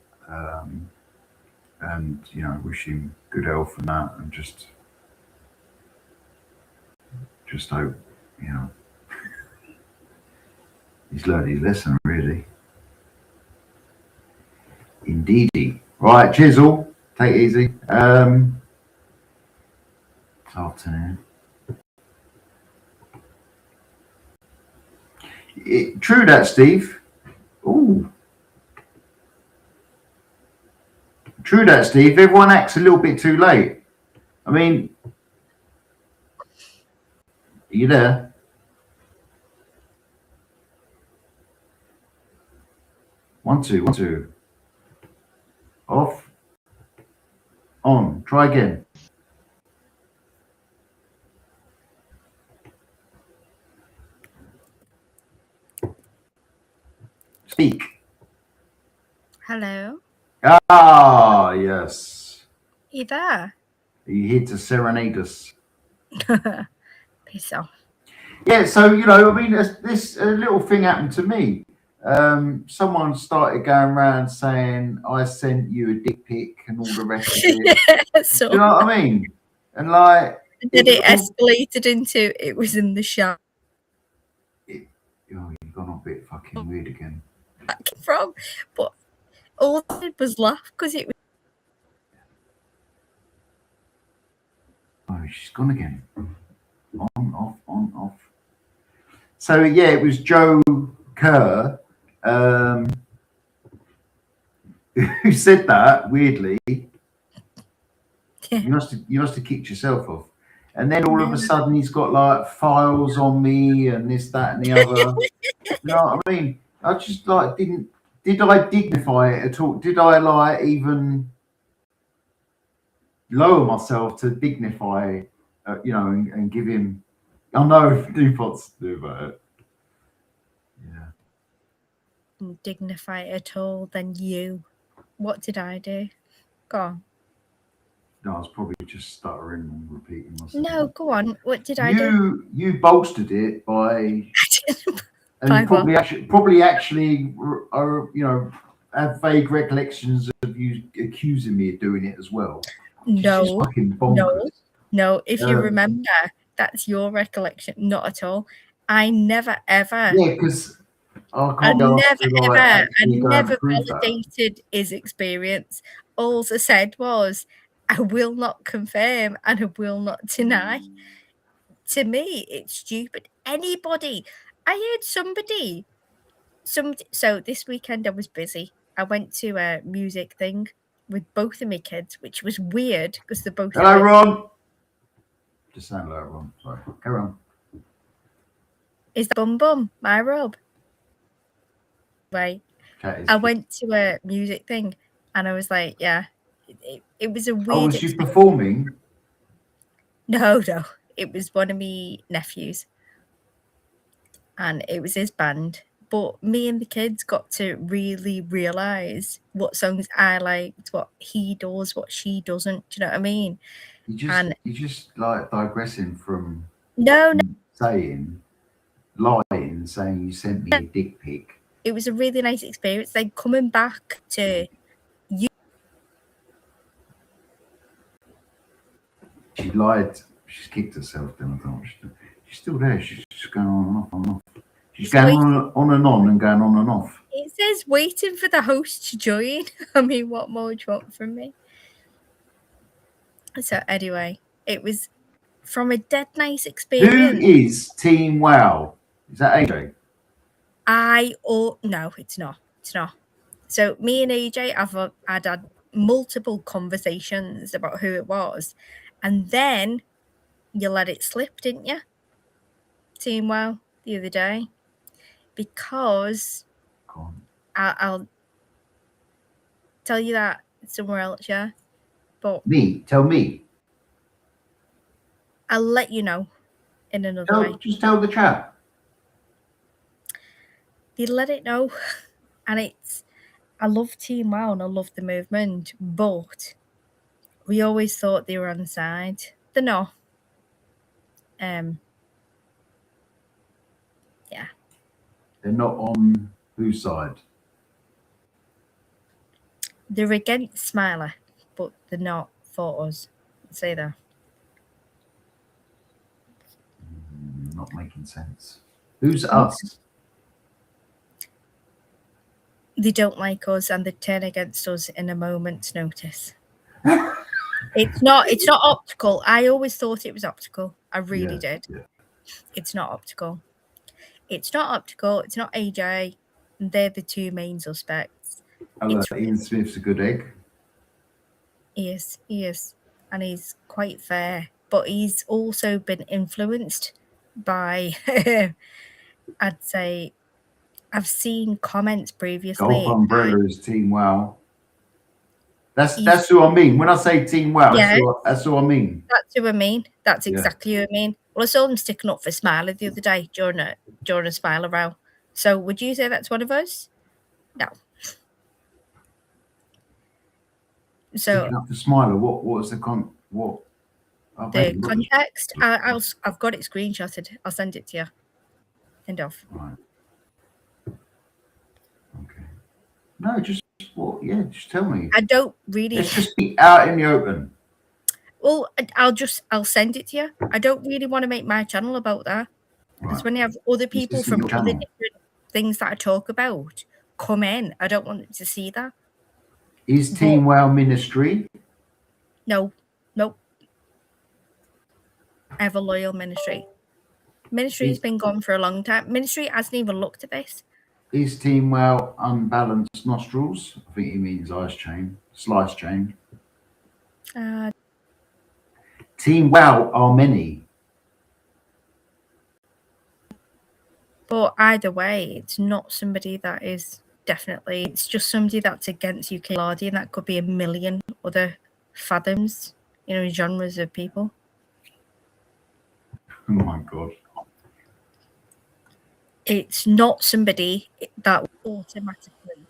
and you know, wish him good health and that, and just hope, you know, he's learned his lesson, really. Indeedy. Right, Chisel, take it easy. Afternoon. True that, Steve. Ooh. True that, Steve. Everyone acts a little bit too late. I mean, are you there? One, two. Off. On. Try again. Speak. Hello. Ah, yes. You there? Are you here to serenade us? Piss off. Yeah, so, you know, I mean, this little thing happened to me. Someone started going around saying I sent you a dick pic and all the rest of it. Do So you know what I mean? And like, then it escalated into it was in the shop. Oh, you've gone a bit fucking weird again. From, but all I did was laugh because it was. Oh, she's gone again. On, off, on, off. So yeah, it was Joe Kerr who said that weirdly. Yeah. You must have kicked yourself off. And then all of a sudden he's got like files on me and this, that, and the other. You know what I mean? I just like did I dignify it at all? Did I like even lower myself to dignify, you know, and give him? I know Dupot's to do about it. Yeah. Dignify it at all, then you. What did I do? Go on. No, I was probably just stuttering and repeating myself. No, go on. What did I do? You bolstered it by, and By you probably actually, you know, have vague recollections of you accusing me of doing it as well. No, just fucking bonkers. no. If you remember, that's your recollection, not at all. I never ever. Yeah, because I never validated his experience. All I said was, I will not confirm and I will not deny. To me, it's stupid. Anybody. I heard somebody. So this weekend I was busy. I went to a music thing with both of my kids, which was weird because they're both. Hello, Ron. Just sound like Ron. Sorry. Carry on. Is the bum bum my Rob? Right. I went to a music thing and I was like, yeah, it was a weird. Oh, was you performing? No. It was one of my nephews. And it was his band. But me and the kids got to really realise what songs I liked, what he does, what she doesn't. Do you know what I mean? You just like digressing from lying, saying you sent me a dick pic. It was a really nice experience. Like coming back to you. She lied. She's kicked herself then. She's still there. She's just going on and off and off. She's going on and on and going on and off. It says waiting for the host to join. I mean, what more do you want from me? So anyway, it was from a dead nice experience. Who is Team Wow? Is that AJ? No, it's not. It's not. So me and AJ had multiple conversations about who it was, and then you let it slip, didn't you? Team Wow the other day, because I'll tell you that somewhere else, yeah. But tell me. I'll let you know in another way. Just tell the chat. You let it know, and I love Team Wow and I love the movement, but we always thought they were on the side. They're not. Yeah. They're not on whose side? They're against Smiler, but they're not for us. Say that. Not making sense. Who's us? They don't like us and they turn against us in a moment's notice. It's not optical. I always thought it was optical. I really did. Yeah. It's not optical. It's not optical. It's not AJ. They're the two main suspects. Ian Smith's a good egg. He is. And he's quite fair. But he's also been influenced by, I'd say, I've seen comments previously. Golf Umbrella is Team Wow. That's who I mean. When I say Team Wow, that's who I mean. That's who I mean. That's exactly who I mean. Well, I saw them sticking up for Smiler the other day during a Smiler row. So would you say that's one of us? No. So Sticking up for Smiler. What's the the context, I've got it screenshotted. I'll send it to you. End of. Right. Okay. No, just what? Yeah, just tell me. I don't really. Let's just be out in the open. Well, I'll send it to you. I don't really want to make my channel about that because Right. when you have other It's people just from your other channel. different things that I talk about come in, I don't want to see that. Is Team Wow Ministry? No, nope. Ever Loyal Ministry. Ministry's been gone for a long time. Ministry hasn't even looked at this. Is Team Wow Unbalanced Nostrils? I think he means slice chain. Team Wow are many. But either way, it's not somebody that is definitely. It's just somebody that's against UK Lardy, and that could be a million other fathoms, genres of people. Oh my God. It's not somebody that automatically.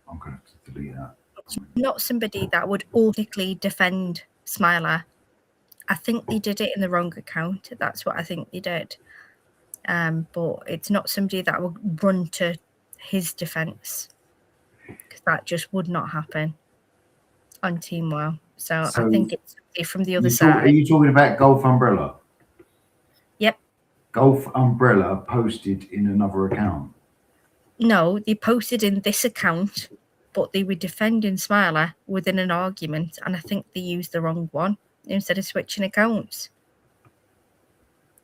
I'm going to have to delete that. It's not somebody that would automatically defend Smiler. I think they did it in the wrong account. That's what I think they did. But it's not somebody that would run to his defense, because that just would not happen on Team Wow. So I think it's somebody from the other side. Are you talking about Golf Umbrella? Yep. Golf Umbrella posted in another account. No, they posted in this account, but they were defending Smiler within an argument, and I think they used the wrong one instead of switching accounts.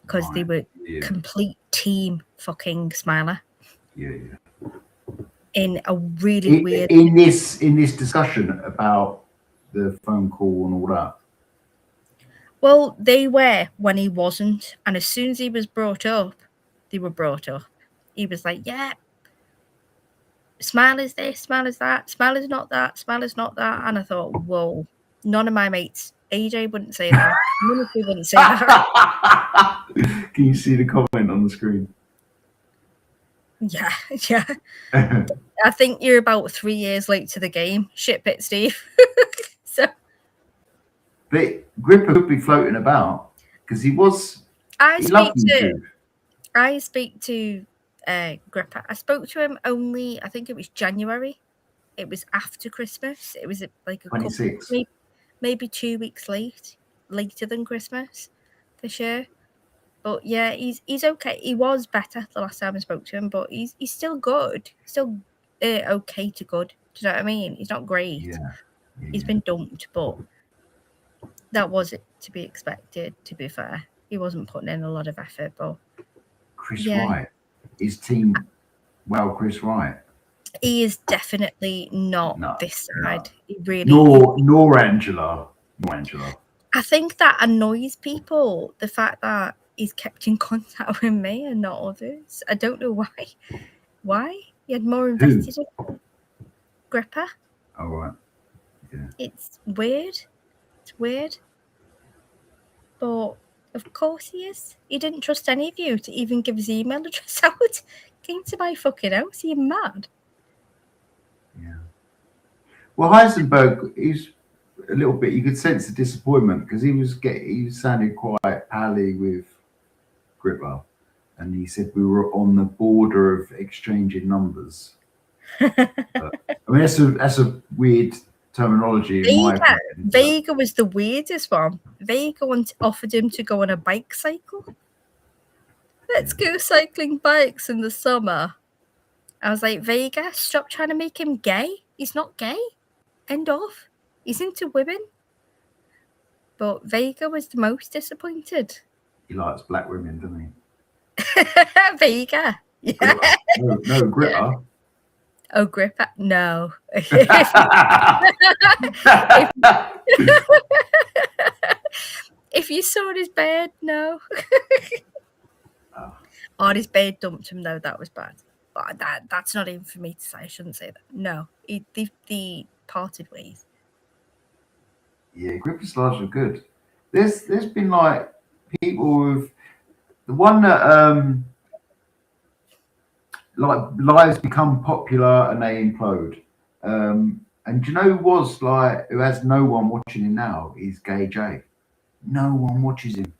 Because they were complete team fucking Smiler. Yeah. In a really weird. In this discussion about the phone call and all that. Well, they were when he wasn't, and as soon as he was brought up, they were brought up. He was like, "Yeah, Smiler's this, Smiler's that, Smiler's not that, Smiler's not that," and I thought, "Whoa, none of my mates, AJ wouldn't say that, Ministry wouldn't say that." Can you see the comment on the screen? Yeah. I think you're about 3 years late to the game. Shit pit, Steve. So. But Gripper could be floating about because he I speak to Gripper. I spoke to him only, I think it was January. It was after Christmas. It was like a 26. couple, maybe 2 weeks later than Christmas this year. But yeah, he's okay. He was better the last time I spoke to him, but he's still good. Still okay to good. Do you know what I mean? He's not great. Yeah. He's been dumped, but that was it to be expected, to be fair. He wasn't putting in a lot of effort, but Chris Wright. His team Chris Wright. He is definitely not this side. No. He really nor Angela. I think that annoys people, the fact that he's kept in contact with me and not others. I don't know why. Why? He had more invested in Gripper. Oh, right. Yeah. It's weird. But of course he is. He didn't trust any of you to even give his email address out. Came to my fucking house. Are you mad? Yeah. Well, Heisenberg, he's a little bit, you could sense the disappointment because he sounded quite pally with Gripper. And he said we were on the border of exchanging numbers. But, I mean, that's a weird terminology. Vega was the weirdest one. Vega offered him to go on a bike cycle. Let's go cycling bikes in the summer. I was like, Vega, stop trying to make him gay. He's not gay. End of. He's into women. But Vega was the most disappointed. He likes black women, doesn't he? Vega. Yeah. No, Gripper. Yeah. Oh, Gripper? No. If you saw his bed, no. Oh, his bed dumped him, though. That was bad. But that's not even for me to say. I shouldn't say that. No. They parted ways. Yeah, Gripper's lives were good. There's been like people with the one that like lives become popular and they implode. And do you know who was like who has no one watching him now? Is Gay J. No one watches him.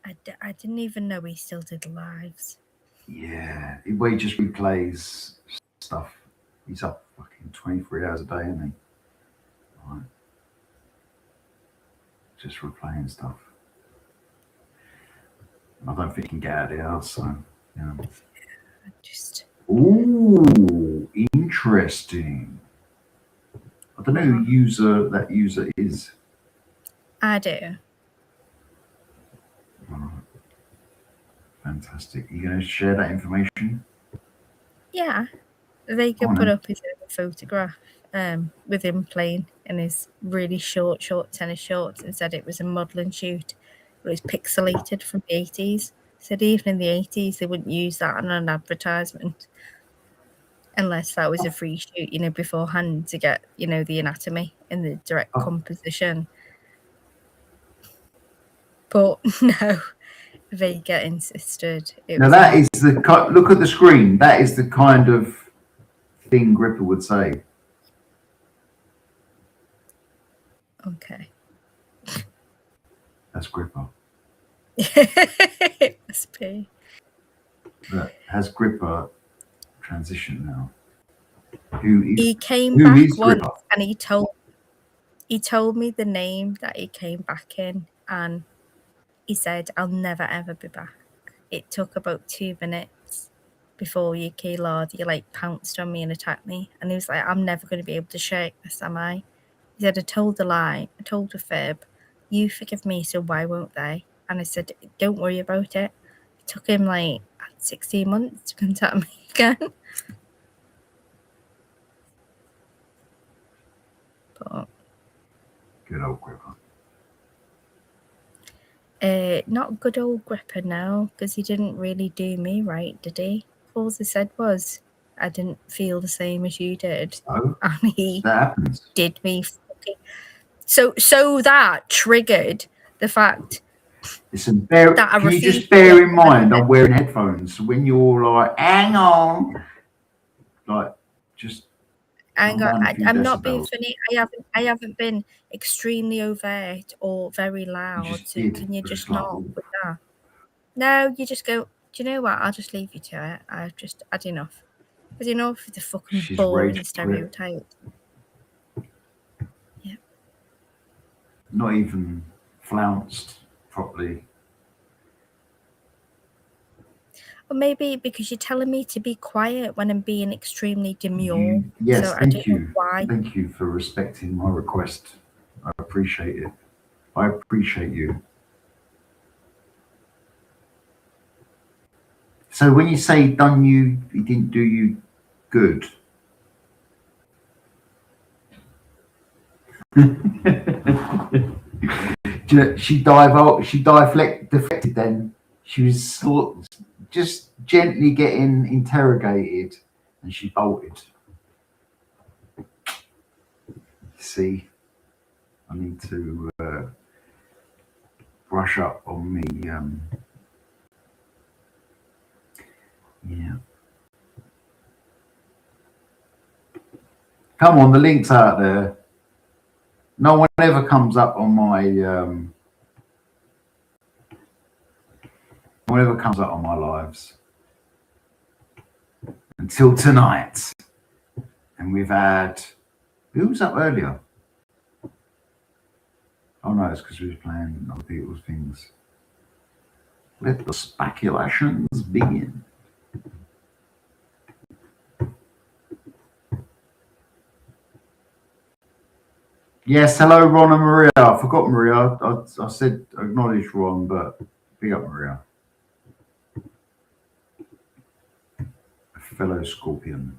I didn't even know he still did lives. Yeah, he just replays stuff. He's up fucking 23 hours a day, isn't he? Right. Just replaying stuff. I don't think he can get out of the house, so yeah. Just Ooh, interesting. I don't know who that user is. I do. Right. Fantastic. Are you going to share that information? Yeah, they could put up his photograph with him playing in his really short tennis shorts and said it was a modelling shoot. It was pixelated from the 80s. Said even in the 80s they wouldn't use that on an advertisement unless that was a free shoot, beforehand to get, the anatomy and the direct composition. But no, Vega insisted. Now that is look at the screen. That is the kind of thing Gripper would say. Okay. That's Gripper. It must be. But has Gripper transitioned now? He came back once and he told me the name that he came back in, and he said, "I'll never ever be back." It took about 2 minutes before UK Lordy pounced on me and attacked me, and he was like, "I'm never going to be able to shake this, am I?" He said, "I told a lie, I told a fib. You forgive me, so why won't they?" And I said, "Don't worry about it." It took him 16 months to contact me again. But good old Gripper. Not good old Gripper now, because he didn't really do me right, did he? All he said was, "I didn't feel the same as you did." Oh, and he that happens. Did me fucking... So that triggered the fact Listen, that can you just bear in mind I'm wearing headphones, so when you're like, hang on, just hang on, I'm not being funny. I haven't been extremely overt or very loud. So can you just not with that? No, you just go, "Do you know what? I'll just leave you to it. I've just had enough." Because enough of the fucking boring stereotype. Yeah. Not even flounced properly. Or maybe because you're telling me to be quiet when I'm being extremely demure. Yes, so thank you. Why. Thank you for respecting my request. I appreciate it. I appreciate you. So when you say he didn't do you good. She deflected then. She was just gently getting interrogated and she bolted. See, I need to brush up on me. Yeah. Come on, the link's out there. No one ever comes up on my lives until tonight. And we've had, who was up earlier? Oh no, it's because we were playing other people's things. Let the speculations begin. Yes, hello, Ron and Maria. I forgot Maria. I said acknowledge Ron, but big up Maria. A fellow Scorpion.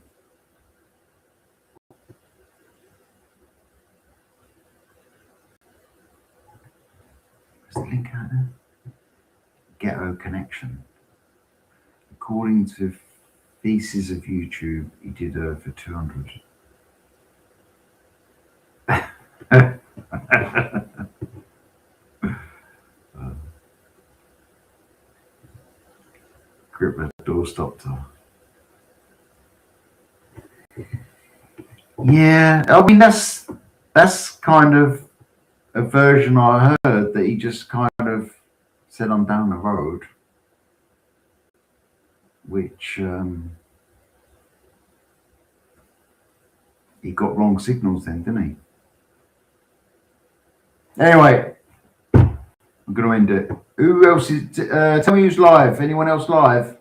Where's the link out there? Ghetto Connection. According to Faces of YouTube, he did her for 200. Gripper door stopped her. Yeah, I mean that's kind of a version I heard that he just kind of said I'm down the road, which he got wrong signals then, didn't he? Anyway, I'm going to end it. Who else is? Tell me who's live. Anyone else live?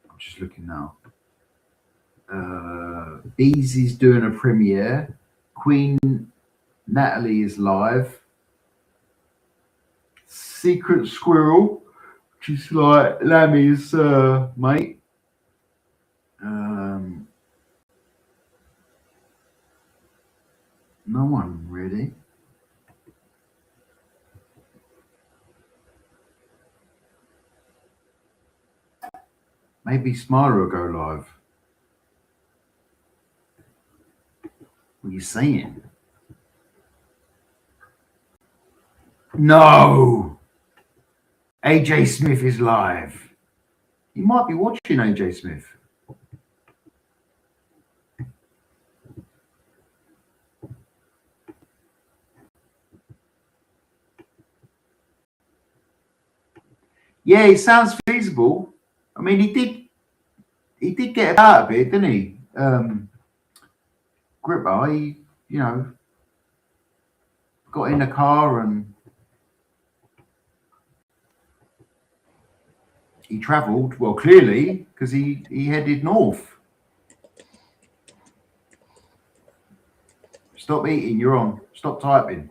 I'm just looking now. Beezy's doing a premiere. Queen Natalie is live. Secret Squirrel, which is like Lammy's mate. No one really. Maybe Smiler will go live. What are you saying? No! AJ Smith is live. You might be watching AJ Smith. Yeah, it sounds feasible. I mean, he did get about a bit, didn't he? Gripper, he, got in the car and he travelled, well, clearly, because he headed north. Stop eating, you're on. Stop typing.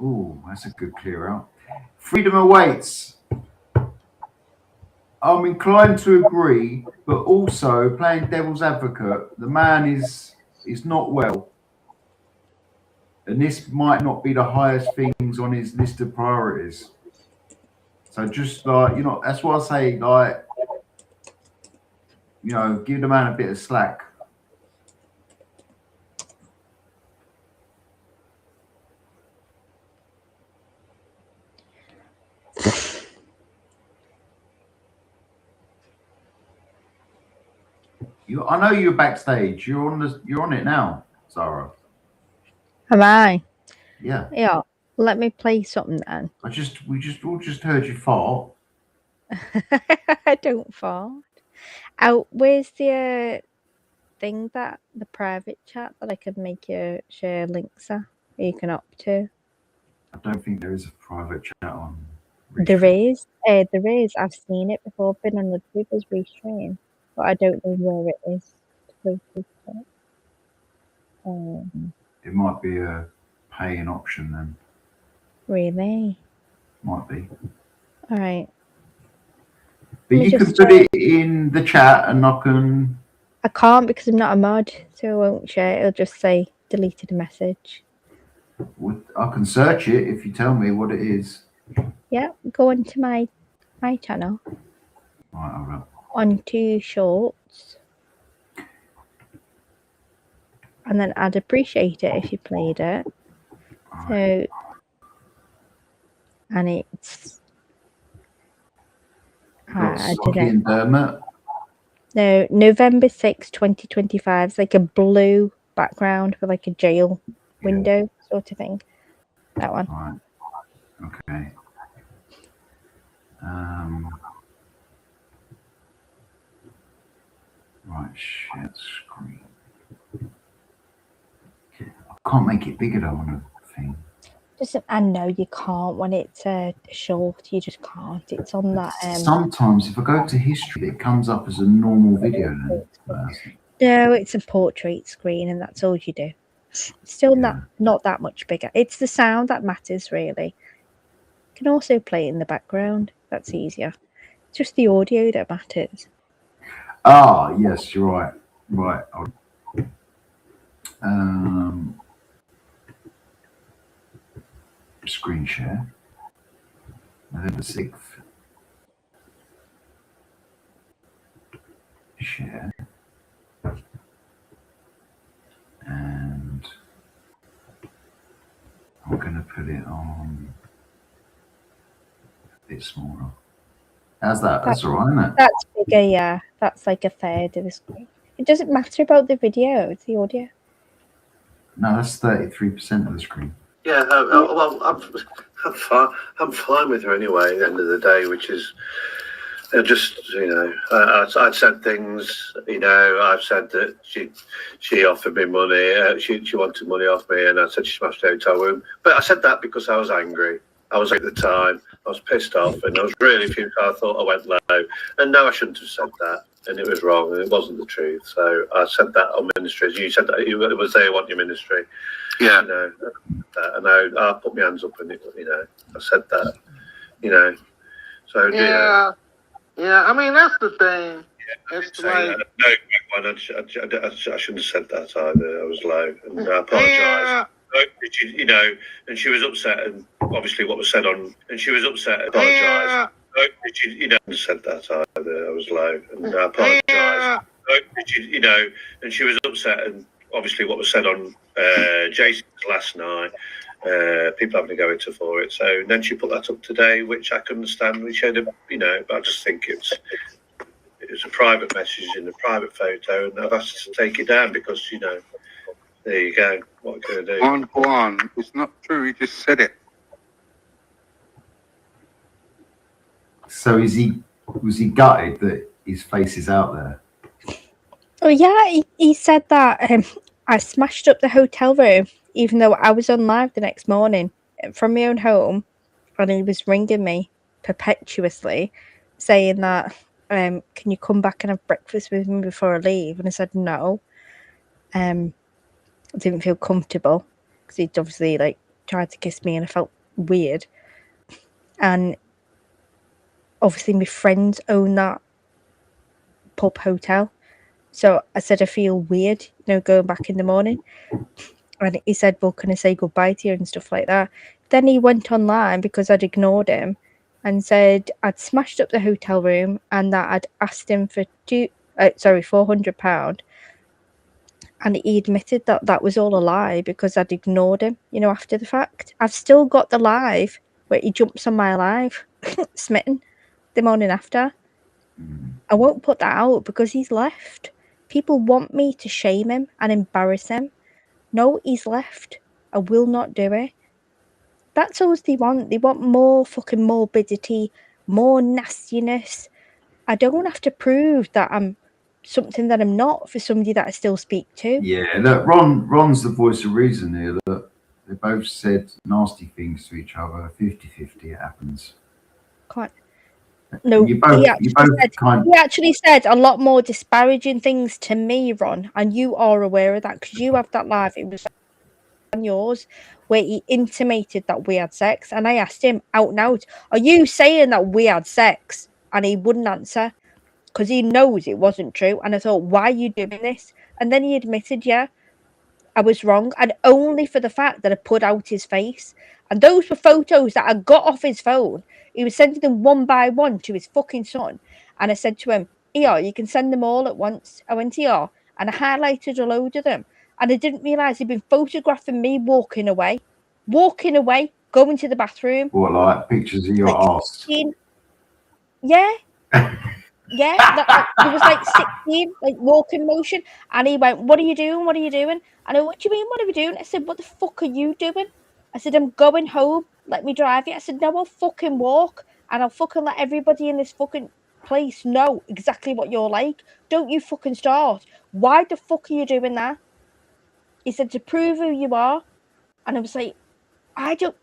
Ooh, that's a good clear out. Freedom awaits. I'm inclined to agree, but also playing devil's advocate, the man is not well. And this might not be the highest things on his list of priorities. So just like, that's what I say, like, give the man a bit of slack. I know you're backstage. You're on it now, Zara. Am I? Yeah. Yeah. Let me play something then. We all just heard you fart. I don't fart. Oh, where's the thing the private chat that I could make you share links at? You can opt to. I don't think there is a private chat on. There is. There is. I've seen it before. Been on the YouTuber's restream, but I don't know where it is. It might be a paying option then. Really? Might be. All right. But you can put it in the chat and I can... I can't because I'm not a mod, so I won't share. It'll just say deleted a message. I can search it if you tell me what it is. Yeah, go onto my channel. Right, all right. Onto shorts. And then I'd appreciate it if you played it. Right. So, and it's... I did it. No, November 6, 2025. It's like a blue background with like a jail window sort of thing. That one. All right. Okay. Right, share screen. I can't make it bigger though on a thing. I know you can't when it's short. You just can't. It's on that. Sometimes if I go to history, it comes up as a normal video. No, it's a portrait screen, and that's all you do. Still not that much bigger. It's the sound that matters, really. You can also play it in the background. That's easier. It's just the audio that matters. Ah, yes, you're right. Right. Screen share. November 6th. share. And I'm going to put it on a bit smaller. How's that? That's all right, isn't it? That's bigger, yeah. That's like a third of the screen. It doesn't matter about the video, it's the audio. No, that's 33% of the screen. Yeah, well, I'm fine with her anyway. At the end of the day, which is just I'd said things. I've said that she offered me money. She wanted money off me, and I said she smashed the hotel room. But I said that because I was angry. I was at the time. I was pissed off, and I was really futile. I thought I went low, and no, I shouldn't have said that. And it was wrong, and it wasn't the truth. So I said that on ministry. You said that it was there. Want your ministry? Yeah. And I put my hands up, and I said that. So yeah. Yeah, I mean that's the thing. It's like I shouldn't have said that either. I was low, and I apologise. And she was upset, and obviously what was said on, and she was upset. I apologise. Said that either. I was low, and I apologise. And she was upset, and obviously what was said on Jason's last night. People having to go into for it. So then she put that up today, which I can understand. We showed but I just think it was a private message in a private photo, and I've asked her to take it down because there you go. What can I do? Go on. It's not true. He just said it. So was he gutted that his face is out there? Oh yeah, he said that I smashed up the hotel room, even though I was on live the next morning from my own home, and he was ringing me perpetuously, saying that, can you come back and have breakfast with me before I leave? And I said no. I didn't feel comfortable because he'd obviously tried to kiss me, and I felt weird. And obviously my friends own that pub hotel, so I said I feel weird, going back in the morning. And he said, well, can I say goodbye to you and stuff like that? Then he went online because I'd ignored him and said I'd smashed up the hotel room and that I'd asked him for £400. And he admitted that that was all a lie because I'd ignored him, after the fact. I've still got the live where he jumps on my live, smitten, the morning after. I won't put that out because he's left. People want me to shame him and embarrass him. No, he's left. I will not do it. That's all they want. They want more fucking morbidity, more nastiness. I don't have to prove that I'm something that I'm not for somebody that I still speak to. Yeah, look, Ron's the voice of reason here. Look, they both said nasty things to each other. 50-50, it happens. Quite. No, he actually said a lot more disparaging things to me, Ron, and you are aware of that because you have that live. It was on yours where he intimated that we had sex, and I asked him out and out, "Are you saying that we had sex?" And he wouldn't answer because he knows it wasn't true. And I thought, "Why are you doing this?" And then he admitted, "Yeah, I was wrong," and only for the fact that I put out his face. And those were photos that I got off his phone. He was sending them one by one to his fucking son. And I said to him, "Here, you can send them all at once." I went, "Here," and I highlighted a load of them. And I didn't realise he'd been photographing me walking away, going to the bathroom. What, like pictures of your arse? Yeah. Yeah, it was 16, walking motion. And he went, "What are you doing? What are you doing?" And I went, "What do you mean, what are we doing?" I said, "What the fuck are you doing?" I said, "I'm going home. Let me drive you." I said, "No, I'll fucking walk. And I'll fucking let everybody in this fucking place know exactly what you're like. Don't you fucking start. Why the fuck are you doing that?" He said, "To prove who you are." And I was like,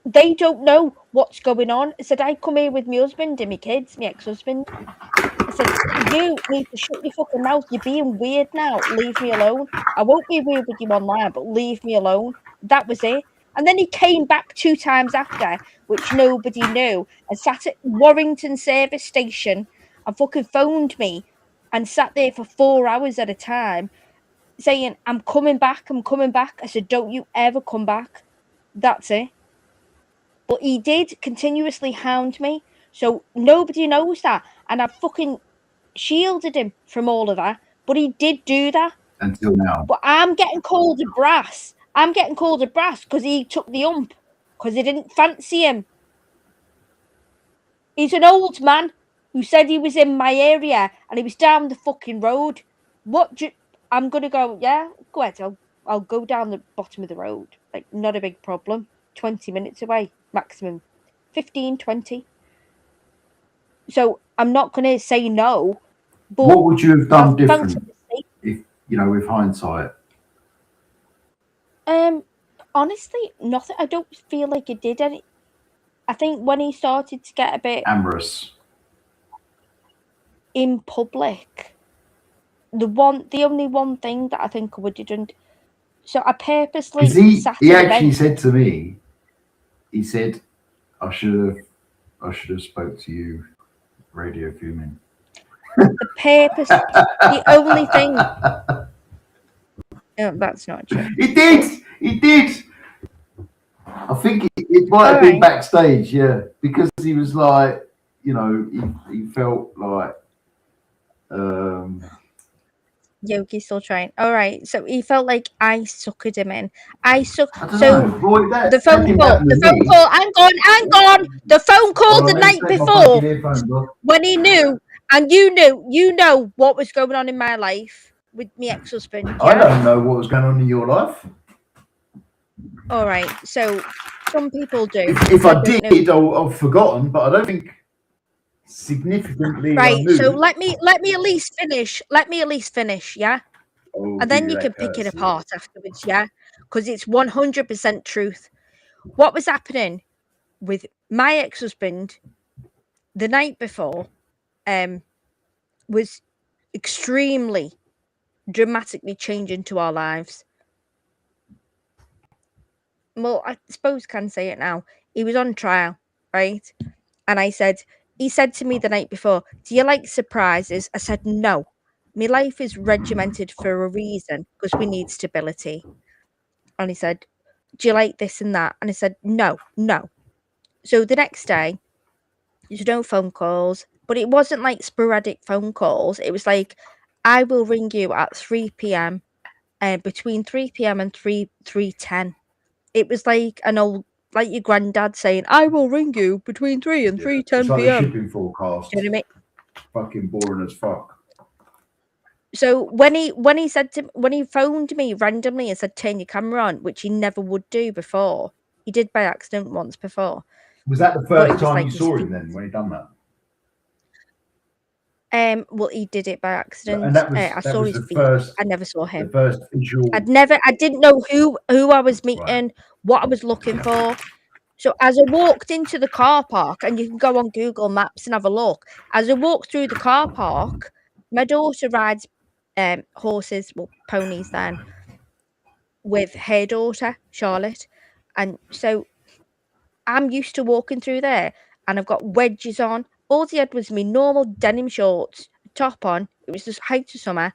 they don't know what's going on. I said, "I come here with my husband and my kids, my ex-husband." I said, "You need to shut your fucking mouth. You're being weird now. Leave me alone. I won't be weird with you online, but leave me alone." That was it. And then he came back 2 times after, which nobody knew, and sat at Warrington service station and fucking phoned me and sat there for 4 hours at a time saying, I'm coming back. I said, "Don't you ever come back." That's it. But he did continuously hound me. So nobody knows that. And I fucking shielded him from all of that. But he did do that. Until now. But I'm getting called a brass. I'm getting called a brass because he took the ump because he didn't fancy him. He's an old man who said he was in my area and he was down the fucking road. I'm going to go, yeah, go ahead. I'll go down the bottom of the road. Like, not a big problem. 20 minutes away, maximum. 15, 20. So I'm not going to say no. But what would you have done different if, with hindsight? Honestly, nothing. I don't feel like he did any. I think when he started to get a bit amorous in public, the only one thing that I think I would have done. So I purposely he actually said to me, he said, I should have spoke to you radio fuming. The only thing. That's not true. He did. I think it might have been backstage, yeah, because he was like, he felt like. Yogi's still trying. All right, so he felt like I suckered him in. The phone call. Hang on. The phone call the night before when he knew, and you know what was going on in my life with my ex-husband. Yeah? I don't know what was going on in your life. All right, so some people do. If I did, I've forgotten, but I don't think significantly. Right, so let me at least finish. Yeah, and then you can pick it apart afterwards. Yeah, because it's 100% truth. What was happening with my ex-husband the night before was extremely dramatically changing to our lives. Well, I suppose I can say it now. He was on trial, right? And he said to me the night before, do you like surprises? I said, no. My life is regimented for a reason because we need stability. And he said, do you like this and that? And I said, no. So the next day, there's no phone calls, but it wasn't like sporadic phone calls. It was like, I will ring you at 3 p.m. Between 3 p.m. and 3:10. It was like like your granddad saying, I will ring you between 3 and 3:10 like p.m. shipping forecast. You know what I mean? Fucking boring as fuck. So when he phoned me randomly and said, turn your camera on, which he never would do before. He did by accident once before. Was that the first time you saw him then when he done that? Well, he did it by accident. And I saw his feet. I never saw him. The first visual. I didn't know who I was meeting, what I was looking for. So as I walked into the car park, and you can go on Google Maps and have a look. As I walked through the car park, my daughter rides horses, well, ponies then, with her daughter, Charlotte. And so I'm used to walking through there, and I've got wedges on. All he had was my normal denim shorts, top on. It was just height of summer,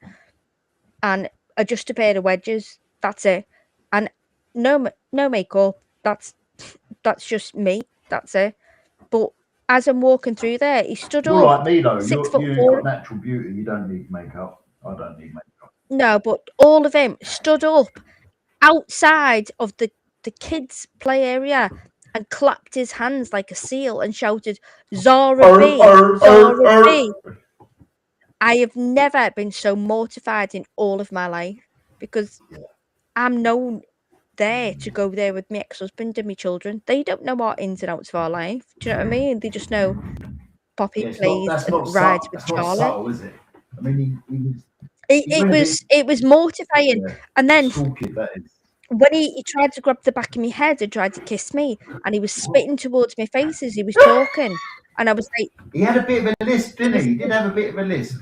and just a pair of wedges. That's it, and no makeup. That's just me. That's it. But as I'm walking through there, he stood You're up. like me though. You've got natural beauty. You don't need makeup. I don't need makeup. No, but all of them stood up outside of the kids' play area and clapped his hands like a seal and shouted, Zara B, Zara B. I have never been so mortified in all of my life because I'm known there to go there with my ex-husband and my children. They don't know our ins and outs of our life. Do you know what I mean? They just know Poppy plays and rides with Charlotte. Subtle, is it? I mean, it was mortifying. Yeah, and then that is. When he tried to grab the back of my head and tried to kiss me, and he was spitting towards my face as he was talking, and I was like, he had a bit of a lisp, didn't he? He did have a bit of a lisp.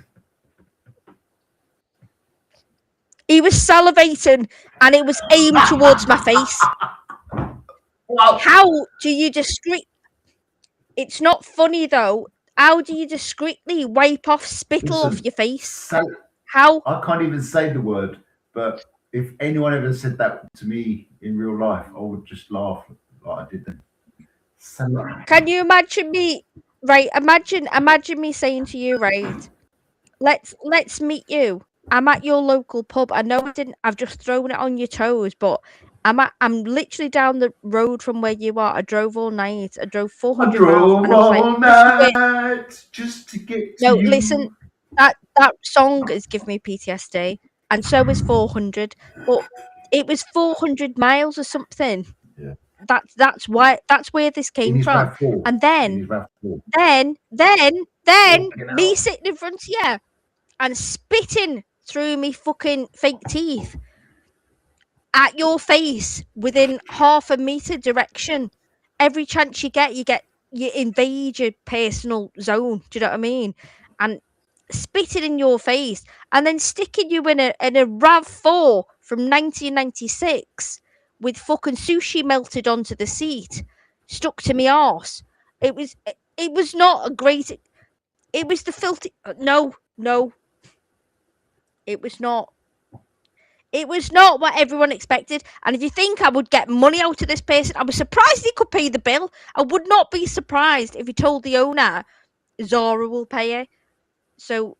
He was salivating, and it was aimed towards my face. How do you discreet? It's not funny though. How do you discreetly wipe off spittle off your face? How? I can't even say the word, but if anyone ever said that to me in real life, I would just laugh like I did then. Can you imagine me? Right, imagine me saying to you, right? Let's meet you I'm at your local pub. I know I've just thrown it on your toes, but I'm literally down the road from where you are. I drove all night. I drove 400 miles, and I was like, all night just to get to no, you. listen, that song has given me PTSD, and so is 400. But it was 400 miles or something. Yeah. That's where this In came his from. RAV4. And In then his RAV4. then Fucking me hell. sitting in front of you and spitting through me fucking fake teeth at your face within half a meter direction. Every chance you invade your personal zone. Do you know what I mean? And spitting in your face, and then sticking you in a RAV4 from 1996 with fucking sushi melted onto the seat, stuck to me arse. It was not a great. It was the filthy. No. It was not. It was not what everyone expected. And if you think I would get money out of this person, I was surprised he could pay the bill. I would not be surprised if he told the owner, Zara will pay it. So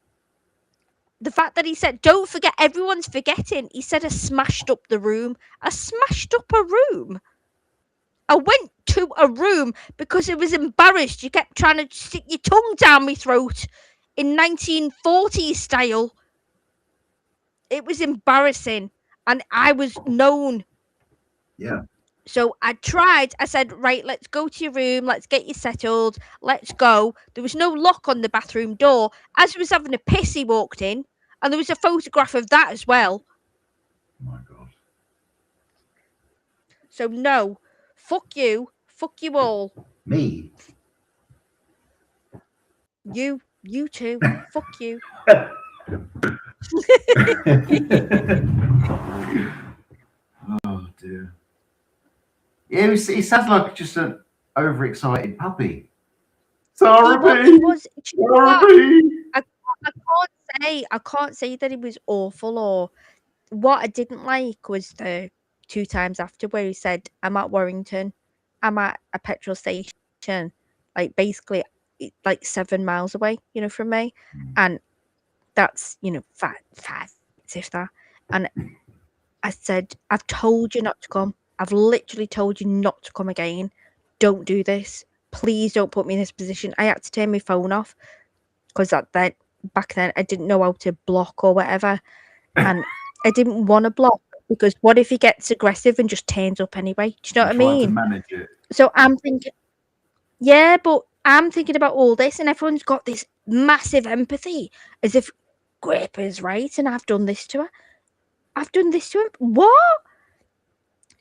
the fact that he said, don't forget, everyone's forgetting. He said I smashed up the room. I smashed up a room. I went to a room because I was embarrassed. You kept trying to stick your tongue down my throat in 1940s style. It was embarrassing, and I was known. Yeah. So I tried. I said, right, let's go to your room. Let's get you settled. Let's go. There was no lock on the bathroom door. As he was having a piss, he walked in, and there was a photograph of that as well. Oh my God. So no, fuck you all. Me? You too. Fuck you. Oh dear. Yeah, he sounds like just an overexcited puppy. Sorry, I can't say that it was awful, or what I didn't like was the 2 times after where he said, I'm at Warrington, I'm at a petrol station, like basically like 7 miles away, from me. And that's, 5, if that. And I said, I've told you not to come. I've literally told you not to come again. Don't do this. Please don't put me in this position. I had to turn my phone off because back then I didn't know how to block or whatever. And I didn't want to block because what if he gets aggressive and just turns up anyway? Do you know what I mean? To manage it. So I'm thinking, yeah, but I'm thinking about all this, and everyone's got this massive empathy as if Gripper's right, and I've done this to her. I've done this to him. What?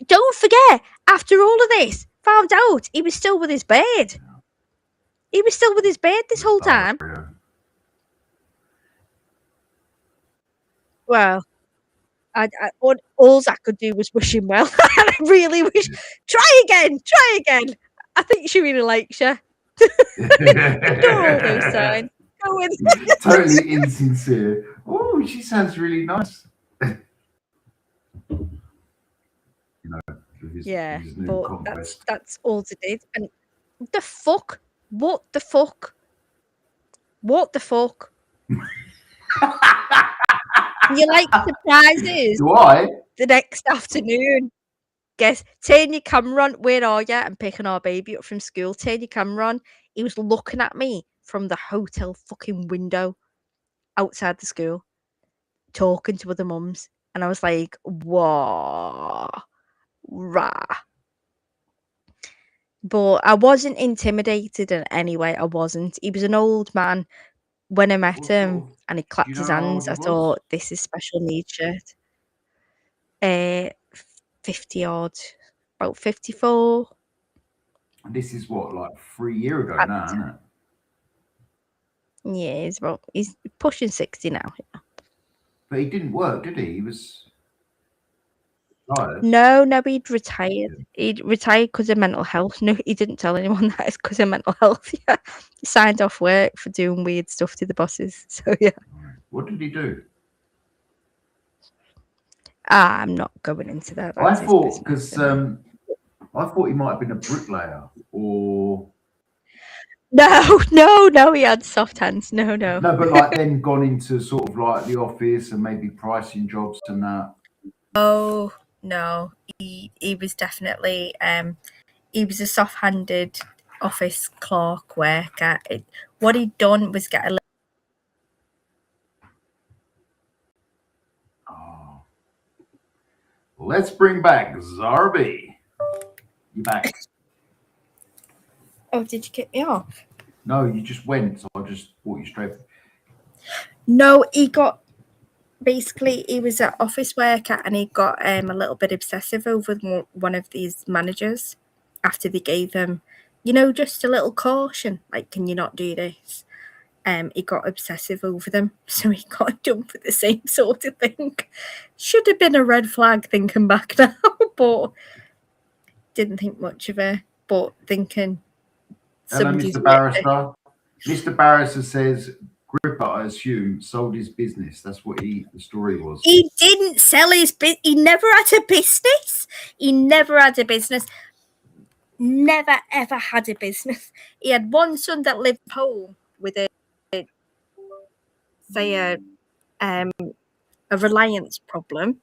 Don't forget, after all of this, found out he was still with his beard. He was still with his beard this whole time. Well, all I could do was wish him well. I really wish. Try again. I think she really likes you. Ignore all those signs. Go with it. Totally insincere. Oh, she sounds really nice. His but conquest. that's all it did. And the fuck? What the fuck? What the fuck? You like surprises? Do I? The next afternoon. Guess, turn your camera on. Where are you? I'm picking our baby up from school. Turn your camera on. He was looking at me from the hotel fucking window outside the school, talking to other mums. And I was like, whoa, rah. But I wasn't intimidated in any way. I wasn't. He was an old man. When I met him and he clapped his hands, I thought, this is special needs shirt. 50 odd, about 54. This is what, like 3 years ago now, isn't it? Yeah, he's pushing 60 now. But he didn't work, did he? He was tired. No, he'd retired. He'd retired because of mental health. No, he didn't tell anyone that it's because of mental health. Yeah, he signed off work for doing weird stuff to the bosses. So yeah. What did he do? I'm not going into that. I thought I thought he might have been a bricklayer or. No, he had soft hands. No. No, but like then gone into sort of like the office and maybe pricing jobs and that. Oh no, he was definitely he was a soft-handed office clerk worker. What he'd done was get a Oh. Let's bring back Zarby. You back? Oh, did you kick me off? No, you just went, so I just brought you straight. No, he was an office worker and he got a little bit obsessive over one of these managers after they gave him, just a little caution, like, can you not do this? He got obsessive over them, so he got done for the same sort of thing. Should have been a red flag thinking back now, but didn't think much of it. But thinking, Hello, Mr. Barrister. Mr. Barrister says Gripper, I assume, sold his business. That's what the story was. He didn't sell his business. He never had a business. Never ever had a business. He had one son that lived home with a reliance problem,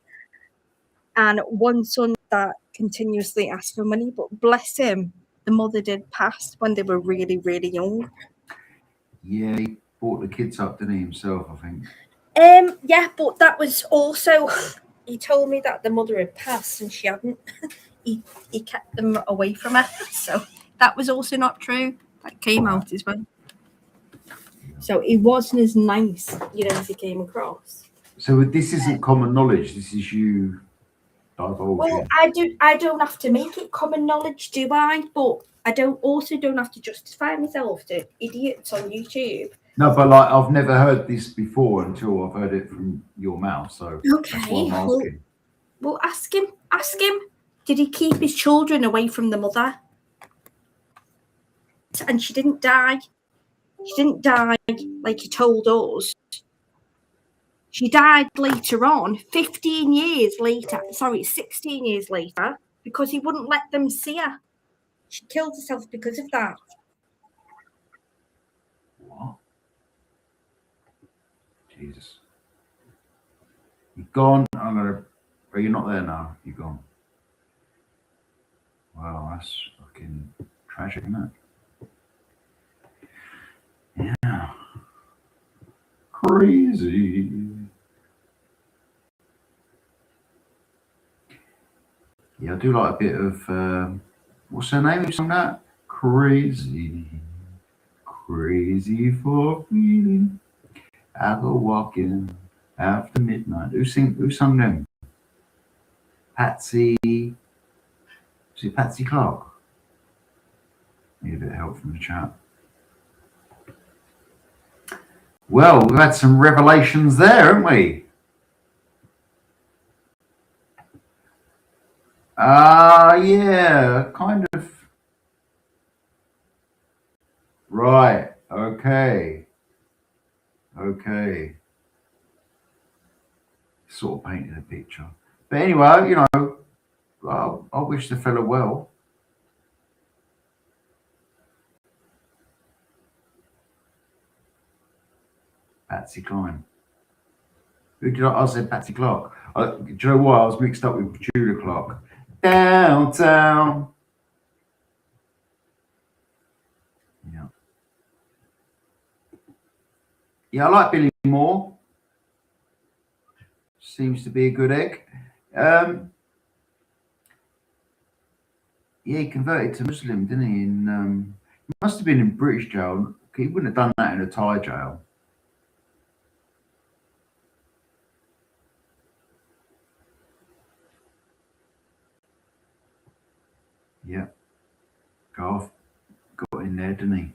and one son that continuously asked for money. But bless him, the mother did pass when they were really, really young. Yeah, he brought the kids up, didn't he, himself, I think? Yeah, but that was also, he told me that the mother had passed and she hadn't. He kept them away from her, so that was also not true. That came out as well. So he wasn't as nice, as he came across. So this isn't common knowledge. This is you divulging. Well, I don't have to make it common knowledge, do I? But I don't have to justify myself to idiots on YouTube. No, but like I've never heard this before until I've heard it from your mouth. So okay, that's what I'm asking. Well, ask him. Did he keep his children away from the mother? And she didn't die. She didn't die like he told us. She died later on, 16 years later, because he wouldn't let them see her. She killed herself because of that. What? Jesus. You're gone. Are you not there now? You're gone. Wow, that's fucking tragic, isn't it? Yeah. Crazy. Yeah, I do like a bit of what's her name? Who sung that? Crazy for feeling. I go walking after midnight. Who sung them? Patsy. Was it Patsy Clark? Need a bit of help from the chat. Well, we've had some revelations there, haven't we? Yeah, kind of. Right, okay. Sort of painted a picture. But anyway, I wish the fella well. Patsy Cline. Who did I said Patsy Clark. Do you know why? I was mixed up with Julia Clark. Downtown. Yeah, I like Billy Moore. Seems to be a good egg. Yeah, he converted to Muslim, didn't he? He must have been in British jail. He wouldn't have done that in a Thai jail. Yeah. Garth got in there, didn't he?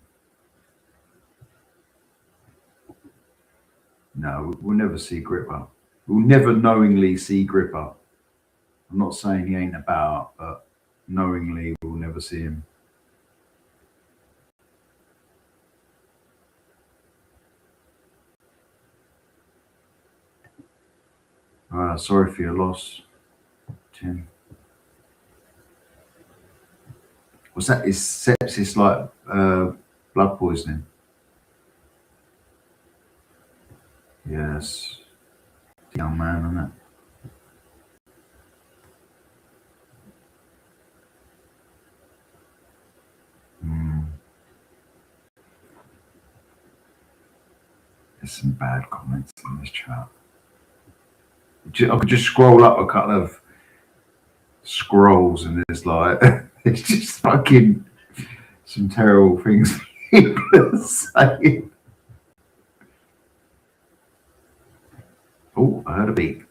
No, we'll never see Gripper. We'll never knowingly see Gripper. I'm not saying he ain't about, but knowingly we'll never see him. Sorry for your loss, Tim. Was that his sepsis like blood poisoning. Yes, young man, isn't it? There's some bad comments in this chat. I could just scroll up a couple of scrolls and there's like, it's just fucking some terrible things people are saying. Oh, I heard a beep.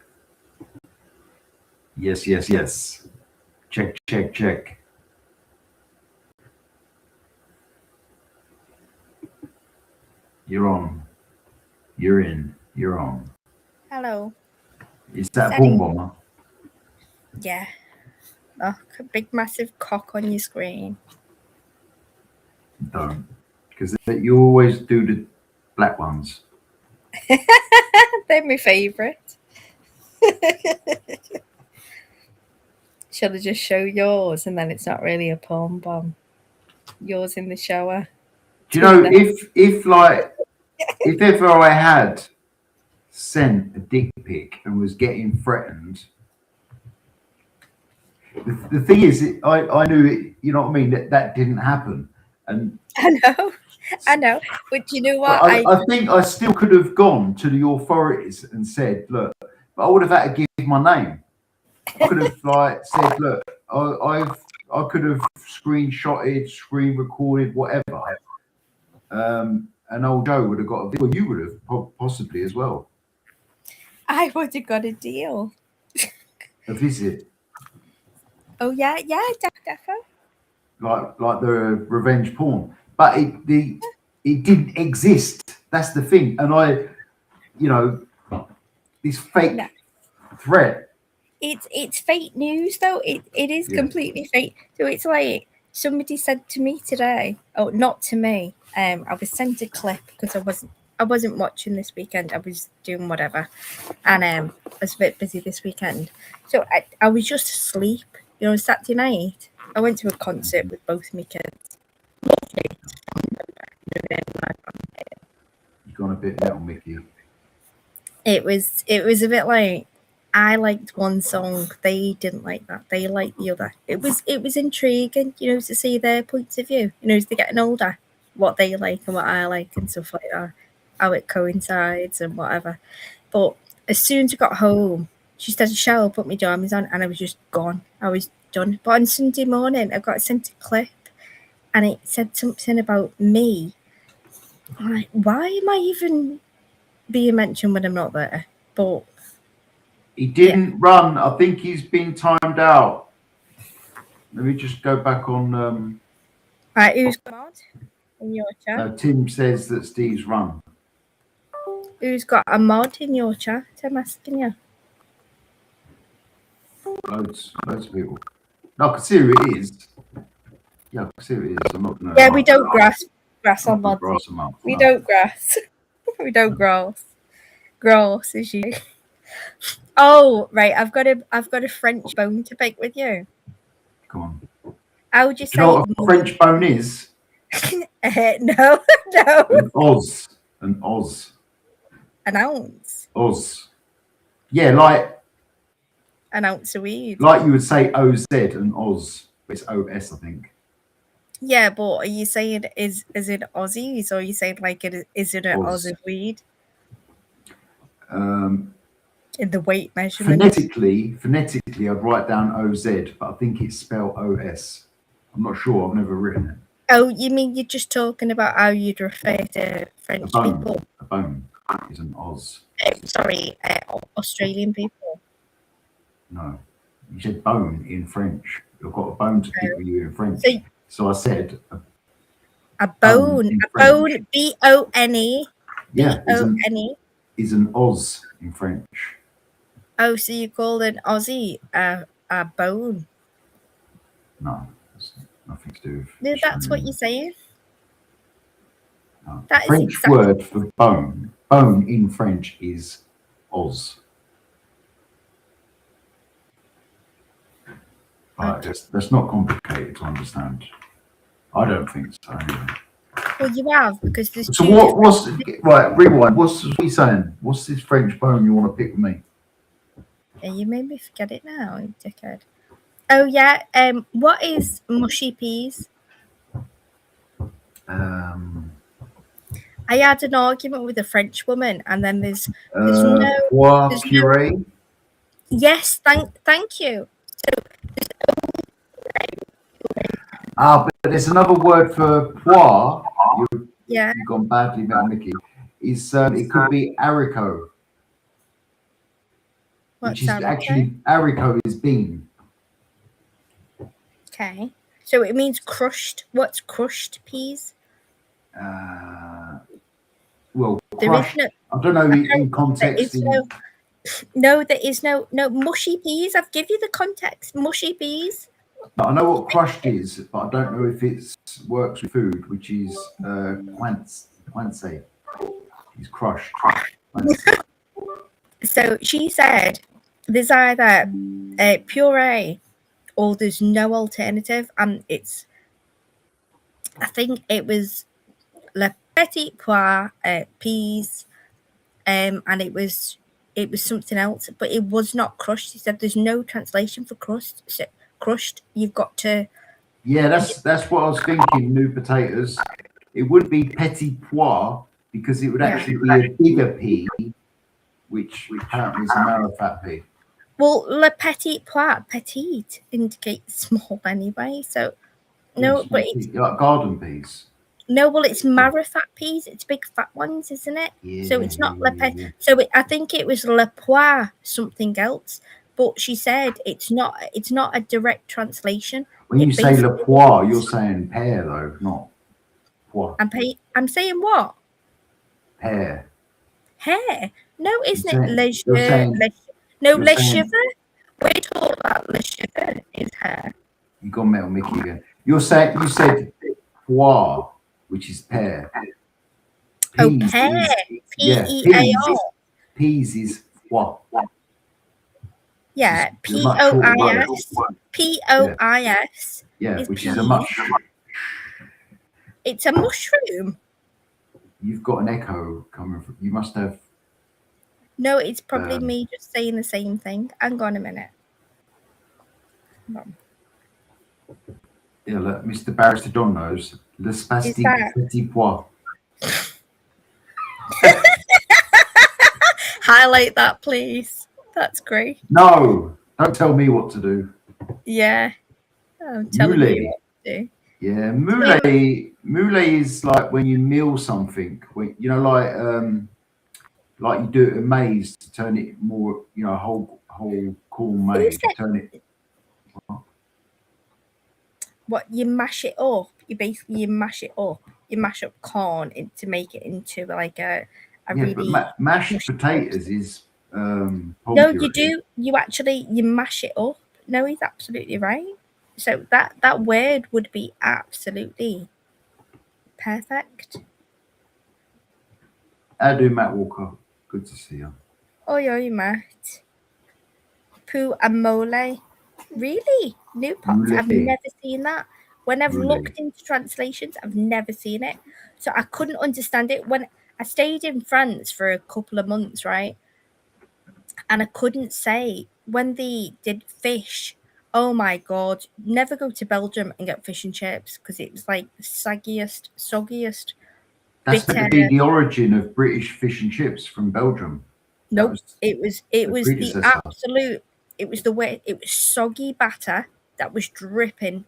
Yes, yes, yes. Check, check, check. You're on. You're in. You're on. Hello. Is that a Sadie. porn bomber? Yeah. Oh, a big massive cock on your screen. Don't. Because you always do the black ones. They're my favourite. Shall I just show yours and then it's not really a porn bomb? Yours in the shower. Do you know, if ever I had sent a dick pic and was getting threatened, the thing is, I knew it, you know what I mean, that didn't happen. And I know. But you know what? I think I still could have gone to the authorities and said, look, but I would have had to give my name. I could have said, look, I could have screenshotted, screen recorded, whatever. And old Joe would have got a deal. You would have possibly as well. I would have got a deal. A visit. Oh yeah, definitely. Like the revenge porn, but it didn't exist. That's the thing. And this fake threat. It's fake news though. It is completely fake. So it's like somebody said to me today. Oh, not to me. I was sent a clip because I wasn't watching this weekend. I was doing whatever, and I was a bit busy this weekend. So I was just asleep. You know, Saturday night. I went to a concert with both my kids. You've gone a bit metal, Mickey. It was a bit like I liked one song, they didn't like that. They liked the other. It was intriguing, you know, to see their points of view. You know, as they're getting older, what they like and what I like and stuff like that, how it coincides and whatever. But as soon as I got home, she started to shower, put my jammies on, and I was just gone. I was done. But on Sunday morning, I got sent a clip, and it said something about me. I'm like, why am I even being mentioned when I'm not there? But he didn't run. I think he's been timed out. Let me just go back on. Right, who's got a mod in your chat? Tim says that Steve's run. Who's got a mod in your chat? I'm asking you. Loads of people. No, I can see who it is. Yeah, I can see who it is. I'm not gonna. Yeah, we don't grass on mods. We No. don't grass. We don't grass. Grass is you. Oh, right. I've got a French bone to pick with you. Come on. How would you Do say? you know what a French bone is? No. An Oz. An Oz. An ounce. Oz. Yeah, like An ounce of weed. you would say OZ and Oz. But it's OS, I think. Yeah, but are you saying is it Aussies or are you saying like is it an Oz of weed? In the weight measurement. Phonetically, I'd write down OZ, but I think it's spelled OS. I'm not sure. I've never written it. Oh, you mean you're just talking about how you'd refer to French people? A bone is an Oz. Australian people. No, you said bone in French. You've got a bone to pick with you in French. So I said a bone. A bone. B-O-N-E. Yeah, B-O-N-E. Is an Oz in French. Oh, so you call an Aussie a bone? No, it's nothing to do with. No, that's what you're saying. No. That French word for bone. Bone in French is Oz. That's not complicated to understand. I don't think so. Anyway. Well, you have, because there's So two what's right? Rewind. What's he saying? What's this French poem you want to pick with me? Yeah, you made me forget it now, you dickhead. Oh yeah. What is mushy peas? I had an argument with a French woman, and then there's Poire puree. Yes, thank you. But there's another word for poire. Yeah. You've gone badly, Metal Mickey. It could be haricot, which is actually haricot is bean. Okay. So it means crushed. What's crushed peas? Well, crushed. I don't know in context. No, there is no mushy peas. I've given you the context. Mushy peas. I know what crushed is, but I don't know if it works with food, which is quance. He's crushed. So she said there's either puree or there's no alternative, and I think it was le petit pois peas, and it was something else, but it was not crushed. She said there's no translation for crushed. So crushed, you've got to. Yeah, that's what I was thinking. New potatoes. It would be petit pois because it would actually be a bigger pea, which apparently is a narrow fat pea. Well, le petit pois, petite indicates small anyway. So no, but it's like garden peas. No, well, it's marrow fat peas. It's big fat ones, isn't it? Yeah, so it's not le petit. Yeah. So I think it was le pois something else. But she said it's not a direct translation. When you say le pois, you're saying pear though, not pois. I'm saying what? Pear. Hair? No, isn't it le cheveux? No, le cheveux. We're talking about le cheveux is hair. You got Metal Mickey again. You said pois, which is pear. Peas pear. P-E-A-R. Peas is pois. Yeah, P-O-I-S. P-O-I-S. Yeah, which is a much. It's a mushroom. You've got an echo coming from. You must have. No, it's probably me just saying the same thing. Hang on a minute. Come on. Yeah, look, Mr. Barrister Don knows. Le spastic petit pois. Highlight that, please. That's great. No, don't tell me what to do. Yeah, I'm telling you what to do. Yeah, moule is like when you mill something. When, you know, like you do it in maize to turn it more, you know, whole corn maize. Turn it. What, you mash it up? You mash it up. You mash up corn to make it into like a really. But mashed potatoes is. No, you do. You mash it up. No, he's absolutely right. So that word would be absolutely perfect. How do, Matt Walker? Good to see you. Oh, yeah, Matt. Poo and mole. Really? New pots? I've never seen that. When I've looked into translations, I've never seen it. So I couldn't understand it. When I stayed in France for a couple of months, right? And I couldn't say when they did fish. Oh my God, never go to Belgium and get fish and chips because it was like the soggiest. That's meant to be the origin of British fish and chips from Belgium. Nope, it was the absolute. It was soggy batter that was dripping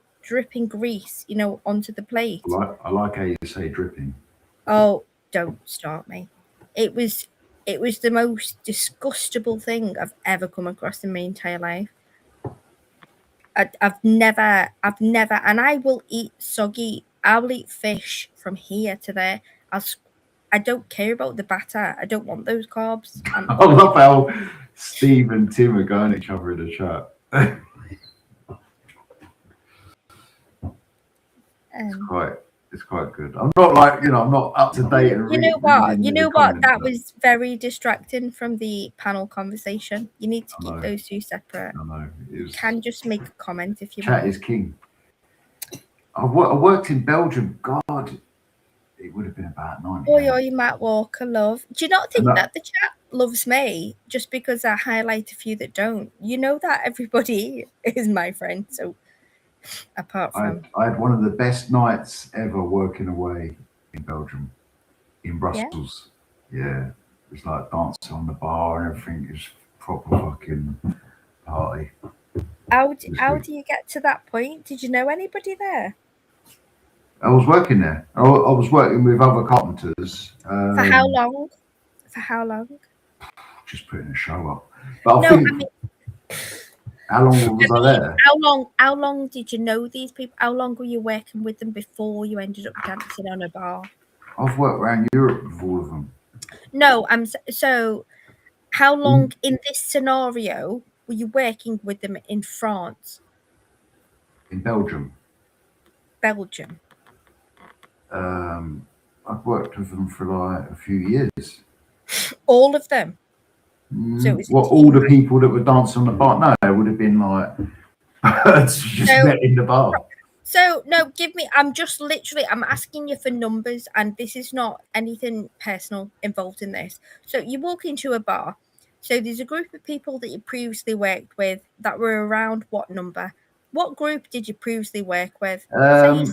grease, you know, onto the plate. I like how you say dripping. Oh, don't start me. It was the most disgustable thing I've ever come across in my entire life. I've never, and I will eat soggy. I will eat fish from here to there. I don't care about the batter. I don't want those carbs. I love how Steve and Tim are going at each other in the chat. It's quite good. I'm not like, you know, I'm not up to date. You know what? That was very distracting from the panel conversation. You need to keep those two separate. I know. You can just make a comment if you want. Chat is king. I worked in Belgium. God, it would have been about 90. Oi, oi, Matt Walker, love. Do you not think And that the chat loves me just because I highlight a few that don't? You know that everybody is my friend, so apart from... I had one of the best nights ever working away in Belgium, in Brussels. Yeah. It was like dancing on the bar and everything. It was proper fucking party. How do you get to that point? Did you know anybody there? I was working there. I was working with other carpenters. For how long? For how long? Just putting a show up. But No, I mean, how long was I there? How long did you know these people? How long were you working with them before you ended up dancing on a bar? I've worked around Europe with all of them. No, so how long in this scenario were you working with them in France? In Belgium. Belgium. I've worked with them for like a few years. All of them? So it was all the people that were dancing on the bar? No, it would have been like just met in the bar. So no, I'm asking you for numbers, and this is not anything personal involved in this. So you walk into a bar, so there's a group of people that you previously worked with that were around what number? What group did you previously work with? Say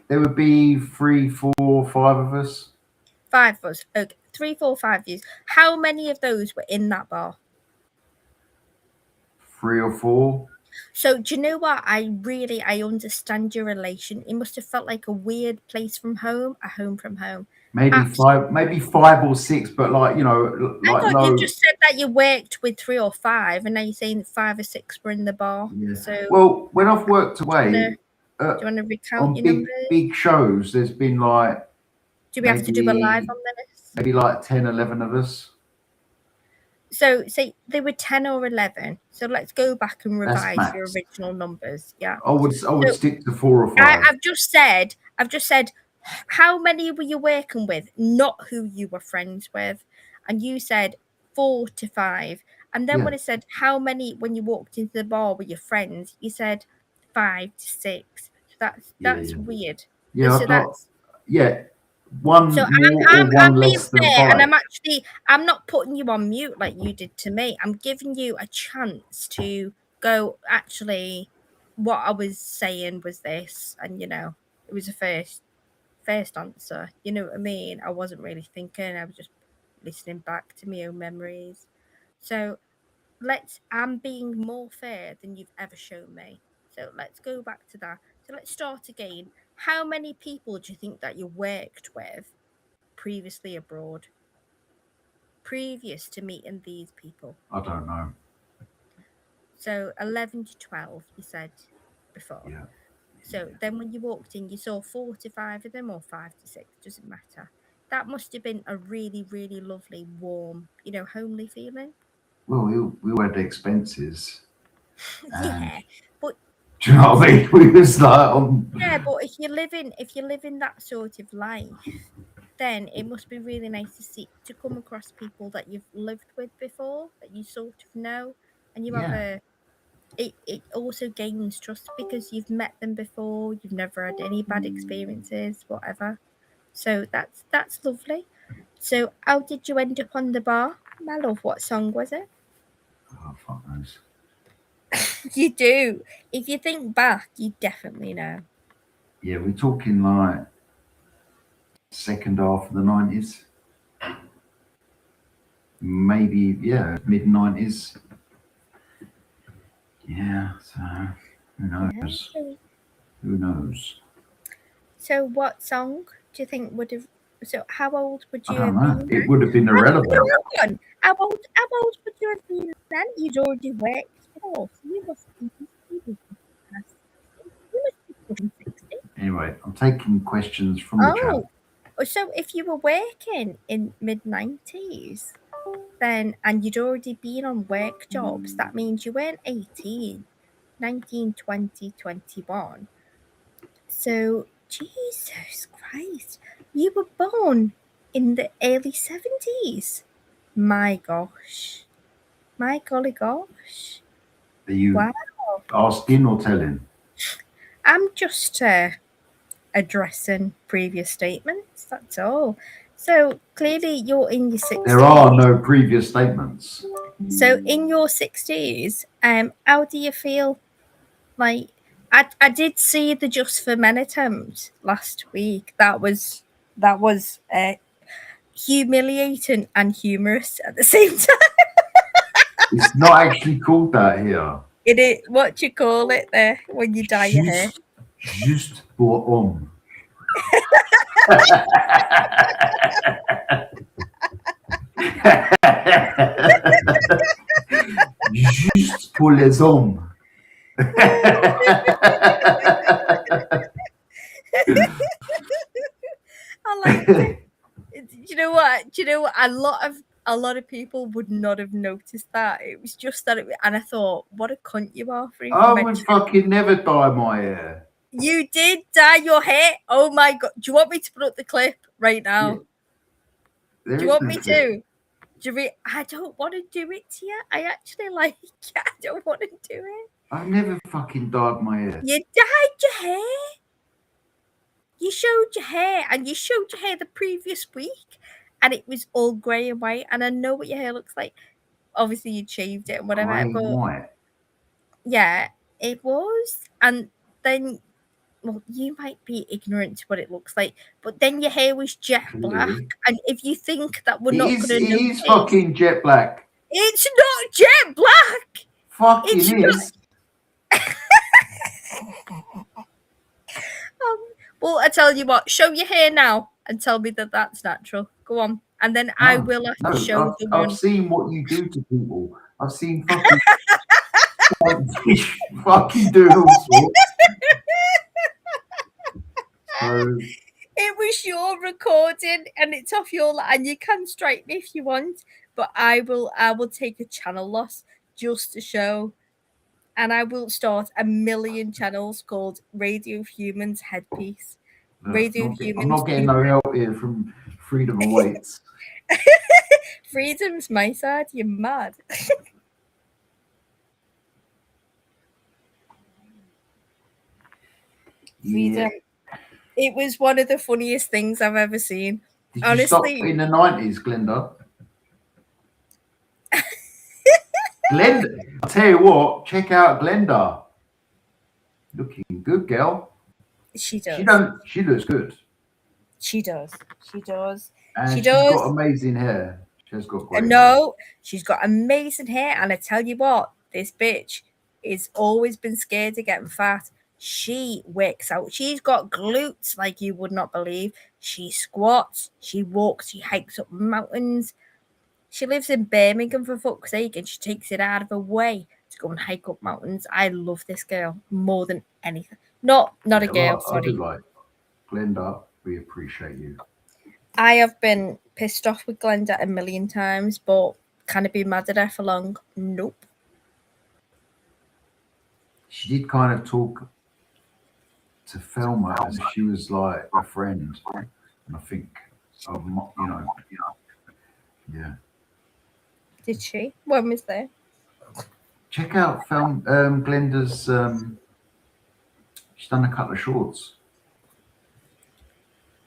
there would be 3, 4, 5 of us. 5 of us. Okay, 3, 4, 5 years. How many of those were in that bar? 3 or 4. So do you know what? I understand your relation. It must have felt like a weird place from home, a home from home. Maybe 5 or 6, but like, you know, like you just said that you worked with 3 or 5, and now you're saying that 5 or 6 were in the bar. Yeah. So well, when I've worked away, do you want to recount on your numbers? big shows, there's been like, do we have to do a live on this? Maybe like 10, 11 of us. So say they were 10 or 11. So let's go back and revise your original numbers. Yeah. I would stick to 4 or 5. I've just said, how many were you working with? Not who you were friends with. And you said 4 to 5. And then when I said how many when you walked into the bar with your friends, you said 5 to 6. So that's weird. Yeah, so one so more I'm or one being less than fair, 5. and I'm not putting you on mute like you did to me. I'm giving you a chance to go, actually, what I was saying was this, and you know, it was a first answer. You know what I mean? I wasn't really thinking, I was just listening back to my own memories. So I'm being more fair than you've ever shown me. So let's go back to that. So let's start again. How many people do you think that you worked with previously abroad? Previous to meeting these people? I don't know. So 11 to 12, you said before. Yeah. So then when you walked in, you saw 4 to 5 of them, or 5 to 6, doesn't matter. That must have been a really, really lovely, warm, you know, homely feeling. Well, we had the expenses. Yeah, but do you know what I mean? We was like yeah, but if you're living that sort of life, then it must be really nice to come across people that you've lived with before, that you sort of know, and you have it also gains trust because you've met them before, you've never had any bad experiences, whatever. So that's lovely. So how did you end up on the bar, my love? What song was it? Oh, fuck knows. You do. If you think back, you definitely know. Yeah, we're talking like second half of the 90s. Maybe, mid-90s. Yeah, so who knows? Yeah. Who knows? So what song do you think would have... So how old would you have been? Then? It would have been irrelevant. How old would you have been then? You'd already worked before. So you must be pushing 60. Anyway, I'm taking questions from the chat. So if you were working in mid-90s, then, and you'd already been on work jobs, that means you weren't 18, 19, 20, 21. So, Jesus Christ, you were born in the early 70s. My gosh. My golly gosh. Are you asking or telling? I'm just addressing previous statements. That's all. So clearly, you're in your 60s. There are no previous statements. So in your 60s, how do you feel? Like, I did see the Just for Men attempt last week. That was humiliating and humorous at the same time. It's not actually called that here. It is what you call it there when you dye your hair. Juste pour homme. Juste pour les hommes. I like it. Do you know what? A lot of people would not have noticed that. It was just that, and I thought, what a cunt you are for even I would mentioning. fucking never dye my hair. You did dye your hair. Oh my god! Do you want me to put up the clip right now? Yeah. Do you want me to? I don't want to do it to you. I actually like it. I don't want to do it. I never fucking dyed my hair. You dyed your hair. You showed your hair, and you showed your hair the previous week, and it was all grey and white. And I know what your hair looks like. Obviously, you shaved it and whatever. Grey But white. yeah, it was. And then, well, you might be ignorant to what it looks like, but then your hair was jet black. And if you think that we're not going to It notice, is fucking jet black. it's not jet black. Fucking It's is. Well, I tell you what, show your hair now and tell me that that's natural. Go on. And then I will have to show the one. I've seen what you do to people. I've seen fucking fucking doing all sorts. So, it was your recording and it's off your and you can strike me if you want, but I will take a channel loss just to show. And I will start a million channels called Radio Humans Headpiece. Radio Humans. I'm not getting no help here from Freedom Awaits. Freedom's my side. You're mad. Freedom. It was one of the funniest things I've ever seen. Did honestly, you stop in the 90s, Glenda? Glenda, I'll tell you what, check out Glenda. Looking good, girl. She does. She looks good. She does. She does. And she she's does. got amazing hair. She's got great hair. She's got amazing hair. And I tell you what, this bitch has always been scared of getting fat. She works out. She's got glutes like you would not believe. She squats. She walks. She hikes up mountains. She lives in Birmingham, for fuck's sake, and she takes it out of her way to go and hike up mountains. I love this girl more than anything. Not a girl, sorry. I do like Glenda. We appreciate you. I have been pissed off with Glenda a million times, but can I be mad at her for long? Nope. She did kind of talk to Thelma as she was like a friend, and I think, yeah. Did she? When was there? Check out Glenda's. She's done a couple of shorts.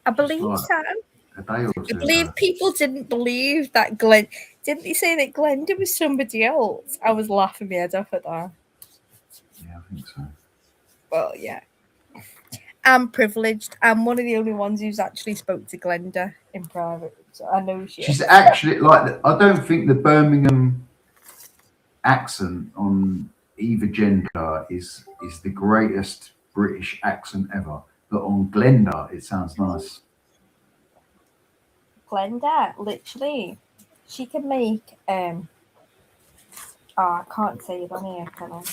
I believe so. A day or two. I believe people didn't believe that Glen. Didn't they say that Glenda was somebody else? I was laughing my head off at that. Yeah, I think so. Well, yeah. I'm privileged. I'm one of the only ones who's actually spoke to Glenda in private. So I know she's actually like. I don't think the Birmingham accent on either gender is the greatest British accent ever. But on Glenda, it sounds nice. Glenda, literally, she can make I can't say it on here, can I?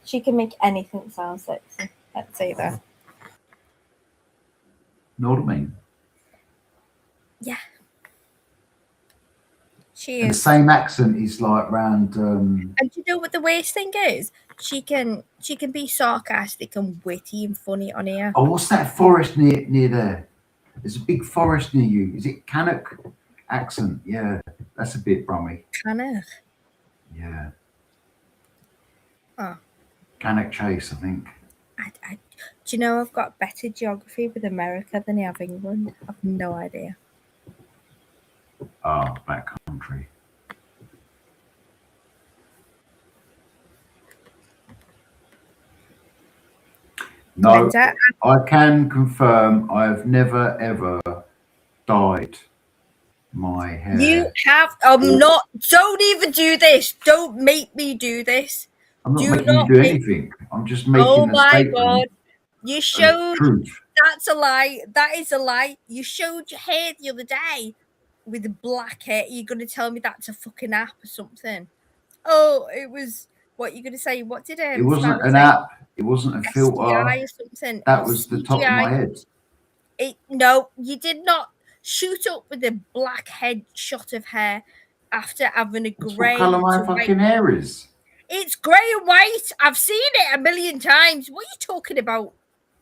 She can make anything sound sexy. Let's say that. Know what I mean? Yeah. She and is. The same accent is like round. And you know what the worst thing is? She can be sarcastic and witty and funny on here. Oh, what's that forest near there? There's a big forest near you. Is it Cannock accent? Yeah, that's a bit brummy. Cannock. Yeah. Oh. Cannock Chase, I think. Do Do you know I've got better geography with America than I have England? I've no idea. Oh, back country. No, Linda, I can confirm I've never ever dyed my hair. you have. I'm not. Don't even do this. Don't make me do this. I'm not Do making not you do make- anything. I'm just making Oh a my statement god! You of showed. truth. That's a lie. That is a lie. You showed your hair the other day with the black hair. You're gonna tell me that's a fucking app or something? Oh, it was. What you gonna say? What did It wasn't Smiley an say? app. It wasn't a filter. SDI or something. That was the top of CGI. my head. No, you did not shoot up with a black head shot of hair after having a That's grey what colour my to white. fucking hair is. It's grey and white. I've seen it a million times. What are you talking about?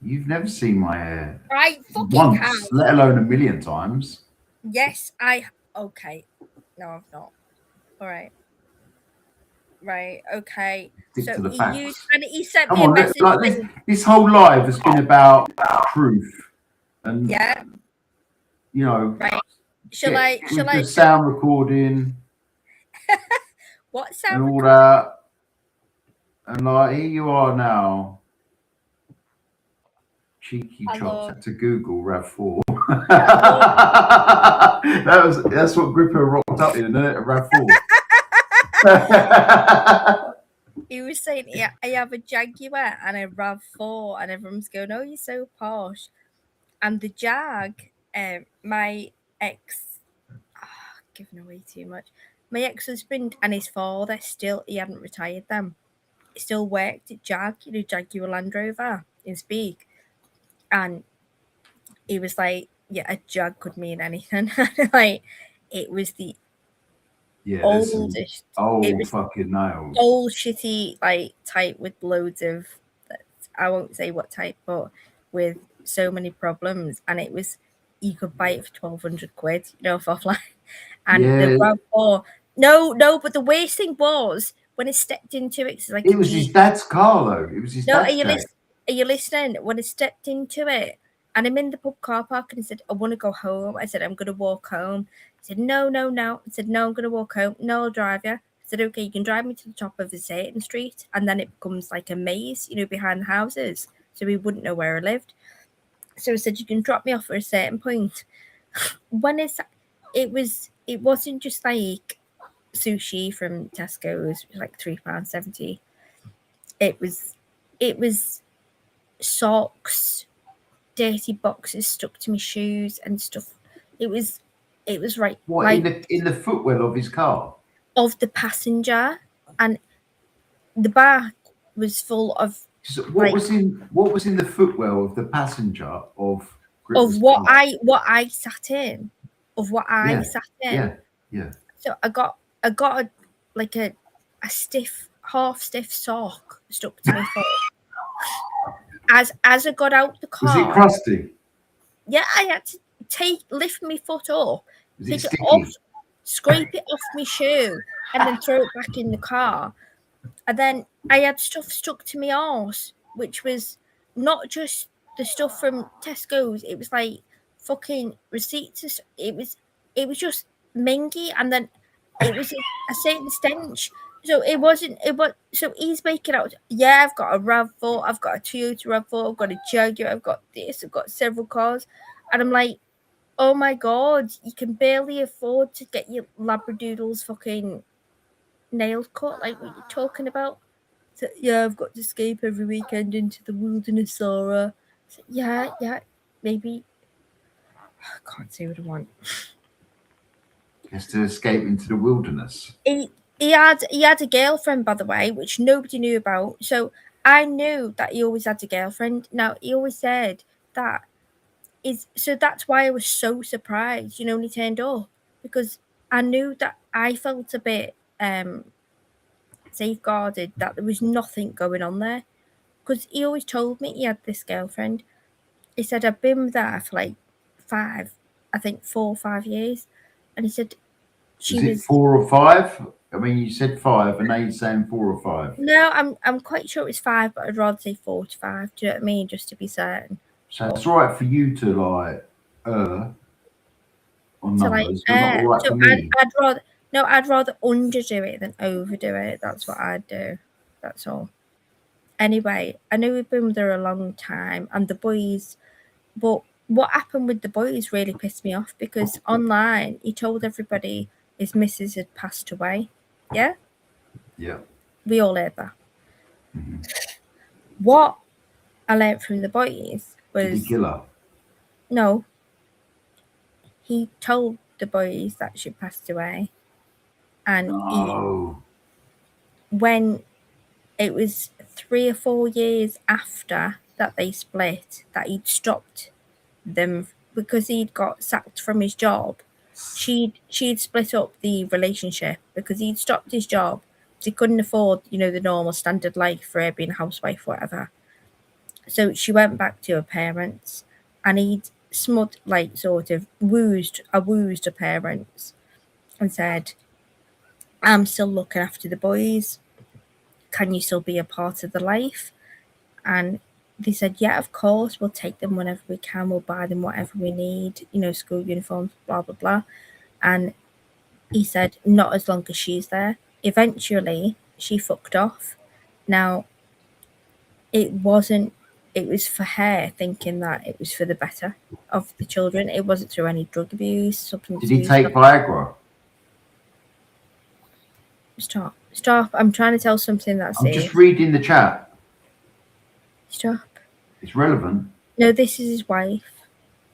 You've never seen my hair I fucking once, have. let alone a million times. Yes, okay. No, I've not. All right. Right, okay. Stick So to the he facts. used, and he sent Come me a on, look, message. like saying, this whole live has been about truth and yeah, you know. right. Shall Get I? with the sound recording What sound and all recording? that, and like here you are now, cheeky Hello. chops to Google RAV4. That's what Gripper rocked up in, isn't it? A RAV4. He was saying, yeah, I have a Jaguar and a RAV4, and everyone's going, "Oh, you're so posh." And the Jag, my ex, giving away too much. My ex-husband and his father he hadn't retired them. He still worked at Jag, Jaguar Land Rover in Speak. And he was like, yeah, a Jag could mean anything. Like, it was the oldest. It was fucking nails. old, shitty, like, type with loads of, I won't say what type, but with so many problems. And it was, you could buy it for 1,200 quid, off offline. And the RAV4, no, but the worst thing was when I stepped into it, it's like it was his dad's car though. It was his dad's car. Are you listening? When I stepped into it, and I'm in the pub car park, and I said, I want to go home. I said, I'm going to walk home. I said, no. I said, no, I'm going to walk home. No, I'll drive you. I said, okay, you can drive me to the top of a certain street, and then it becomes like a maze, behind the houses, so we wouldn't know where I lived. So I said, you can drop me off at a certain point. When it wasn't just like sushi from Tesco's, like £3.70. It was socks, dirty boxes stuck to my shoes and stuff. It was right. What, like, in the footwell of his car? Of the passenger, and the back was full of. So what was in the footwell of the passenger of what I sat in, sat in. Yeah. So I got a stiff, half stiff sock stuck to my foot. As I got out the car, was it crusty? Yeah, I had to lift my foot up, pick it off, scrape it off my shoe, and then throw it back in the car. And then I had stuff stuck to my arse, which was not just the stuff from Tesco's. It was like fucking receipts. It was just mingy, and then it was a certain stench. So so he's making out, yeah, I've got a RAV4, I've got a Toyota RAV4, I've got a Jaguar, I've got this, I've got several cars. And I'm like, oh my God, you can barely afford to get your Labradoodles fucking nails cut, like what you're talking about. So, yeah, I've got to escape every weekend into the wilderness, Sarah. So, yeah, maybe. I can't say what I want. Has to escape into the wilderness. He had a girlfriend, by the way, which nobody knew about. So I knew that he always had a girlfriend. Now, he always said that so that's why I was so surprised, when he turned up, because I knew that I felt a bit safeguarded, that there was nothing going on there, because he always told me he had this girlfriend. He said, I've been with her for like 4 or 5 years, and he said she was 4 or 5? I mean, you said 5, and now you're saying 4 or 5. No, I'm quite sure it's 5, but I'd rather say 4 to 5. Do you know what I mean? Just to be certain. So it's all right for you to like on So like, numbers, but not all right so for me. I'd rather underdo it than overdo it. That's what I'd do. That's all. Anyway, I know we've been with her a long time, and the boys. But what happened with the boys really pissed me off because online he told everybody his missus had passed away. Yeah, Yeah. we all heard that. What I learned from the boys Did he was kill her? no. He told the boys that she passed away, and No. when it was 3 or 4 years after that they split that he'd stopped them because he'd got sacked from his job. She'd split up the relationship because he'd stopped his job because he couldn't afford, the normal standard life for her being a housewife, whatever. So she went back to her parents, and he'd sort of woozed her parents and said, "I'm still looking after the boys. Can you still be a part of the life?" And they said, "Yeah, of course, we'll take them whenever we can. We'll buy them whatever we need, school uniforms, blah, blah, blah." And he said, "Not as long as she's there." Eventually, she fucked off. Now, it was for her thinking that it was for the better of the children. It wasn't through any drug abuse, substance Did he abuse. take Viagra? Stop. I'm trying to tell something that's I'm just reading the chat. Stop. It's relevant. No, this is his wife.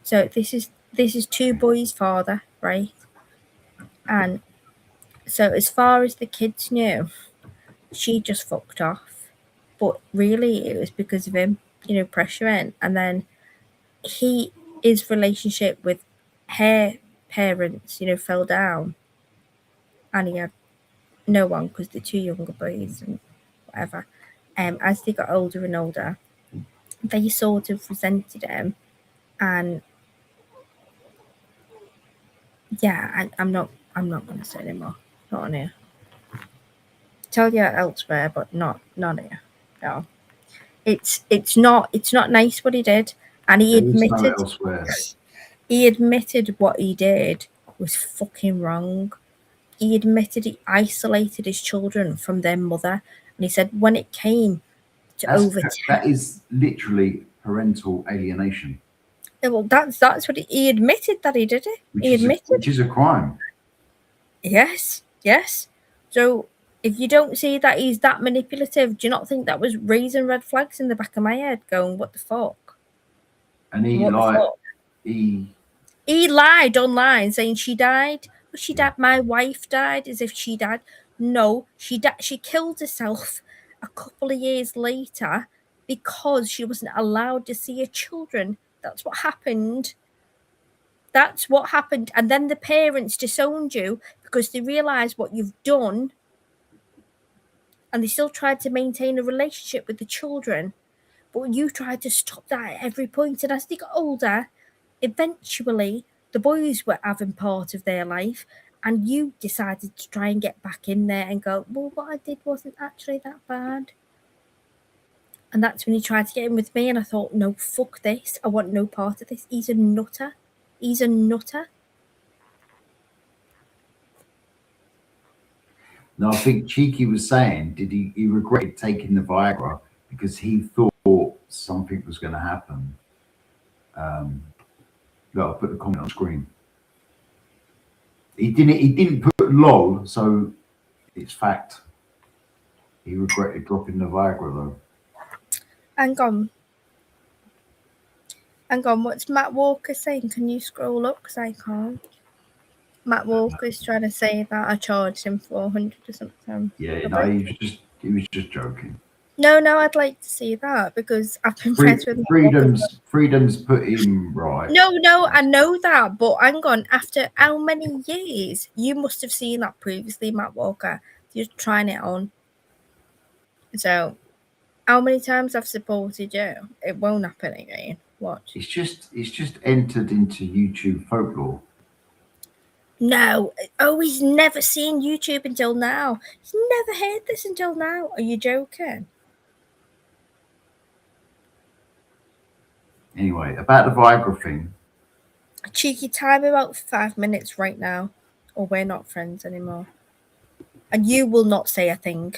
So this is 2 boys' father, right? And so as far as the kids knew, she just fucked off. But really it was because of him, pressuring. And then his relationship with her parents, fell down. And he had no one because the 2 younger boys and whatever. As they got older and older, they sort of resented him. And yeah, I'm not going to say anymore. Not on here. Tell you elsewhere, but not here. No, it's not nice what he did, and he admitted. Elsewhere. He admitted what he did was fucking wrong. He admitted he isolated his children from their mother, and he said when it came to that is literally parental alienation. Well, that's what he admitted that he did it. Which is a crime. Yes. So if you don't see that he's that manipulative, do you not think that was raising red flags in the back of my head going, what the fuck? And he lied online saying she died. She died. My wife died as if she died. No, she killed herself a couple of years later because she wasn't allowed to see her children. That's what happened. And then the parents disowned you because they realised what you've done, and they still tried to maintain a relationship with the children. But you tried to stop that at every point. And as they got older, eventually the boys were having part of their life, and you decided to try and get back in there and go, well, what I did wasn't actually that bad. And that's when he tried to get in with me, and I thought, no, fuck this. I want no part of this. He's a nutter. No, I think Cheeky was saying, he regretted taking the Viagra because he thought something was going to happen. Look, I'll put the comment on screen. He didn't put lol, so it's fact. He regretted dropping the Viagra though. Hang on, what's Matt Walker saying? Can you scroll up? Because I can't. Matt Walker's trying to say that I charged him 400 or something. Yeah, no, he was just joking. No, I'd like to see that because I've been friends with Freedom's put him right. No, I know that, but hang on. After how many years? You must have seen that previously, Matt Walker. You're trying it on. So, how many times I've supported you? It won't happen again. Watch. It's just entered into YouTube folklore. No. Oh, he's never seen YouTube until now. He's never heard this until now. Are you joking? Anyway, about the Viagra thing. A cheeky time about 5 minutes right now, or we're not friends anymore. And you will not say a thing.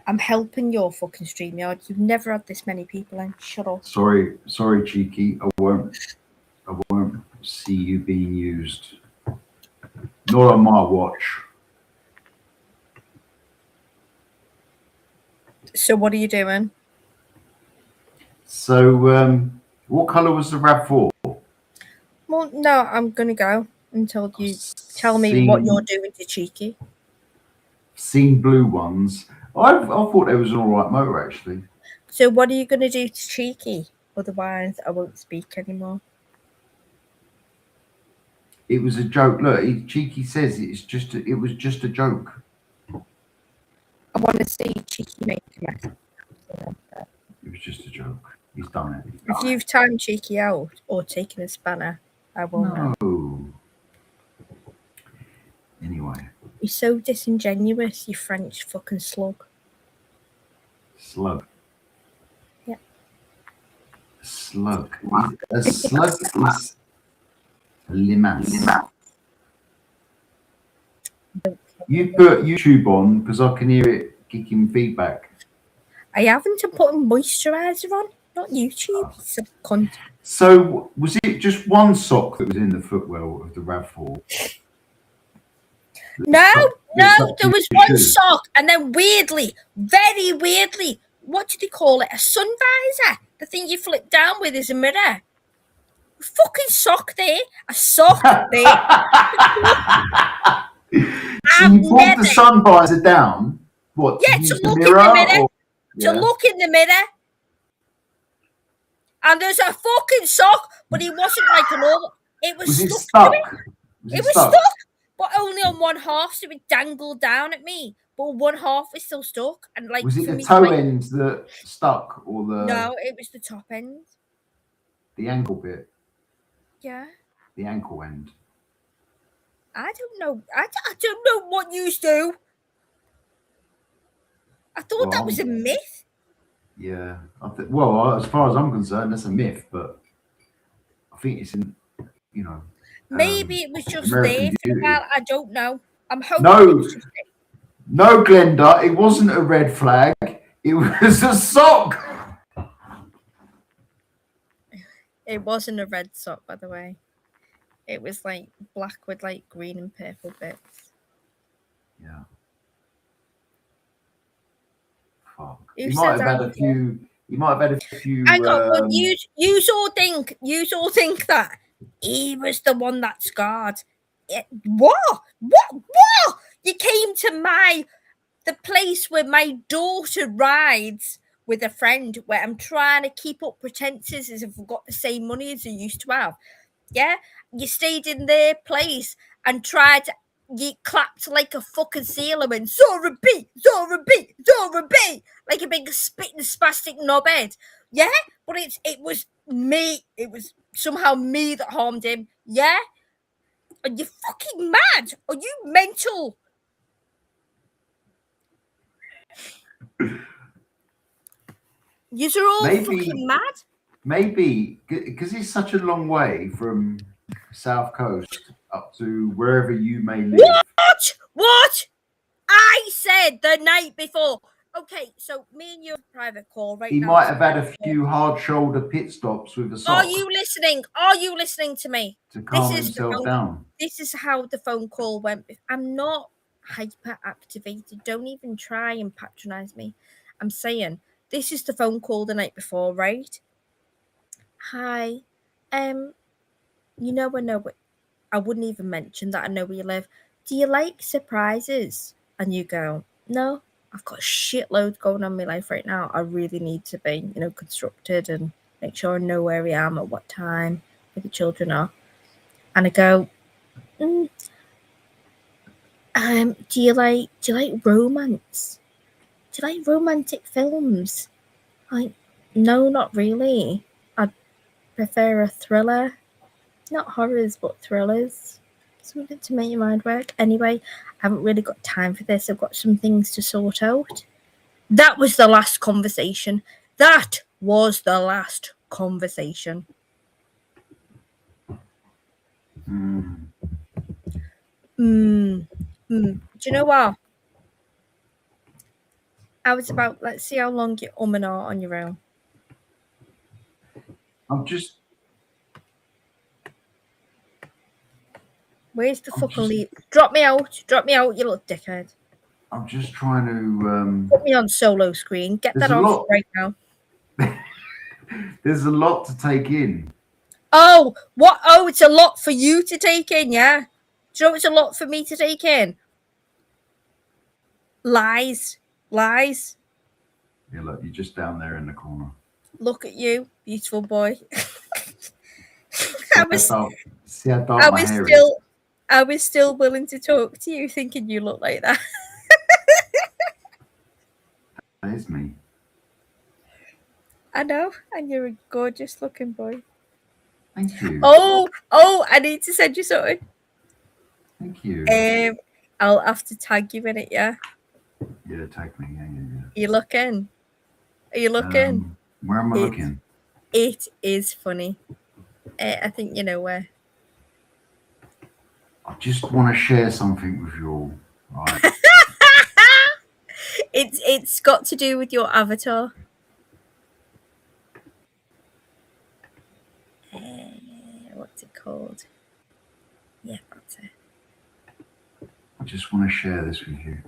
I'm helping your fucking StreamYard. You've never had this many people in. Shut up. Sorry, cheeky. I won't see you being used. Not on my watch. So what are you doing? So, what colour was the RAV4? Well, no, I'm gonna go until you tell me what you're doing to Cheeky. Seen blue ones. I thought it was an alright motor actually. So what are you gonna do to Cheeky? Otherwise, I won't speak anymore. It was a joke. Look, Cheeky says it was just a joke. I want to see Cheeky make a mess. It was just a joke. He's done it. If you've timed Cheeky out or taken a spanner, I won't know. No. Anyway. You're so disingenuous, you French fucking slug. Slug. Yeah. Slug. A slug is a limace. You put YouTube on because I can hear it kicking feedback. I haven't put moisturiser on, not YouTube. You cunt. So was it just one sock that was in the footwell of the RAV4? No, there was one sock, and then weirdly, very weirdly, what do they call it? A sun visor. The thing you flip down with is a mirror. A fucking sock there. A sock there. So you pulled the sun visor down? What? Yeah, to look in the mirror. To look in the mirror. And there's a fucking sock, but it wasn't like an all. It was stuck. It was stuck. But only on one half, so it dangled down at me. But one half was still stuck, and like was it the toe end that stuck, or the? No, it was the top end. The ankle bit. Yeah. The ankle end. I don't know. I don't know what you do. I thought that was a myth. Yeah. Well, as far as I'm concerned, that's a myth, but I think it's in, you know. Maybe it was just there for a while. I don't know. I'm hoping. No, Glenda, it wasn't a red flag. It was a sock. It wasn't a red sock, by the way. It was like black with like green and purple bits. Yeah. Fuck. You might have had a few. Hang on, but you all think that he was the one that scarred. What? You came to the place where my daughter rides with a friend, where I'm trying to keep up pretenses as if I've got the same money as I used to have. Yeah, you stayed in their place and you clapped like a fucking sailor and Zora B, like a big spitting spastic knobhead. Yeah, but it was me. It was somehow me that harmed him. Yeah, are you fucking mad? Are you mental? You're all fucking mad. Maybe because it's such a long way from South Coast up to wherever you may live. What? I said the night before. Okay, so me and you have a private call right now. He might have had a few hard shoulder pit stops with a sock. Are you listening? Are you listening to me? To calm himself down. This is how the phone call went. I'm not hyper activated. Don't even try and patronize me. I'm saying this is the phone call the night before, right? Hi, you know, I wouldn't even mention that I know where you live. Do you like surprises? And you go, no, I've got a shitload going on in my life right now. I really need to be, constructed and make sure I know where I am at what time, where the children are. And I go, do you like romance? Do you like romantic films? Like, no, not really. I'd prefer a thriller. Not horrors, but thrillers. Something to make your mind work. Anyway, I haven't really got time for this. I've got some things to sort out. That was the last conversation. That was the last conversation. Do you know what? I was about, let's see how long you and ah on your own. I'm just. Where's the fucking lead? Drop me out, you little dickhead. I'm just trying to. Put me on solo screen. Get that off right now. There's a lot to take in. Oh, what? Oh, it's a lot for you to take in, yeah? Do you know it's a lot for me to take in? Lies. Yeah, look, you're just down there in the corner. Look at you, beautiful boy. I was still willing to talk to you, thinking you look like that. That is me. I know, and you're a gorgeous looking boy. Thank you. Oh, I need to send you something. Thank you. I'll have to tag you in it, yeah? Yeah, tag me. Yeah. Are you looking? Where am I looking? It is funny. I think you know where. I just want to share something with you all. Right. It's got to do with your avatar. What's it called? Yeah, that's it. I just want to share this with you.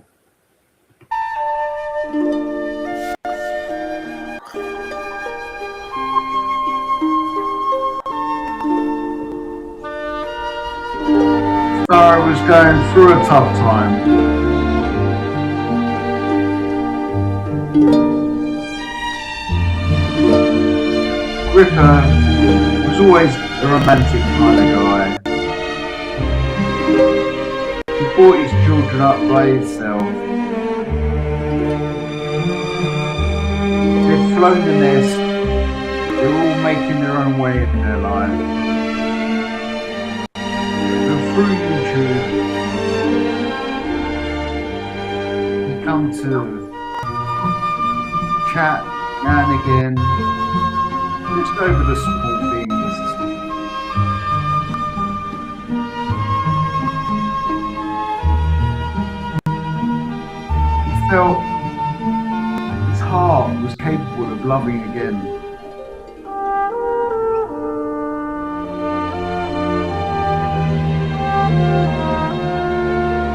Sarah was going through a tough time. Ripper was always a romantic kind of guy. He brought his children up by himself. They've flown the nest. They're all making their own way in their life. And through YouTube, we come to chat now and again, just over the small things. He felt his heart was capable of loving again.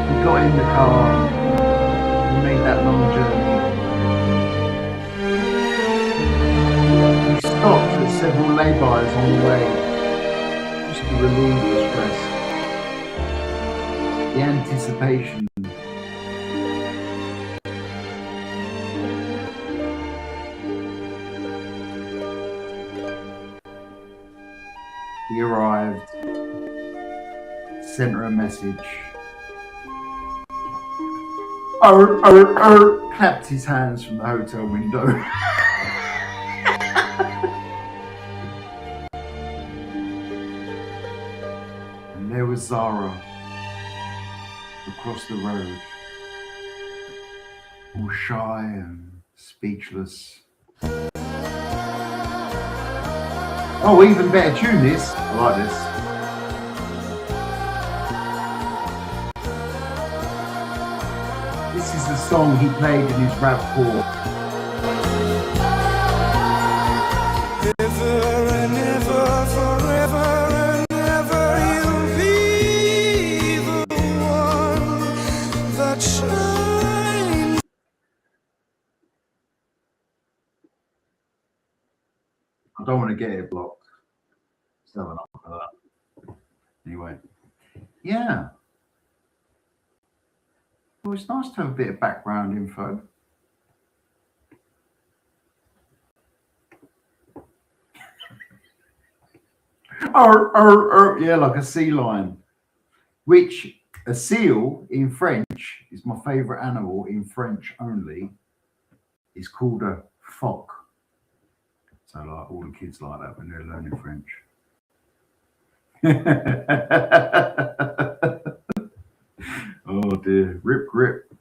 He got in the car, he made that long journey. He stopped at several lay-bys on the way, just to relieve the stress, the anticipation. He arrived, sent her a message, clapped his hands from the hotel window. And there was Zara across the road, all shy and speechless. Oh, even better tune this. I like this. This is the song he played in his rap tour. Ever and ever, forever and ever, you'll be the one that shines. I don't want to get it blocked. Still enough for that. Anyway, yeah. Well, it's nice to have a bit of background info. Yeah, like a sea lion. Which a seal in French is my favourite animal in French only. Is called a phoque. So like all the kids like that when they're learning French. Oh dear, rip grip.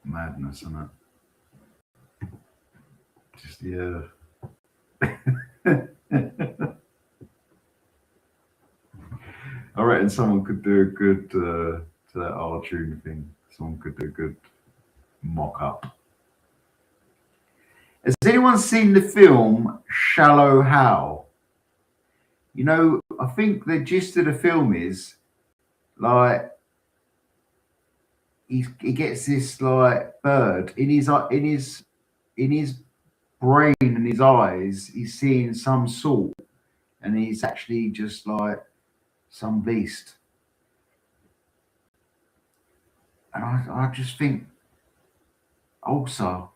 Madness, isn't it? Just yeah. I reckon someone could do a good to that R tune thing. Someone could do a good mock up. Has anyone seen the film Shallow Hal? You know, I think the gist of the film is like he gets this like bird in his brain and his eyes. He's seeing some sort, and he's actually just like some beast. And I just think also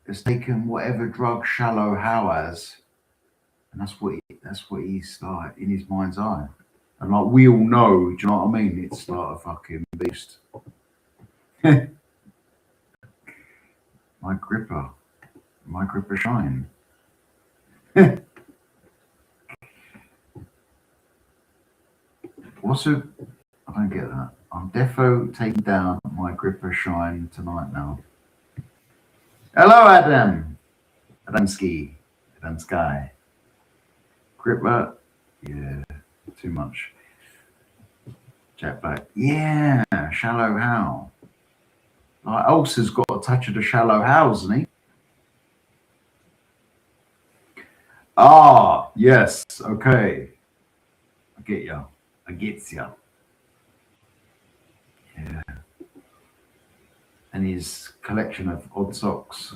has taken whatever drug Shallow Hal has, and that's what he's like in his mind's eye. And like we all know, do you know what I mean? It's like a fucking beast. My gripper shine. What's a? I don't get that. I'm defo taking down my gripper shine tonight now. Hello, Adam. Adamski. Gripper. Yeah, too much. Jack Black. Yeah, Shallow Hal. Like Ulcer's got a touch of the Shallow Hals, hasn't he? Ah, yes. Okay. I get ya. I get ya. Yeah. And his collection of odd socks.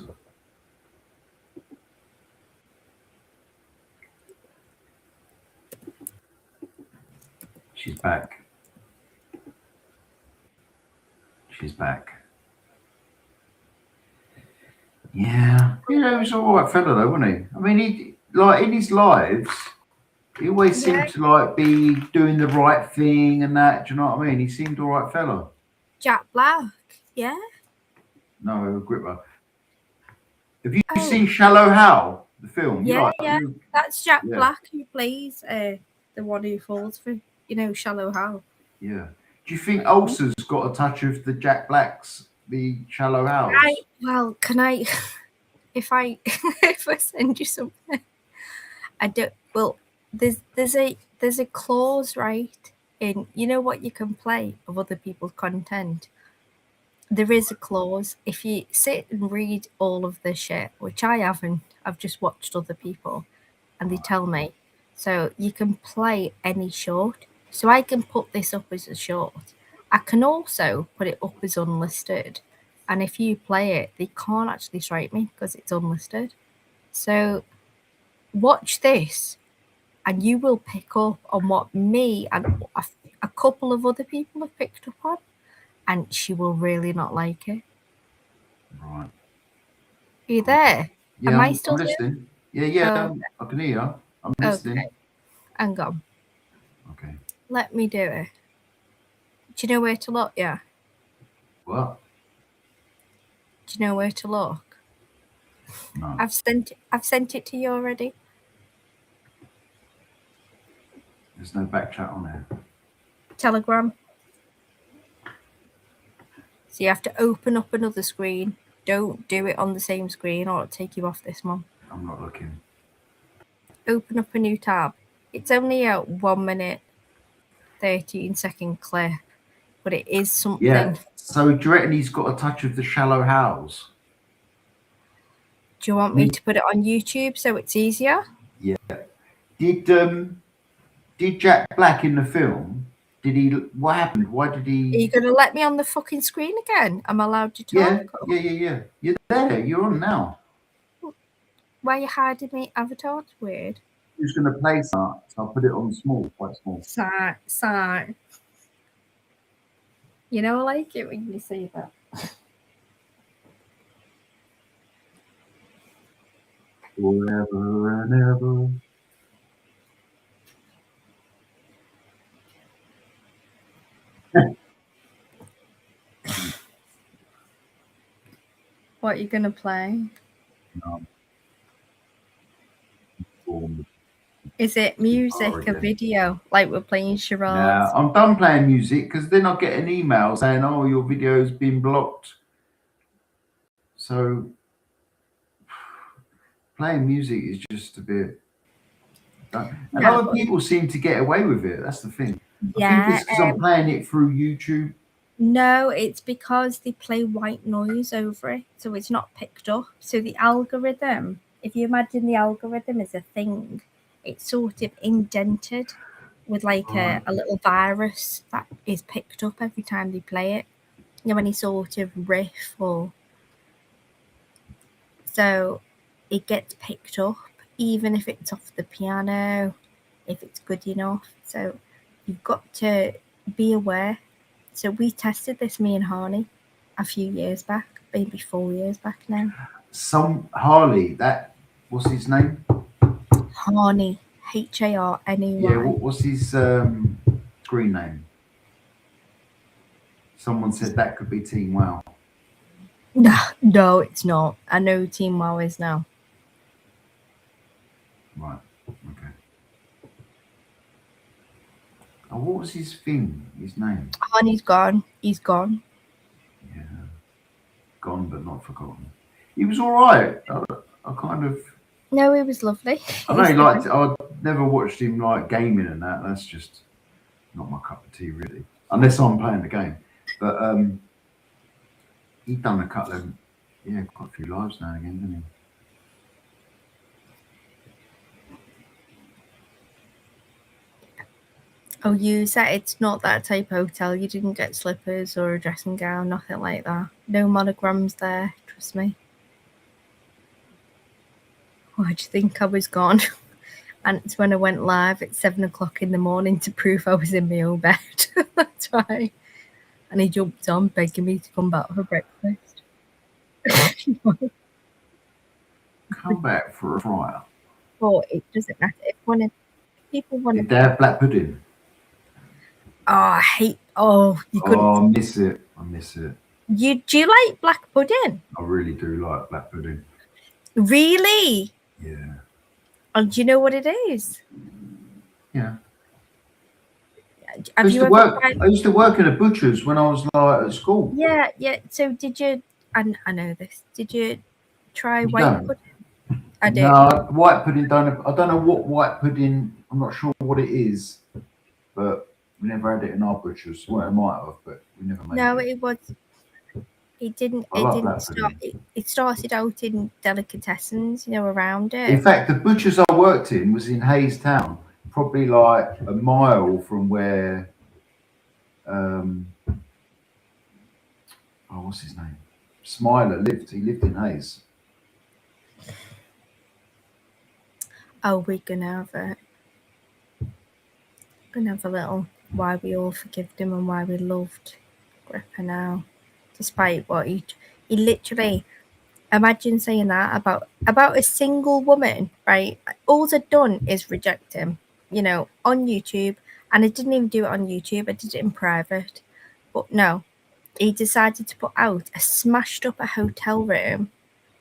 She's back. She's back. Yeah. You know, he's all right fella though, wasn't he? I mean, he like in his lives, he always seemed to like be doing the right thing and that. Do you know what I mean? He seemed all right fella. Jack Black, yeah. No, Gripper. Have you seen Shallow Hal, the film? Yeah, Like, yeah. That's Jack yeah. Black who plays the one who falls for, Shallow Hal. Yeah. Do you think Ulcer's got a touch of the Jack Blacks, the Shallow Hals? Well, can I, if I send you something, I don't. Well, there's a clause, right, in what you can play of other people's content. There is a clause. If you sit and read all of the shit, which I haven't, I've just watched other people, and they tell me. So you can play any short. So I can put this up as a short. I can also put it up as unlisted. And if you play it, they can't actually strike me because it's unlisted. So watch this, and you will pick up on what me and a couple of other people have picked up on, and she will really not like it. Right. Are you there? Yeah, Am I still I'm listening. Yeah, I can hear you. I'm listening. Okay. Hang on. Okay. Let me do it. Do you know where to look? Yeah. What? Do you know where to look? No. I've sent it to you already. There's no back chat on there. Telegram. So you have to open up another screen. Don't do it on the same screen or it'll take you off this one. I'm not looking. Open up a new tab. It's only a 1 minute, 13-second clip, but it is something. Yeah. So do you reckon he's got a touch of the Shallow Hals? Do you want me to put it on YouTube so it's easier? Yeah. Did Jack Black in the film? What happened? Why did he? Are you gonna let me on the fucking screen again? I'm allowed to talk. Yeah. You're there. You're on now. Why are you hiding me avatar? It's weird. Who's going to play that? So I'll put it on small, quite small. Sorry. I like it when you say that. Forever and ever. What are you gonna play? Is it music, a video, like we're playing charades? Nah, I'm done playing music because then I get an email saying, "Oh, your video's been blocked." So playing music is just a bit. And other people seem to get away with it. That's the thing. I think it's because I'm playing it through YouTube. No, it's because they play white noise over it, so it's not picked up. So the algorithm, if you imagine the algorithm as a thing, it's sort of indented with like a little virus that is picked up every time they play it. You know, any sort of riff or so it gets picked up, even if it's off the piano, if it's good enough. So you've got to be aware. So we tested this, me and Harney, a few years back, maybe 4 years back now. Some Harley, what's his name? Harney, Harney. Yeah, what's his screen name? Someone said that could be Team Wow. No, it's not. I know Team Wow is now. Right. Okay. Oh, what was his thing? His name? Harney's gone. He's gone. Yeah. Gone but not forgotten. He was all right. I kind of. No, he was lovely. I know he liked. I never watched him like gaming and that. That's just not my cup of tea, really. Unless I'm playing the game. But he'd done a couple of, quite a few lives now and again, didn't he? Oh, you said it's not that type of hotel. You didn't get slippers or a dressing gown, nothing like that. No monograms there, trust me. Why do you think I was gone? And it's when I went live at 7 o'clock in the morning to prove I was in my own bed. That's why. And he jumped on, begging me to come back for breakfast. Come back for a fryer. But it doesn't matter. If people want Did they have black pudding? Oh, I hate. Oh, you couldn't. Oh, I miss it. I miss it. Do you like black pudding? I really do like black pudding. Really? Yeah. And do you know what it is? Yeah. I used to work in a butcher's when I was like at school. Yeah. So did you? I know this. Did you try white pudding? I did. No, white pudding. I don't know what white pudding. I'm not sure what it is, but we never had it in our butcher's. Well, it might have, but we never made it. No, it was. It didn't. It started out in delicatessens, around it. In fact, the butcher's I worked in was in Hayes Town, probably like a mile from where. What's his name? Smiler lived. He lived in Hayes. Oh, we're gonna have a little why we all forgived him and why we loved Gripper now, despite what he literally. Imagine saying that about a single woman, right? All I'd done is reject him, on YouTube, and I didn't even do it on YouTube. I did it in private, but no, he decided to put out a smashed up a hotel room,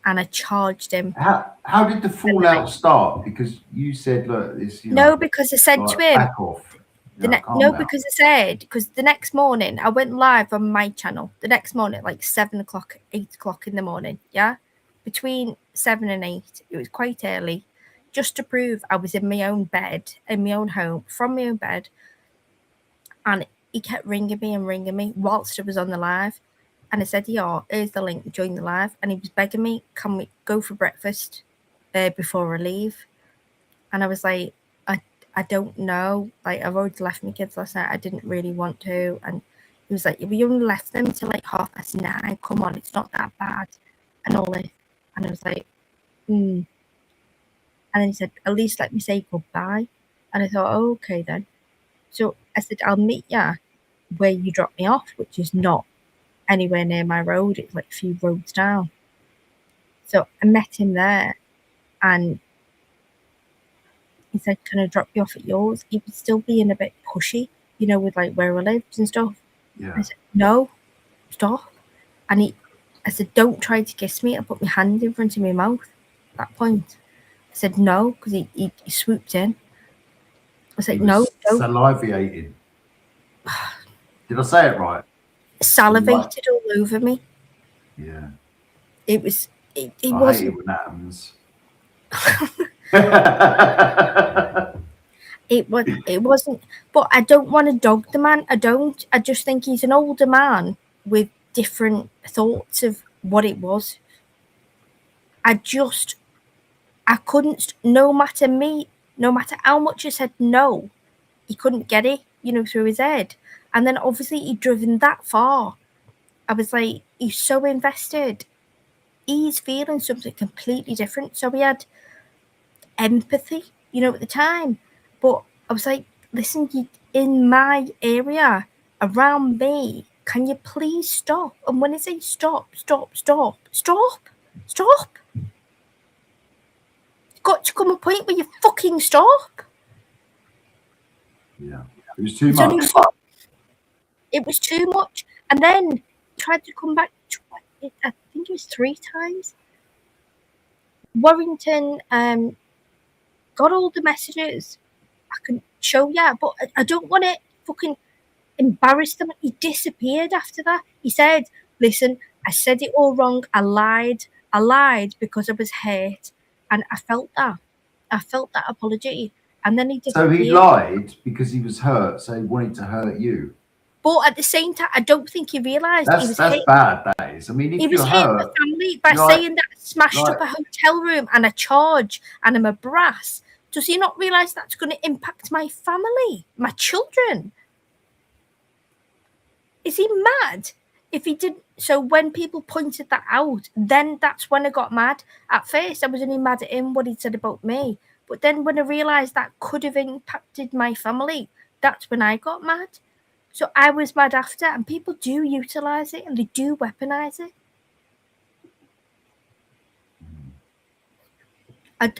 and I charged him. How did the fallout start? Because you said, look, this. No, because I said to him. Back off. Because I said, because the next morning I went live on my channel. The next morning, like 7 o'clock, 8 o'clock in the morning. Yeah, between 7 and 8, it was quite early, just to prove I was in my own bed, in my own home, from my own bed. And he kept ringing me whilst I was on the live. And I said, yeah, here's the link, join the live. And he was begging me, can we go for breakfast before I leave? And I was like, I don't know. Like, I've already left my kids last night. I didn't really want to. And he was like, we only left them till like 9:30. Come on, it's not that bad. And all this. And I was like, And then he said, at least let me say goodbye. And I thought, oh, okay then. So I said, I'll meet you where you drop me off, which is not anywhere near my road. It's like a few roads down. So I met him there, and he said, can I drop you off at yours? He was still being a bit pushy, with like where I lived and stuff. Yeah. I said, no, stop. And I said, don't try to kiss me. I put my hand in front of my mouth at that point. I said, no, because he swooped in. I was like, no, don't. Salivating. Did I say it right? Salivated all over me. Yeah. It was, it I wasn't. hate it when that happens. It wasn't, but I don't want to dog the man. I just think he's an older man with different thoughts of what it was. I couldn't, no matter how much I said no, he couldn't get it, through his head. And then obviously he'd driven that far. I was like, he's so invested. He's feeling something completely different. So we had empathy, at the time. But I was like, listen, you in my area, around me, can you please stop? And when I say stop. Got to come a point where you fucking stop. Yeah. It was too much. It was too much. And then tried to come back, I think it was 3 times. Warrington got all the messages. I can show you, but I don't want to fucking embarrass them. He disappeared after that. He said, listen, I said it all wrong. I lied because I was hurt. And I felt that. I felt that apology. And then he disappeared. So he lied because he was hurt, so he wanted to hurt you. But at the same time, I don't think he realised he was that's hit. bad, that is. I mean, if He you're was hitting hurt, the family by saying that I smashed up a hotel room and a charge and I'm a brass. Does he not realise that's going to impact my family, my children? Is he mad? If he didn't, so when people pointed that out, then that's when I got mad. At first, I was only mad at him, what he'd said about me. But then when I realised that could have impacted my family, that's when I got mad. So I was mad after, and people do utilise it and they do weaponise it.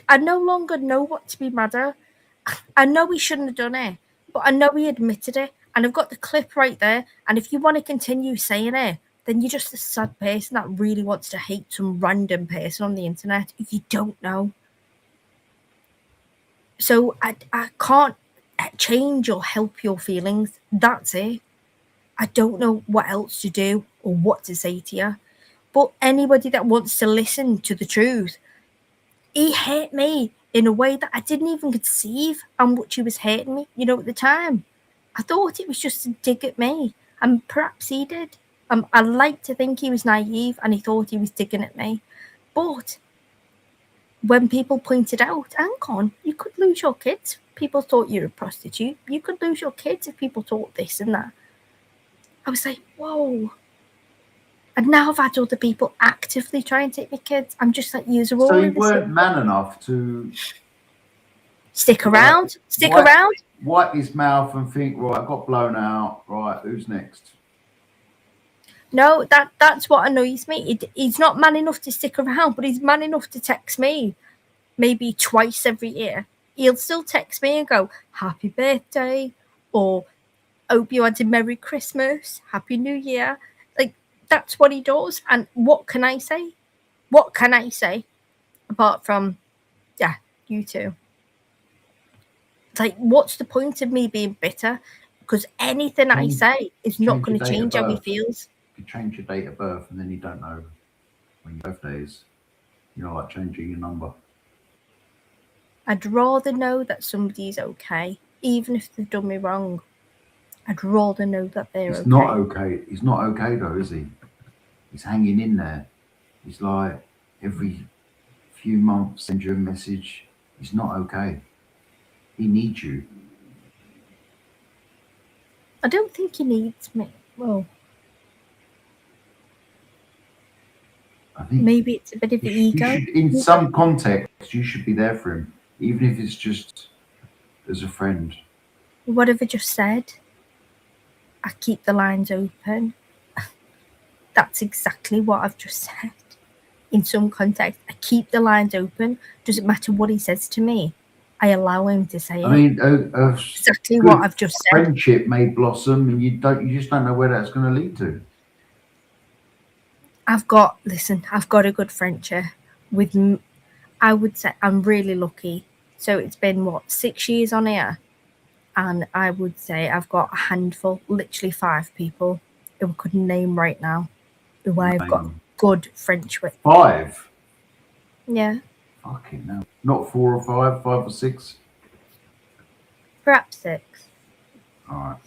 I no longer know what to be mad at. I know he shouldn't have done it, but I know he admitted it. And I've got the clip right there. And if you want to continue saying it, then you're just a sad person that really wants to hate some random person on the internet if you don't know. So I can't change or help your feelings. That's it. I don't know what else to do or what to say to you. But anybody that wants to listen to the truth, he hurt me in a way that I didn't even conceive how much he was hurting me, at the time. I thought it was just a dig at me, and perhaps he did. I like to think he was naive and he thought he was digging at me. But when people pointed out, hang on, you could lose your kids. People thought you were a prostitute. You could lose your kids if people thought this and that. I was like, whoa. And now I've had other people actively trying to take my kids. I'm just like, you're all. So you weren't man enough to stick around. Wipe his mouth and think, right, I got blown out. Right, who's next? No, that's what annoys me. He's not man enough to stick around, but he's man enough to text me maybe twice every year. He'll still text me and go, happy birthday, or hope you had a Merry Christmas, Happy New Year. Like, that's what he does. And what can I say? What can I say? Apart from, yeah, you too. Like, what's the point of me being bitter? Because anything I say is not going to change how he feels. You change your date of birth and then you don't know when your birthday is. Like changing your number. I'd rather know that somebody's okay, even if they've done me wrong. I'd rather know that they're okay. He's not okay. He's not okay though, is he? He's hanging in there. He's like every few months send you a message. He's not okay. He needs you. I don't think he needs me. Well, I think maybe it's a bit of the ego. In some context, you should be there for him, even if it's just as a friend. What have I just said? I keep the lines open. That's exactly what I've just said. In some context, I keep the lines open. Doesn't matter what he says to me. I allow him to say it. I mean, exactly what I've just said. Friendship may blossom, and you just don't know where that's going to lead to. I've got a good friendship with, I would say I'm really lucky. So it's been, 6 years on here? And I would say I've got a handful, literally 5 people who I couldn't name right now, who I've got good friendship with. 5? Yeah. Fucking hell. Not 4 or 5, 5 or 6? Perhaps 6. Alright.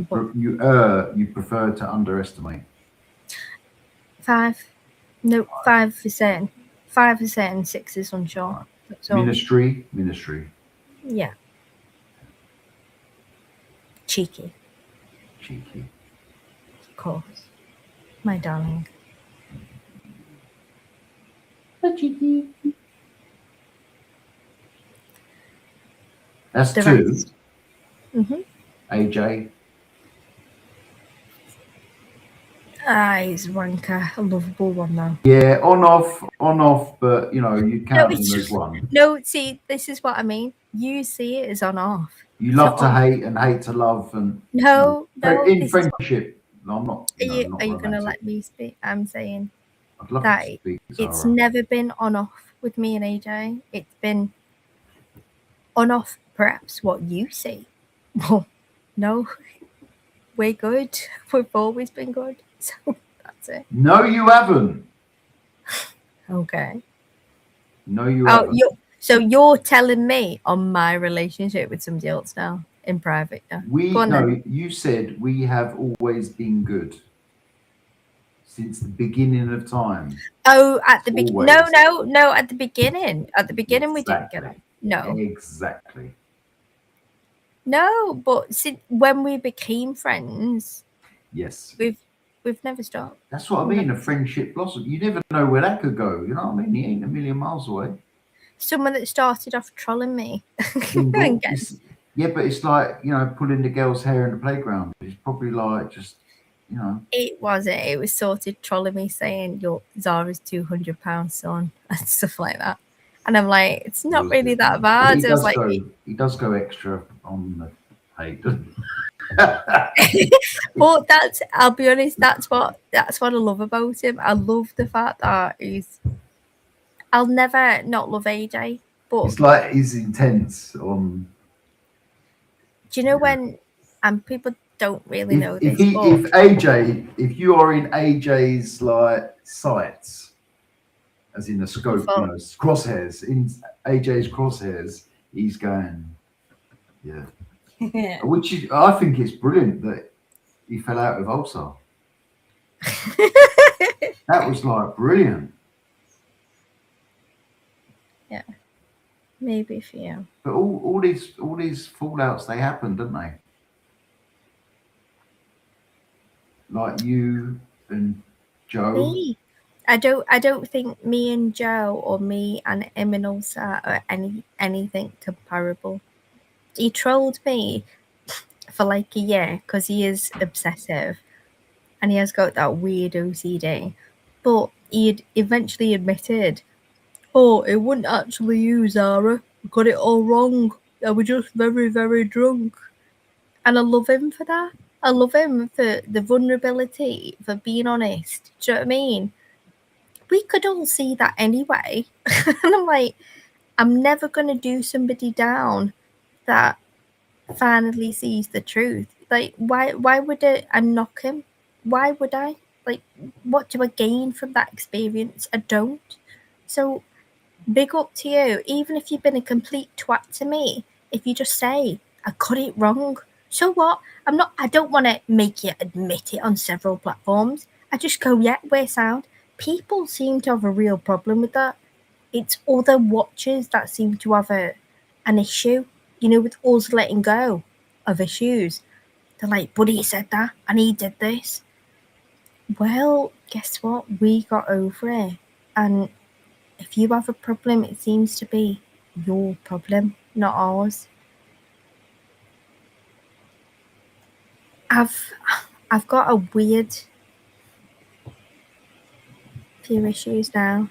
But You prefer to underestimate. 5. No, 5 for certain. 5 for certain, 6 is unsure. Right. That's all. Ministry. Yeah. Cheeky. Of course. My darling. Cheeky. That's The 2. rest. Mm-hmm. AJ. He's wanker. A lovable one though. Yeah, on off, but you know, you count him as one. No, see, this is what I mean. You see it as on off. You love to hate and hate to love, and no, in friendship. No, I'm not. Are you romantic. gonna let me speak? I'm saying I'd love that to speak, it's Zara. never been on off with me and AJ. It's been on off, perhaps what you see. Well, no, we're good. We've always been good. So that's it. No, you haven't. Okay. No, you haven't. So you're telling me on my relationship with somebody else now in private now? You said we have always been good since the beginning of time. Oh, at the beginning? No. At the beginning. At the beginning, we didn't get it. No. Exactly. No, but when we became friends, yes, we've never stopped. That's what I mean. A friendship blossom. You never know where that could go. You know what I mean? He ain't a million miles away. Someone that started off trolling me. Yeah, but it's like, you know, pulling the girl's hair in the playground. It's probably like just, you know. It wasn't. It was sorted trolling me saying your Zara's £200 son and stuff like that. And I'm like, it's not really that bad. He does go extra on the hate. But I'll be honest, that's what I love about him. I love the fact that I'll never not love AJ, but it's like he's intense on. Do you know when? And people don't really know this. If you are in AJ's like sights, as in the scope, you know, crosshairs, in AJ's crosshairs, he's going, yeah. Which I think it's brilliant that he fell out with Ulster. That was like brilliant. Yeah, maybe for you. But all these fallouts, they happened, didn't they? Like you and Joe. Me? I don't think me and Joe or me and Ulster are anything comparable. He trolled me for like a year because he is obsessive and he has got that weird OCD. But he eventually admitted, oh, it wasn't actually you, Zara. I got it all wrong. I was just very, very drunk. And I love him for that. I love him for the vulnerability, for being honest. Do you know what I mean? We could all see that anyway. And I'm like, I'm never going to do somebody down that finally sees the truth. Like, why would I knock him? Why would I? Like, what do I gain from that experience? I don't. So, big up to you. Even if you've been a complete twat to me, if you just say, I got it wrong. So what? I don't want to make you admit it on several platforms. I just go, yeah, we're sound. People seem to have a real problem with that. It's other watchers that seem to have an issue, you know, with us letting go of issues. They're like, but he said that and he did this. Well, guess what? We got over it. And if you have a problem, it seems to be your problem, not ours. I've got a weird few issues now.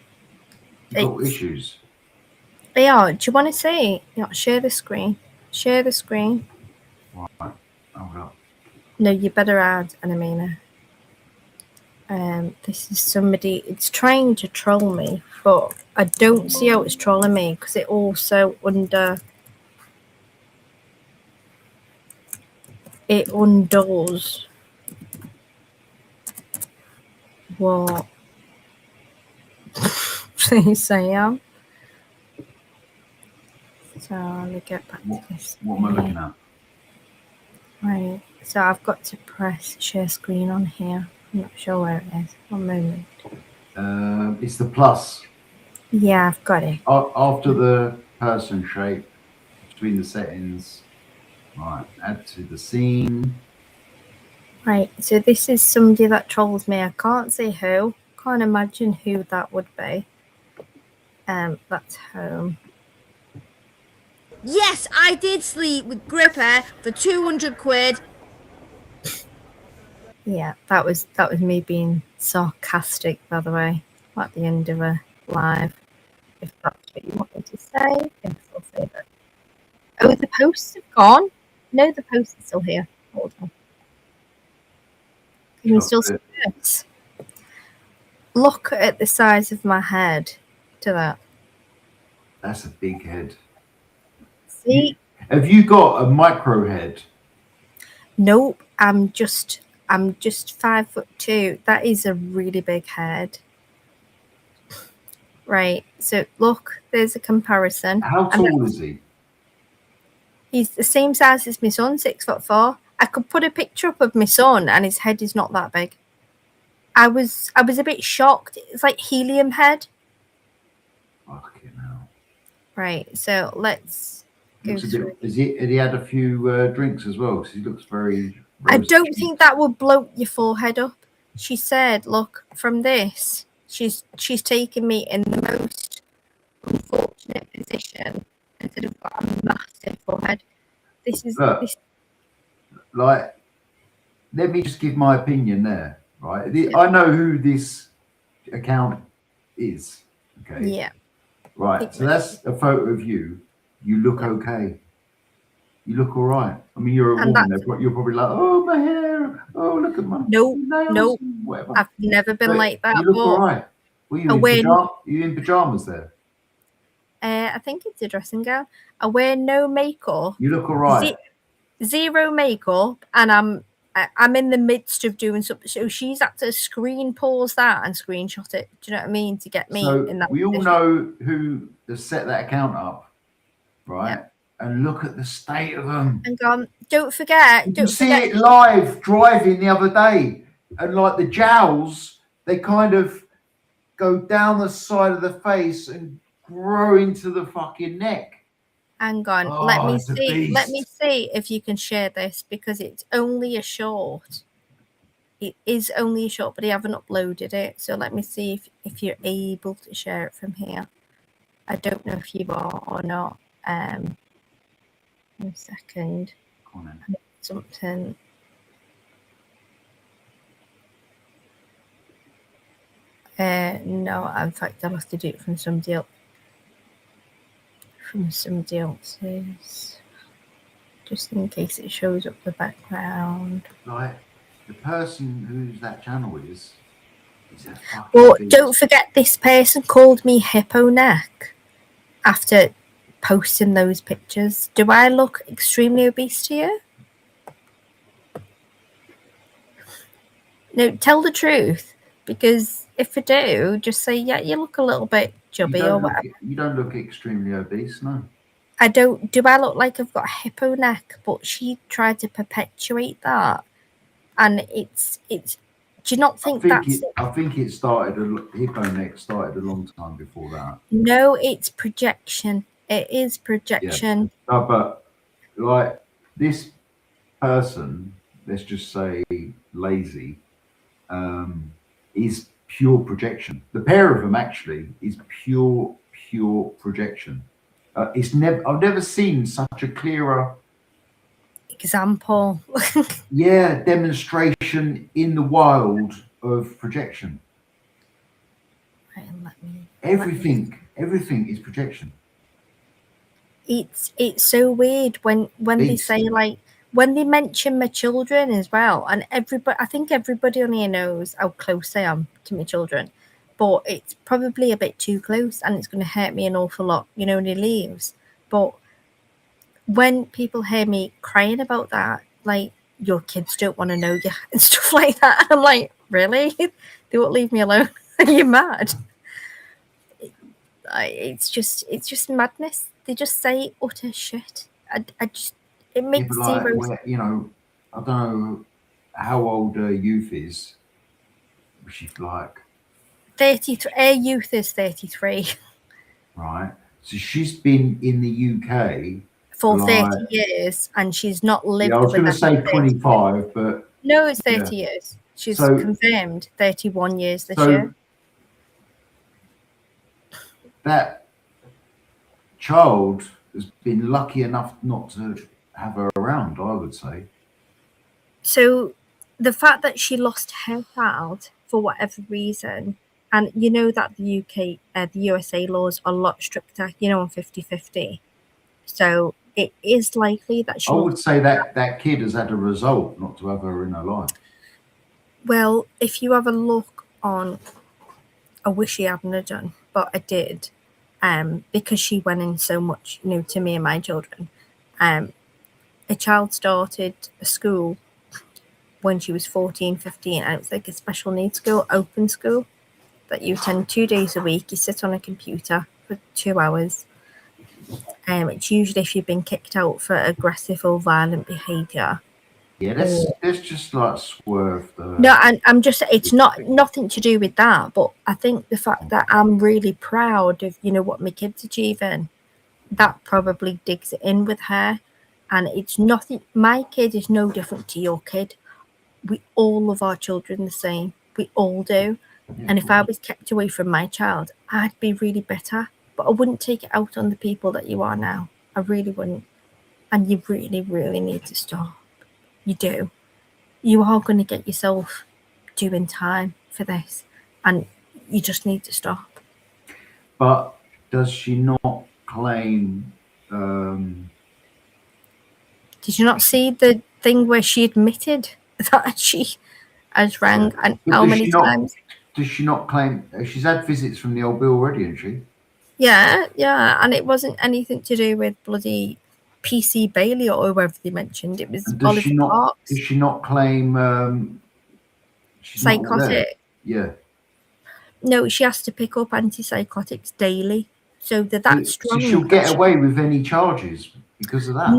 Issues? They are. Do you want to see? Yeah, share the screen. Share the screen. Right. Hold up. No, you better add Anamina. This is somebody, it's trying to troll me, but I don't see how it's trolling me because it also it undoes what they say I am. So let me get back to this. What am I looking at? Right, so I've got to press share screen on here. I'm not sure where it is. One moment. It's the plus. Yeah, I've got it. After the person shape, between the settings. Right, add to the scene. Right, so this is somebody that trolls me. I can't say who. Can't imagine who that would be. That's home. Yes, I did sleep with Gripper for 200 quid. Yeah, that was me being sarcastic, by the way, at the end of a live. If that's what you wanted to say, yes, I'll say that. Oh, the posts have gone. No, the post is still here. Hold on. You can still see this. Look at the size of my head. To that. That's a big head. See? Have you got a micro head? Nope. I'm just 5'2". That is a really big head. Right. So look, there's a comparison. How tall is he? He's the same size as my son, 6'4". I could put a picture up of my son, and his head is not that big. I was a bit shocked. It's like helium head. Fucking hell. Right. So let's go through. Had he had a few drinks as well? Because he looks very. I don't think that would blow your forehead up. She said, "Look, from this, she's taken me in the most unfortunate position instead of got a massive forehead." This is Look, this. Like, let me just give my opinion there, right? I know who this account is. Okay. Yeah. Right. So that's a photo of you. You look okay. You look all right. I mean, you're a woman. You're probably like, oh, my hair. Oh, look at my nails. Whatever. I've never been like that. You look all right. Were you in pajamas there? I think it's a dressing gown. I wear no makeup. You look all right. Zero makeup, and I'm in the midst of doing something. So she's had to screen pause that and screenshot it. Do you know what I mean? To get me in that. We all know who has set that account up, right? Yeah. And look at the state of them. And don't forget. You see it live driving the other day, and like the jowls, they kind of go down the side of the face and grow into the fucking neck. Hang on, let me see if you can share this, because it's only a short. It is only a short, but I haven't uploaded it. So let me see if you're able to share it from here. I don't know if you are or not. 1 second. Something. No, in fact, I'll have to do it from somebody else. From somebody else's, just in case it shows up the background. Like the person whose that channel is a fucking Well, beast. don't forget, this person called me hippo neck after posting those pictures. Do I look extremely obese to you? No, tell the truth, because if I do, just say, yeah, you look a little bit chubby or whatever. You don't look extremely obese, no. I don't. Do I look like I've got a hippo neck? But she tried to perpetuate that, and it's. Do you not think that's? I think it started. Hippo neck started a long time before that. No, it's projection. It is projection. Yeah. No, but like this person, let's just say lazy, is pure projection. The pair of them actually is pure projection. I've never seen such a clearer example. Demonstration in the wild of projection. Right, everything is projection. It's so weird when they say, like, when they mention my children as well, and everybody, I think everybody on here knows how close I am to my children, but it's probably a bit too close, and it's going to hurt me an awful lot, you know, when he leaves. But when people hear me crying about that, like, your kids don't want to know you and stuff like that, I'm like, really? They won't leave me alone? Are you mad? It's just madness. They just say utter shit. I just, it Yeah, makes but like, zero. where, you know, I don't know how old Youth is. She's like 33. Her youth is 33 right. So she's been in the UK for like 30 years, and she's not yeah. lived I was with going to us for say 30 years. 25, but No, it's yeah. 30 years. She's So confirmed 31 years this year. that child has been lucky enough not to have her around, I would say. So the fact that she lost her child for whatever reason, and you know that the UK, the USA laws are a lot stricter, you know, on 50-50. So it is likely that I she. would say that that kid has had a result not to have her in her life. Well, if you have a look on, I wish she hadn't have done, but I did, because she went in so much, you know, to me and my children. A child started a school when she was 14, 15, and it was like a special needs school, open school, that you attend 2 days a week. You sit on a computer for 2 hours. It's usually if you've been kicked out for aggressive or violent behaviour. Yeah, let's just like swerve the. No, I'm just, it's nothing to do with that, but I think the fact that I'm really proud of, you know, what my kid's achieving, that probably digs it in with her. And it's nothing, my kid is no different to your kid. We all love our children the same. We all do. And if I was kept away from my child, I'd be really bitter. But I wouldn't take it out on the people that you are now. I really wouldn't. And you really, really need to stop. You do. You are going to get yourself doing time for this. And you just need to stop. But does she not claim? Did you not see the thing where she admitted that she has rang and how many times? Does she not claim she's had visits from the old Bill already, hasn't she? Yeah, and it wasn't anything to do with bloody PC Bailey or whoever they mentioned. It was Oliver Parks. Does she not claim she's not there? Psychotic. Yeah. No, she has to pick up antipsychotics daily. So they're that strong. So she'll get away with any charges because of that?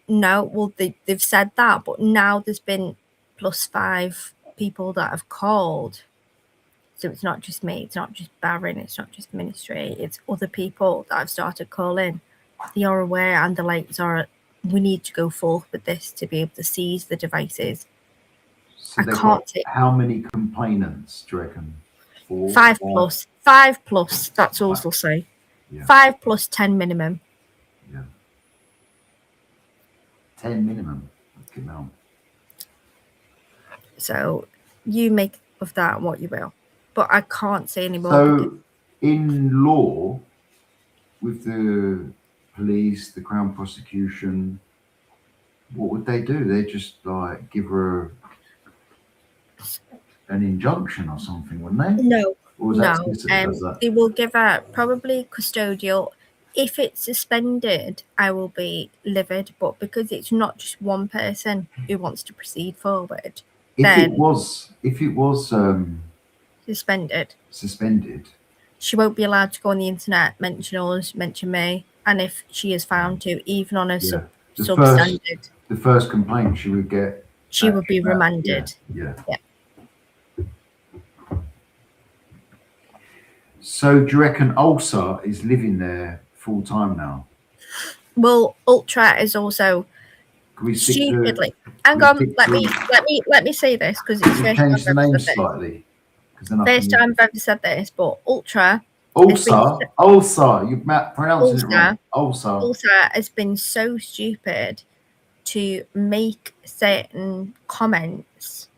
No. Well, they've said that, but now there's been +5 people that have called. So it's not just me, it's not just Baron, it's not just ministry, it's other people that have started calling. They are aware, and the like, Zara, we need to go forth with this to be able to seize the devices. So I can't take. How many complainants do you reckon? 4, 5 plus. 5 plus, that's all they'll say. Yeah. 5 plus 10 minimum. Yeah. 10 minimum. Okay, now. So you make of that what you will. But I can't say anymore. So, in law, with the police, the Crown prosecution, what would they do? They just like give her an injunction or something, wouldn't they? No. They will give her probably custodial. If it's suspended, I will be livid. But because it's not just one person who wants to proceed forward, if it was suspended, she won't be allowed to go on the internet, mention us, mention me, and if she is found to, even on a substandard, the first complaint she would get, she would be remanded. Yeah. So do you reckon Ulsa is living there full time now? Well, Ultra is also stupidly. Hang on, let me say this because it's first change the name slightly. First time I've ever said this, but Ulsa, you're pronouncing it wrong. Ulsa has been so stupid to make certain comments.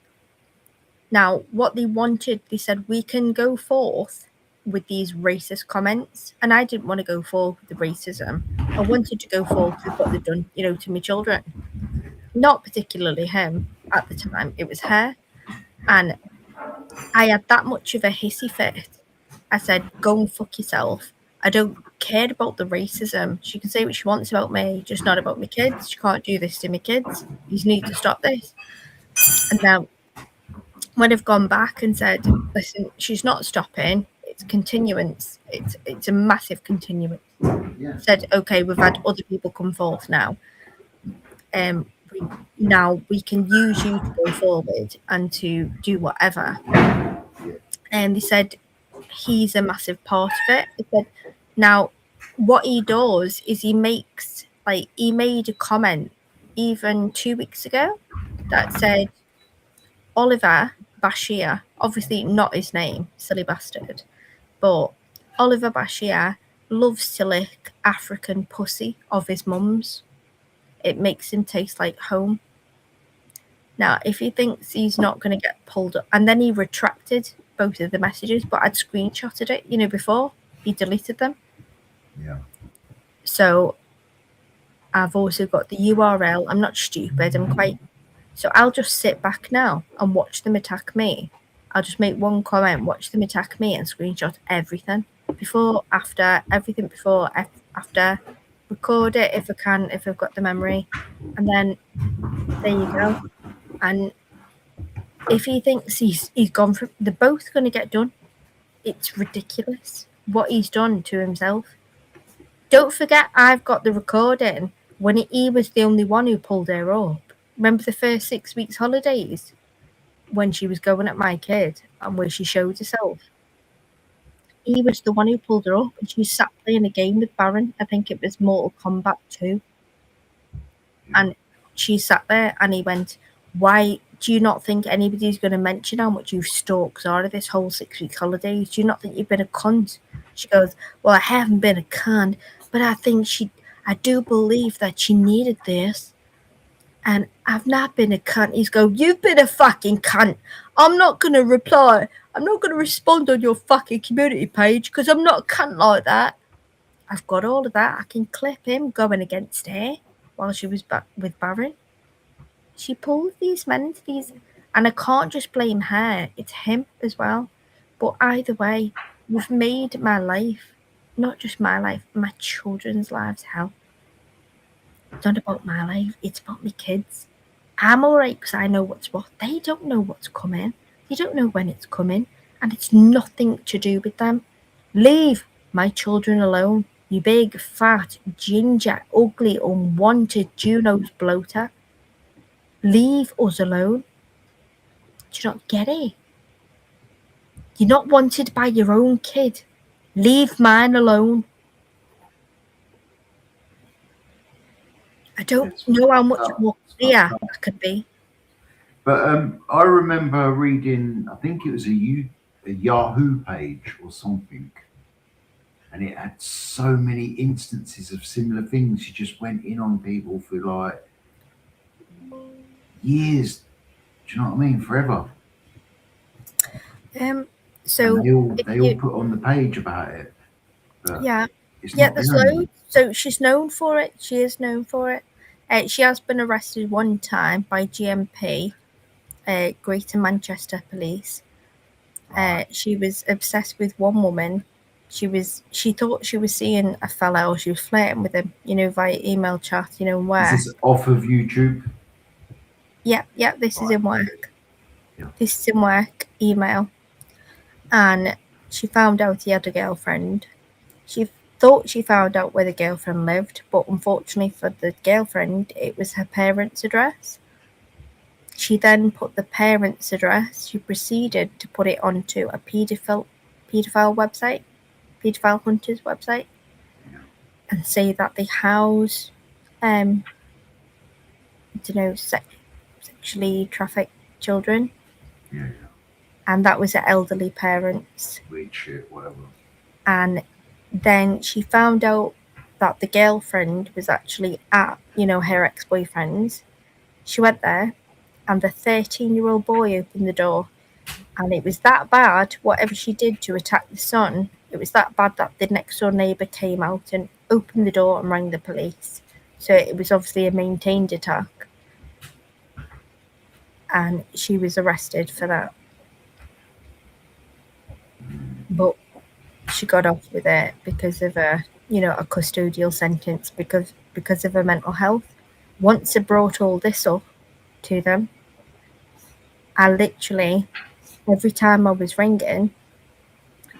Now, what they wanted, they said we can go forth with these racist comments, and I didn't want to go forth with the racism. I wanted to go forth with what they've done, you know, to my children. not particularly him at the time, it was her. And I had that much of a hissy fit. I said, go and fuck yourself. I don't care about the racism. She can say what she wants about me, just not about my kids. She can't do this to my kids. You need to stop this. And now, when I've gone back and said, listen, she's not stopping, it's continuance. It's a massive continuance. Yeah. Said, okay, we've had other people come forth now. Now we can use you to go forward and to do whatever. And they said he's a massive part of it. They said, now what he does is he made a comment even 2 weeks ago that said Oliver Bashir, obviously not his name, silly bastard, but Oliver Bashir loves to lick African pussy of his mum's. It makes him taste like home. Now, if he thinks he's not going to get pulled up, and then he retracted both of the messages, but I'd screenshotted it, before he deleted them. Yeah. So I've also got the URL. I'm not stupid. So I'll just sit back now and watch them attack me. I'll just make one comment, watch them attack me, and screenshot everything. Before, after, everything before, after. Record it if I can, if I've got the memory. And then, there you go. And if he thinks he's gone from, they're both going to get done. It's ridiculous what he's done to himself. Don't forget, I've got the recording when he was the only one who pulled her up. Remember the first 6 weeks holidays when she was going at my kid and where she showed herself? He was the one who pulled her up, and she sat playing a game with Baron. I think it was Mortal Kombat 2. And she sat there and he went, why do you not think anybody's going to mention how much you stalked Zara this whole 6 week holidays? Do you not think you've been a cunt? She goes, well, I haven't been a cunt, but I do believe that she needed this. And I've not been a cunt. He's going, you've been a fucking cunt. I'm not going to reply. I'm not going to respond on your fucking community page because I'm not a cunt like that. I've got all of that. I can clip him going against her while she was back with Baron. She pulled these men into these, and I can't just blame her. It's him as well. But either way, you've made my life, not just my life, my children's lives hell. It's not about my life. It's about my kids. I'm alright because I know what's what. They don't know what's coming. They don't know when it's coming. And it's nothing to do with them. Leave my children alone. You big, fat, ginger, ugly, unwanted Juno's bloater. Leave us alone. Do you not get it? You're not wanted by your own kid. Leave mine alone. I don't know how much more clear I could be. But I remember reading, I think it was a Yahoo page or something, and it had so many instances of similar things. She just went in on people for like years. Do you know what I mean? Forever. So and they all put on the page about it. Yeah, there's loads. So she's known for it. She is known for it. She has been arrested one time by GMP, Greater Manchester Police. She was obsessed with one woman. She thought she was seeing a fellow, or she was flirting with him, via email chat, where. Is this off of YouTube? Yeah, this is in work. Yeah. This is in work, email. And she found out he had a girlfriend. She thought she found out where the girlfriend lived, but unfortunately for the girlfriend, it was her parents' address. She then put the parents' address. She proceeded to put it onto a paedophile website, paedophile hunters website, and say that they house, sexually trafficked children. Yeah. And that was her elderly parents. Weird shit, whatever. And then she found out that the girlfriend was actually at, her ex-boyfriend's. She went there, and the 13-year-old boy opened the door. And it was that bad, whatever she did to attack the son, it was that bad that the next-door neighbour came out and opened the door and rang the police. So it was obviously a maintained attack. and she was arrested for that. But she got off with it because of a custodial sentence because of her mental health. Once I brought all this up to them, I literally, every time I was ringing,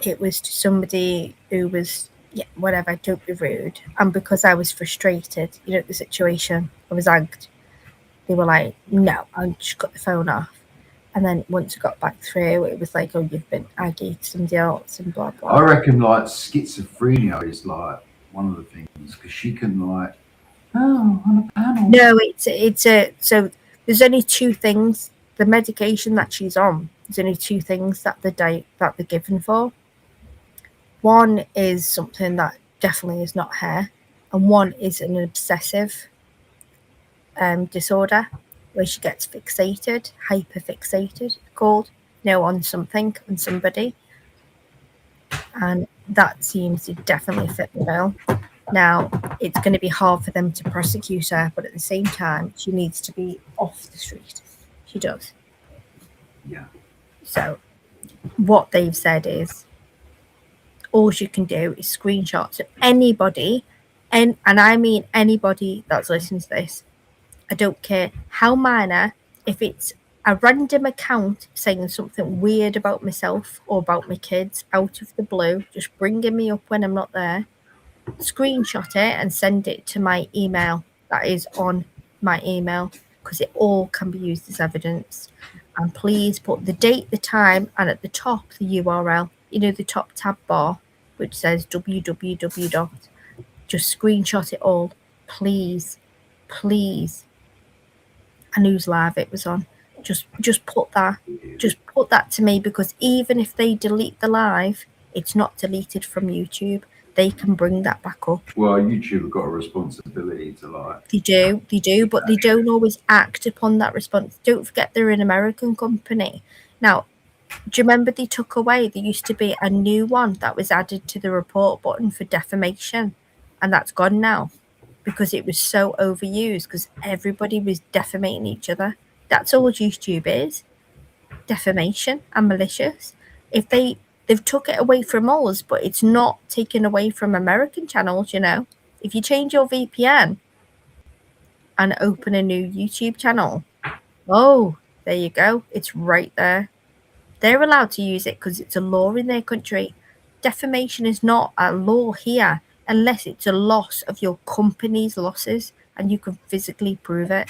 it was to somebody who was, whatever, don't be rude. And because I was frustrated, the situation, I was angst. They were like, no, and just cut the phone off. And then once I got back through, it was like, oh, you've been aggy to somebody else and blah, blah. I reckon like schizophrenia is like one of the things, because she can like, oh, on a panel. No, so there's only two things. The medication that she's on, there's only two things that they're given for. One is something that definitely is not her, and one is an obsessive disorder where she gets fixated, hyperfixated, called, on something, on somebody. And that seems to definitely fit the bill. Now, it's going to be hard for them to prosecute her, but at the same time, she needs to be off the street. She does. Yeah. So, what they've said is, all you can do is screenshots of anybody, and I mean anybody that's listening to this. I don't care how minor, if it's a random account saying something weird about myself or about my kids out of the blue, just bringing me up when I'm not there, screenshot it and send it to my email that is on my email, because it all can be used as evidence. And please put the date, the time, and at the top the URL, the top tab bar which says www. Just screenshot it all, please. And whose live it was on. Just put that to me, because even if they delete the live, it's not deleted from YouTube. They can bring that back up. Well, YouTube have got a responsibility to like. They do, but they don't always act upon that response. Don't forget they're an American company. Now, do you remember they took away? There used to be a new one that was added to the report button for defamation, and that's gone now because it was so overused because everybody was defamating each other. That's all YouTube is. Defamation and malicious. If they've took it away from us, but it's not taken away from American channels, If you change your VPN and open a new YouTube channel, oh, there you go. It's right there. They're allowed to use it because it's a law in their country. Defamation is not a law here unless it's a loss of your company's losses and you can physically prove it.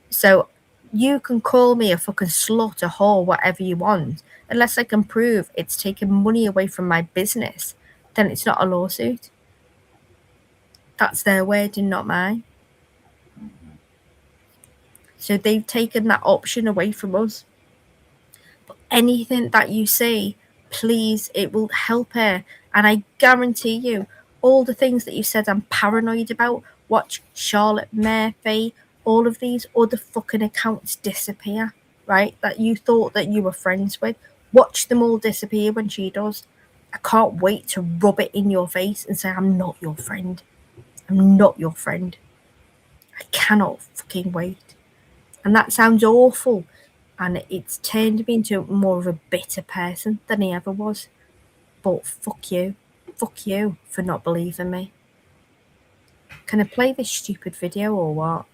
So you can call me a fucking slut, a whore, whatever you want. Unless I can prove it's taking money away from my business, then it's not a lawsuit. That's their word and not mine. So they've taken that option away from us. But anything that you say, please, it will help her. And I guarantee you, all the things that you said I'm paranoid about, watch Charlotte Murphy, all of these other fucking accounts disappear, right? That you thought that you were friends with. Watch them all disappear when she does. I can't wait to rub it in your face and say, I'm not your friend. I'm not your friend. I cannot fucking wait. And that sounds awful. And it's turned me into more of a bitter person than he ever was. But fuck you. Fuck you for not believing me. Can I play this stupid video or what?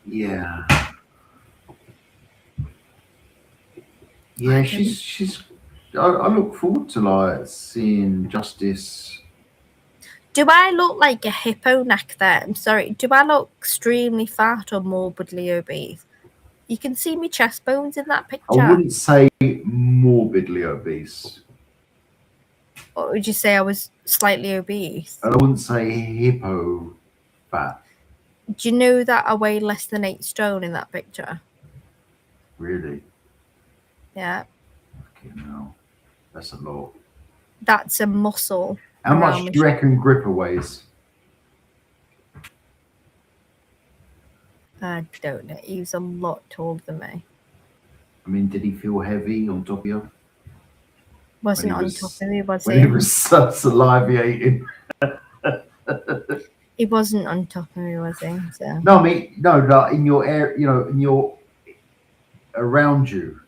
Yeah. Yeah, she's. I look forward to like seeing justice. Do I look like a hippo neck there? I'm sorry. Do I look extremely fat or morbidly obese? You can see my chest bones in that picture. I wouldn't say morbidly obese. Or would you say I was slightly obese? And I wouldn't say hippo fat. Do you know that I weigh less than 8 stone in that picture? Really? Yeah. Okay, no. That's a lot. That's a muscle. How much do you reckon Gripper weighs? I don't know. He was a lot taller than me. I mean, did he feel heavy on top of you? Wasn't on top of me, was he? When he was salivating. He wasn't on top of me, was he? So. No, I mean, no, in your air, in your around you?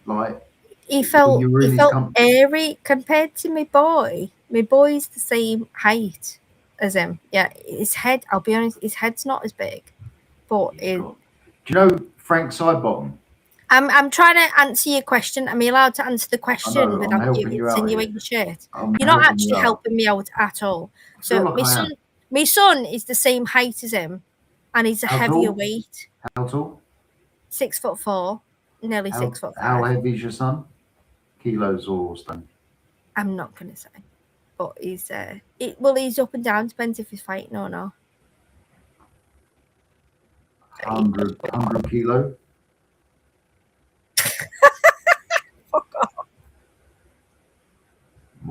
Like, he felt you're really comfortable. airy compared to my boy. My boy's the same height as him. Yeah, his head, I'll be honest, his head's not as big. But Do you know Frank Sidebottom? I'm trying to answer your question. Am I allowed to answer the question I'm without you helping you out insinuating shit? I'm You're not helping actually you out. helping me out at all. Feel So like my son is the same height as him, and he's a How heavier tall? weight. How tall? 6'4", nearly 6'5". How heavy is your son? Kilos or stone? I'm not gonna say, but he's he's up and down. Depends if he's fighting or not. 100 kilo. Fuck off.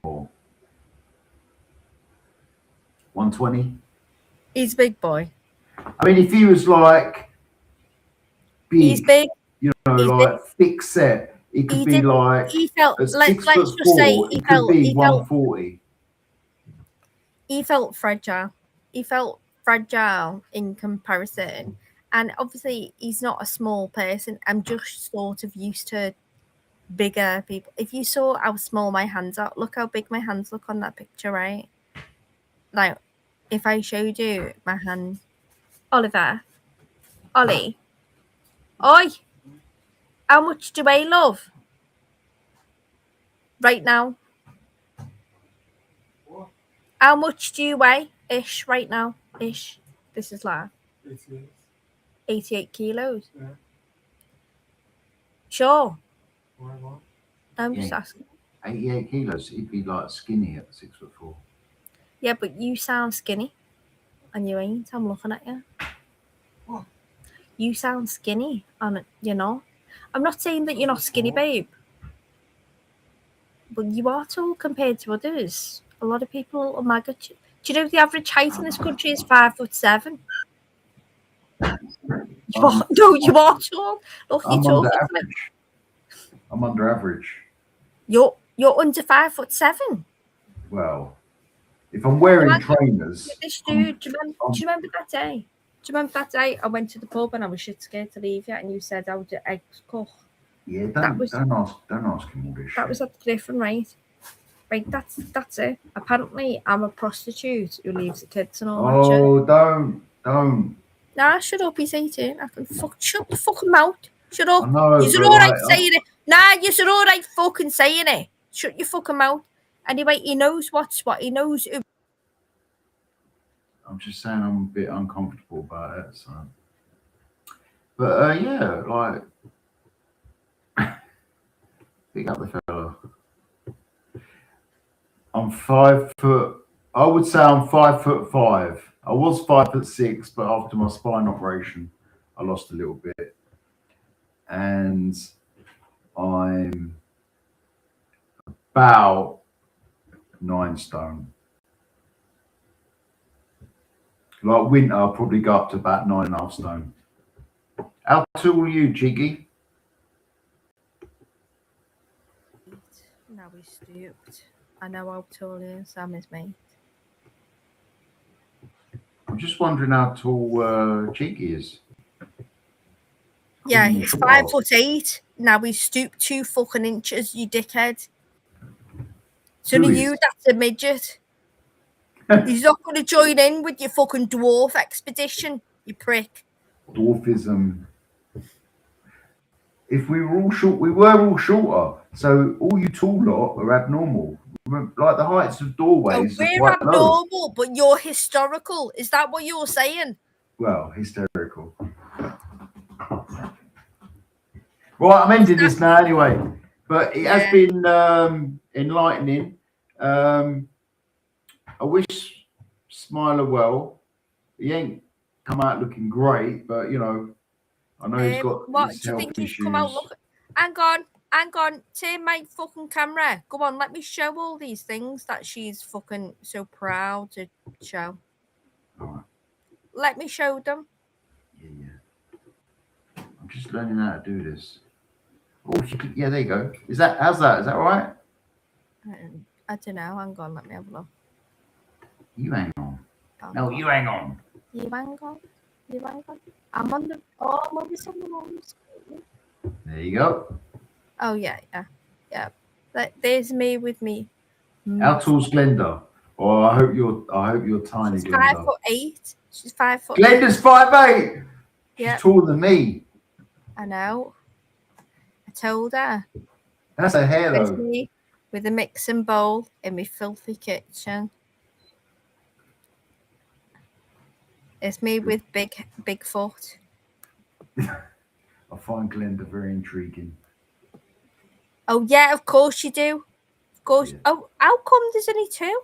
More. 120. He's a big boy. I mean, if he was like big, he's big. You know, he's like thick set, it could be like he felt. at Let's just say he it could be 140. He felt fragile. He felt fragile in comparison, and obviously he's not a small person. I'm just sort of used to bigger people. If you saw how small my hands are, look how big my hands look on that picture, right? Like, if I showed you my hand, Oliver, Ollie, oi, how much do I love right now? How much do you weigh, ish, right now, ish? This is live. 88 kilos. Yeah. Sure. Why not? I'm just asking. 88 kilos. He'd be like skinny at 6'4". Yeah, but you sound skinny, and you ain't. I'm looking at you. What? You sound skinny, and you know. I'm not saying that you're not skinny, babe, but you are tall compared to others. A lot of people are mega. Do you know the average height in this country is 5'7"? No, you are tall. Look, you're talking to me. I'm under average. You're under 5'7". Well, if I'm wearing trainers. This dude, do you remember that day? Do you remember that day I went to the pub and I was shit scared to leave you, and you said how do eggs cook? Yeah, don't ask him all this shit. That was at the Griffin, right? Right, that's it. Apparently, I'm a prostitute who leaves the kids and all that shit. Oh, don't. Nah, shut up, he's 18. I can shut the fucking mouth. Shut up. You're alright saying it. Nah, you're alright fucking saying it. Shut your fucking mouth. Anyway, he knows what's what. He knows who. I'm just saying I'm a bit uncomfortable about it, so. But yeah, like, pick up the fella. I'm 5 foot. I would say I'm 5'5". I was 5'6", but after my spine operation, I lost a little bit, and I'm about 9 stone. Like winter, I'll probably go up to about 9.5 stone. How tall are you, Jiggy? Now he's stooped. I know how tall he is. Sam is me. I'm just wondering how tall Jiggy is. Yeah, he's 5'8". Now he's stooped 2 fucking inches, you dickhead. So to you, that's a midget. He's not going to join in with your fucking dwarf expedition, you prick. Dwarfism. If we were all short, we were all shorter. So all you tall lot are abnormal. Like the heights of doorways. Oh, we're abnormal, but you're historical. Is that what you're saying? Well, hysterical. Well, I'm ending this now anyway. But it has been enlightening. I wish Smiler well. He ain't come out looking great, but you know, I know he's got what his do you health think he's issues. come out look? Hang on, turn my fucking camera. Go on, let me show all these things that she's fucking so proud to show. Right. Let me show them. Yeah. I'm just learning how to do this. Oh, yeah, there you go. How's that? Is that all right? I don't know. Hang on, let me have a look. You hang on. No, you hang on. You hang on. I'm on the. Oh, I'm on the screen. There There you go. Oh yeah. There's me with me. How tall's Glenda? Oh, I hope you're tiny, She's Glenda. 5'8". She's 5'8". Glenda's 5'8". She's Yeah. taller than me. I know. I told her. That's her hair There's though. me with a mixing bowl in my filthy kitchen. It's me with Bigfoot. I find Glenda very intriguing. Oh yeah, of course you do. Of course. Yeah. Oh, how come there's only two?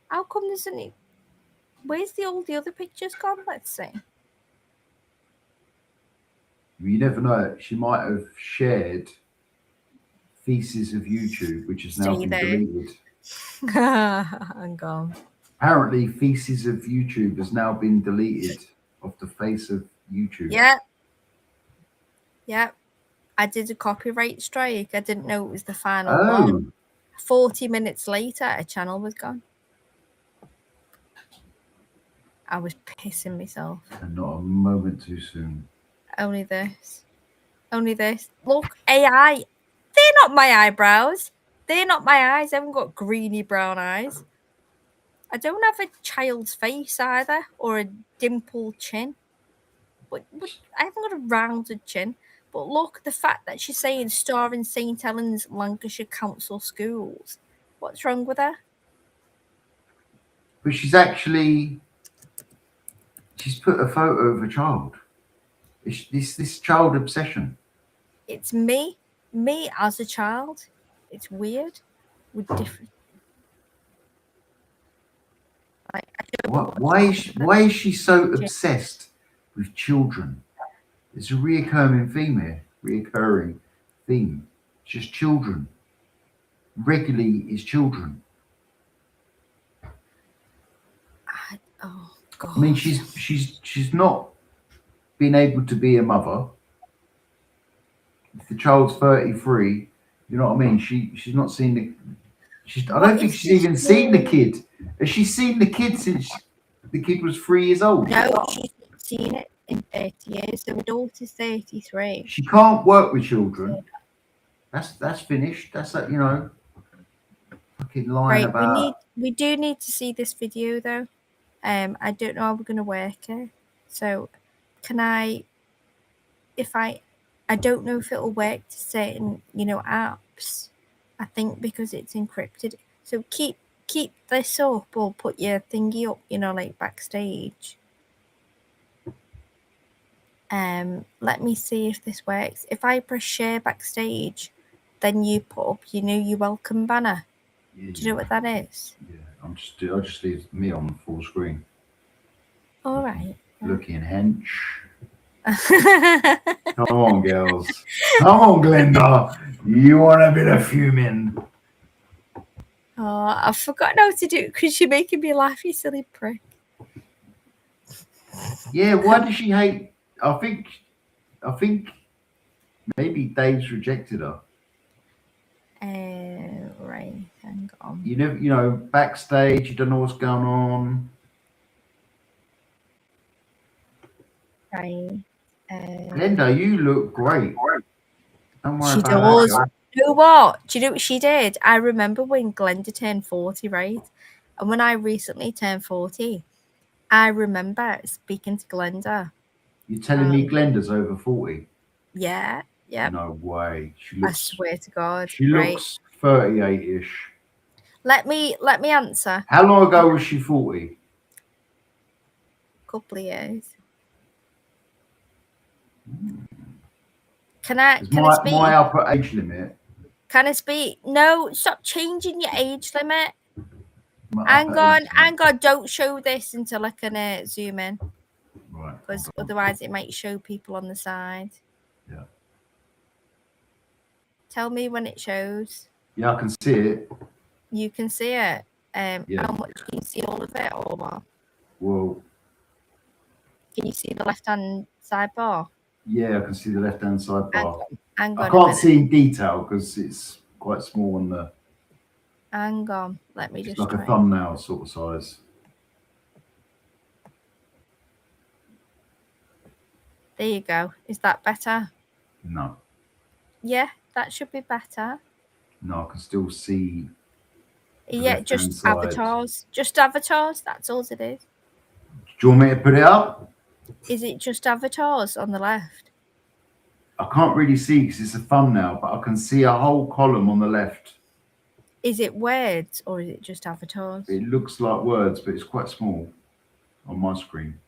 How come there's only? Where's all the other pictures gone? Let's see. You never know. She might have shared pieces of YouTube, which has now Stay been there. deleted. I'm gone. Apparently, pieces of YouTube has now been deleted off the face of YouTube. Yeah. Yeah. I did a copyright strike. I didn't know it was the final one. 40 minutes later, a channel was gone. I was pissing myself. And not a moment too soon. Only this. Look, AI. They're not my eyebrows. They're not my eyes. I haven't got greeny brown eyes. I don't have a child's face either, or a dimpled chin. But I haven't got a rounded chin. But look, the fact that she's saying star in St. Helens, Lancashire Council Schools. What's wrong with her? But she's put a photo of a child. It's this child obsession. It's me as a child. It's weird. We're different. Why is she so obsessed with children? It's a reoccurring theme. It's just children. Regularly is children. Oh God. I mean, she's not been able to be a mother. If the child's 33, you know what I mean? She's not seen the. I don't think she's even seen the kid. Has she seen the kid since the kid was 3 years old? No, she's not seen it in 30 years. So her daughter's 33. She can't work with children. That's finished. That's that, you know. Fucking lying Right, about. we do need to see this video though. I don't know how we're gonna work it. So can I don't know if it'll work to certain, apps. I think because it's encrypted. So keep this up or put your thingy up, like backstage. Let me see if this works. If I press share backstage, then you put up your welcome banner. Yeah, Do you know what that is? Yeah, I just leave me on full screen. All right. Looking hench. Come on, girls. Come on, Glenda. You want a bit of fuming? Oh, I've forgotten how to do it because you're making me laugh, you silly prick. Yeah, why does she hate? I think maybe Dave's rejected her. Right, hang on. You never, backstage, you don't know what's going on. Right. Glenda, you look great. Don't worry She about does. that. You know what? Do you know what she did? I remember when Glenda turned 40, right? And when I recently turned 40, I remember speaking to Glenda. You're telling me Glenda's over 40? Yeah. No way. I swear to God. She looks 38-ish. Let me answer. How long ago was she 40? Couple of years. Can I speak? My upper age limit. Can I speak? No, stop changing your age limit. Hang on, don't show this until I can zoom in. Right. Because otherwise it might show people on the side. Yeah. Tell me when it shows. Yeah, I can see it. You can see it. Yeah. How much can you see all of it or what? Well. Can you see the left-hand sidebar? Yeah, I can see the left-hand sidebar. Hang on. I can't see in detail because it's quite small on the. Hang on. Let me just. It's like a thumbnail sort of size. There you go. Is that better? No. Yeah, that should be better. No, I can still see. the Yeah, left-hand just side. avatars. Just avatars. That's all it is. Do you want me to put it up? Is it just avatars on the left? I can't really see because it's a thumbnail, but I can see a whole column on the left. Is it words or is it just avatars? It looks like words, but it's quite small on my screen.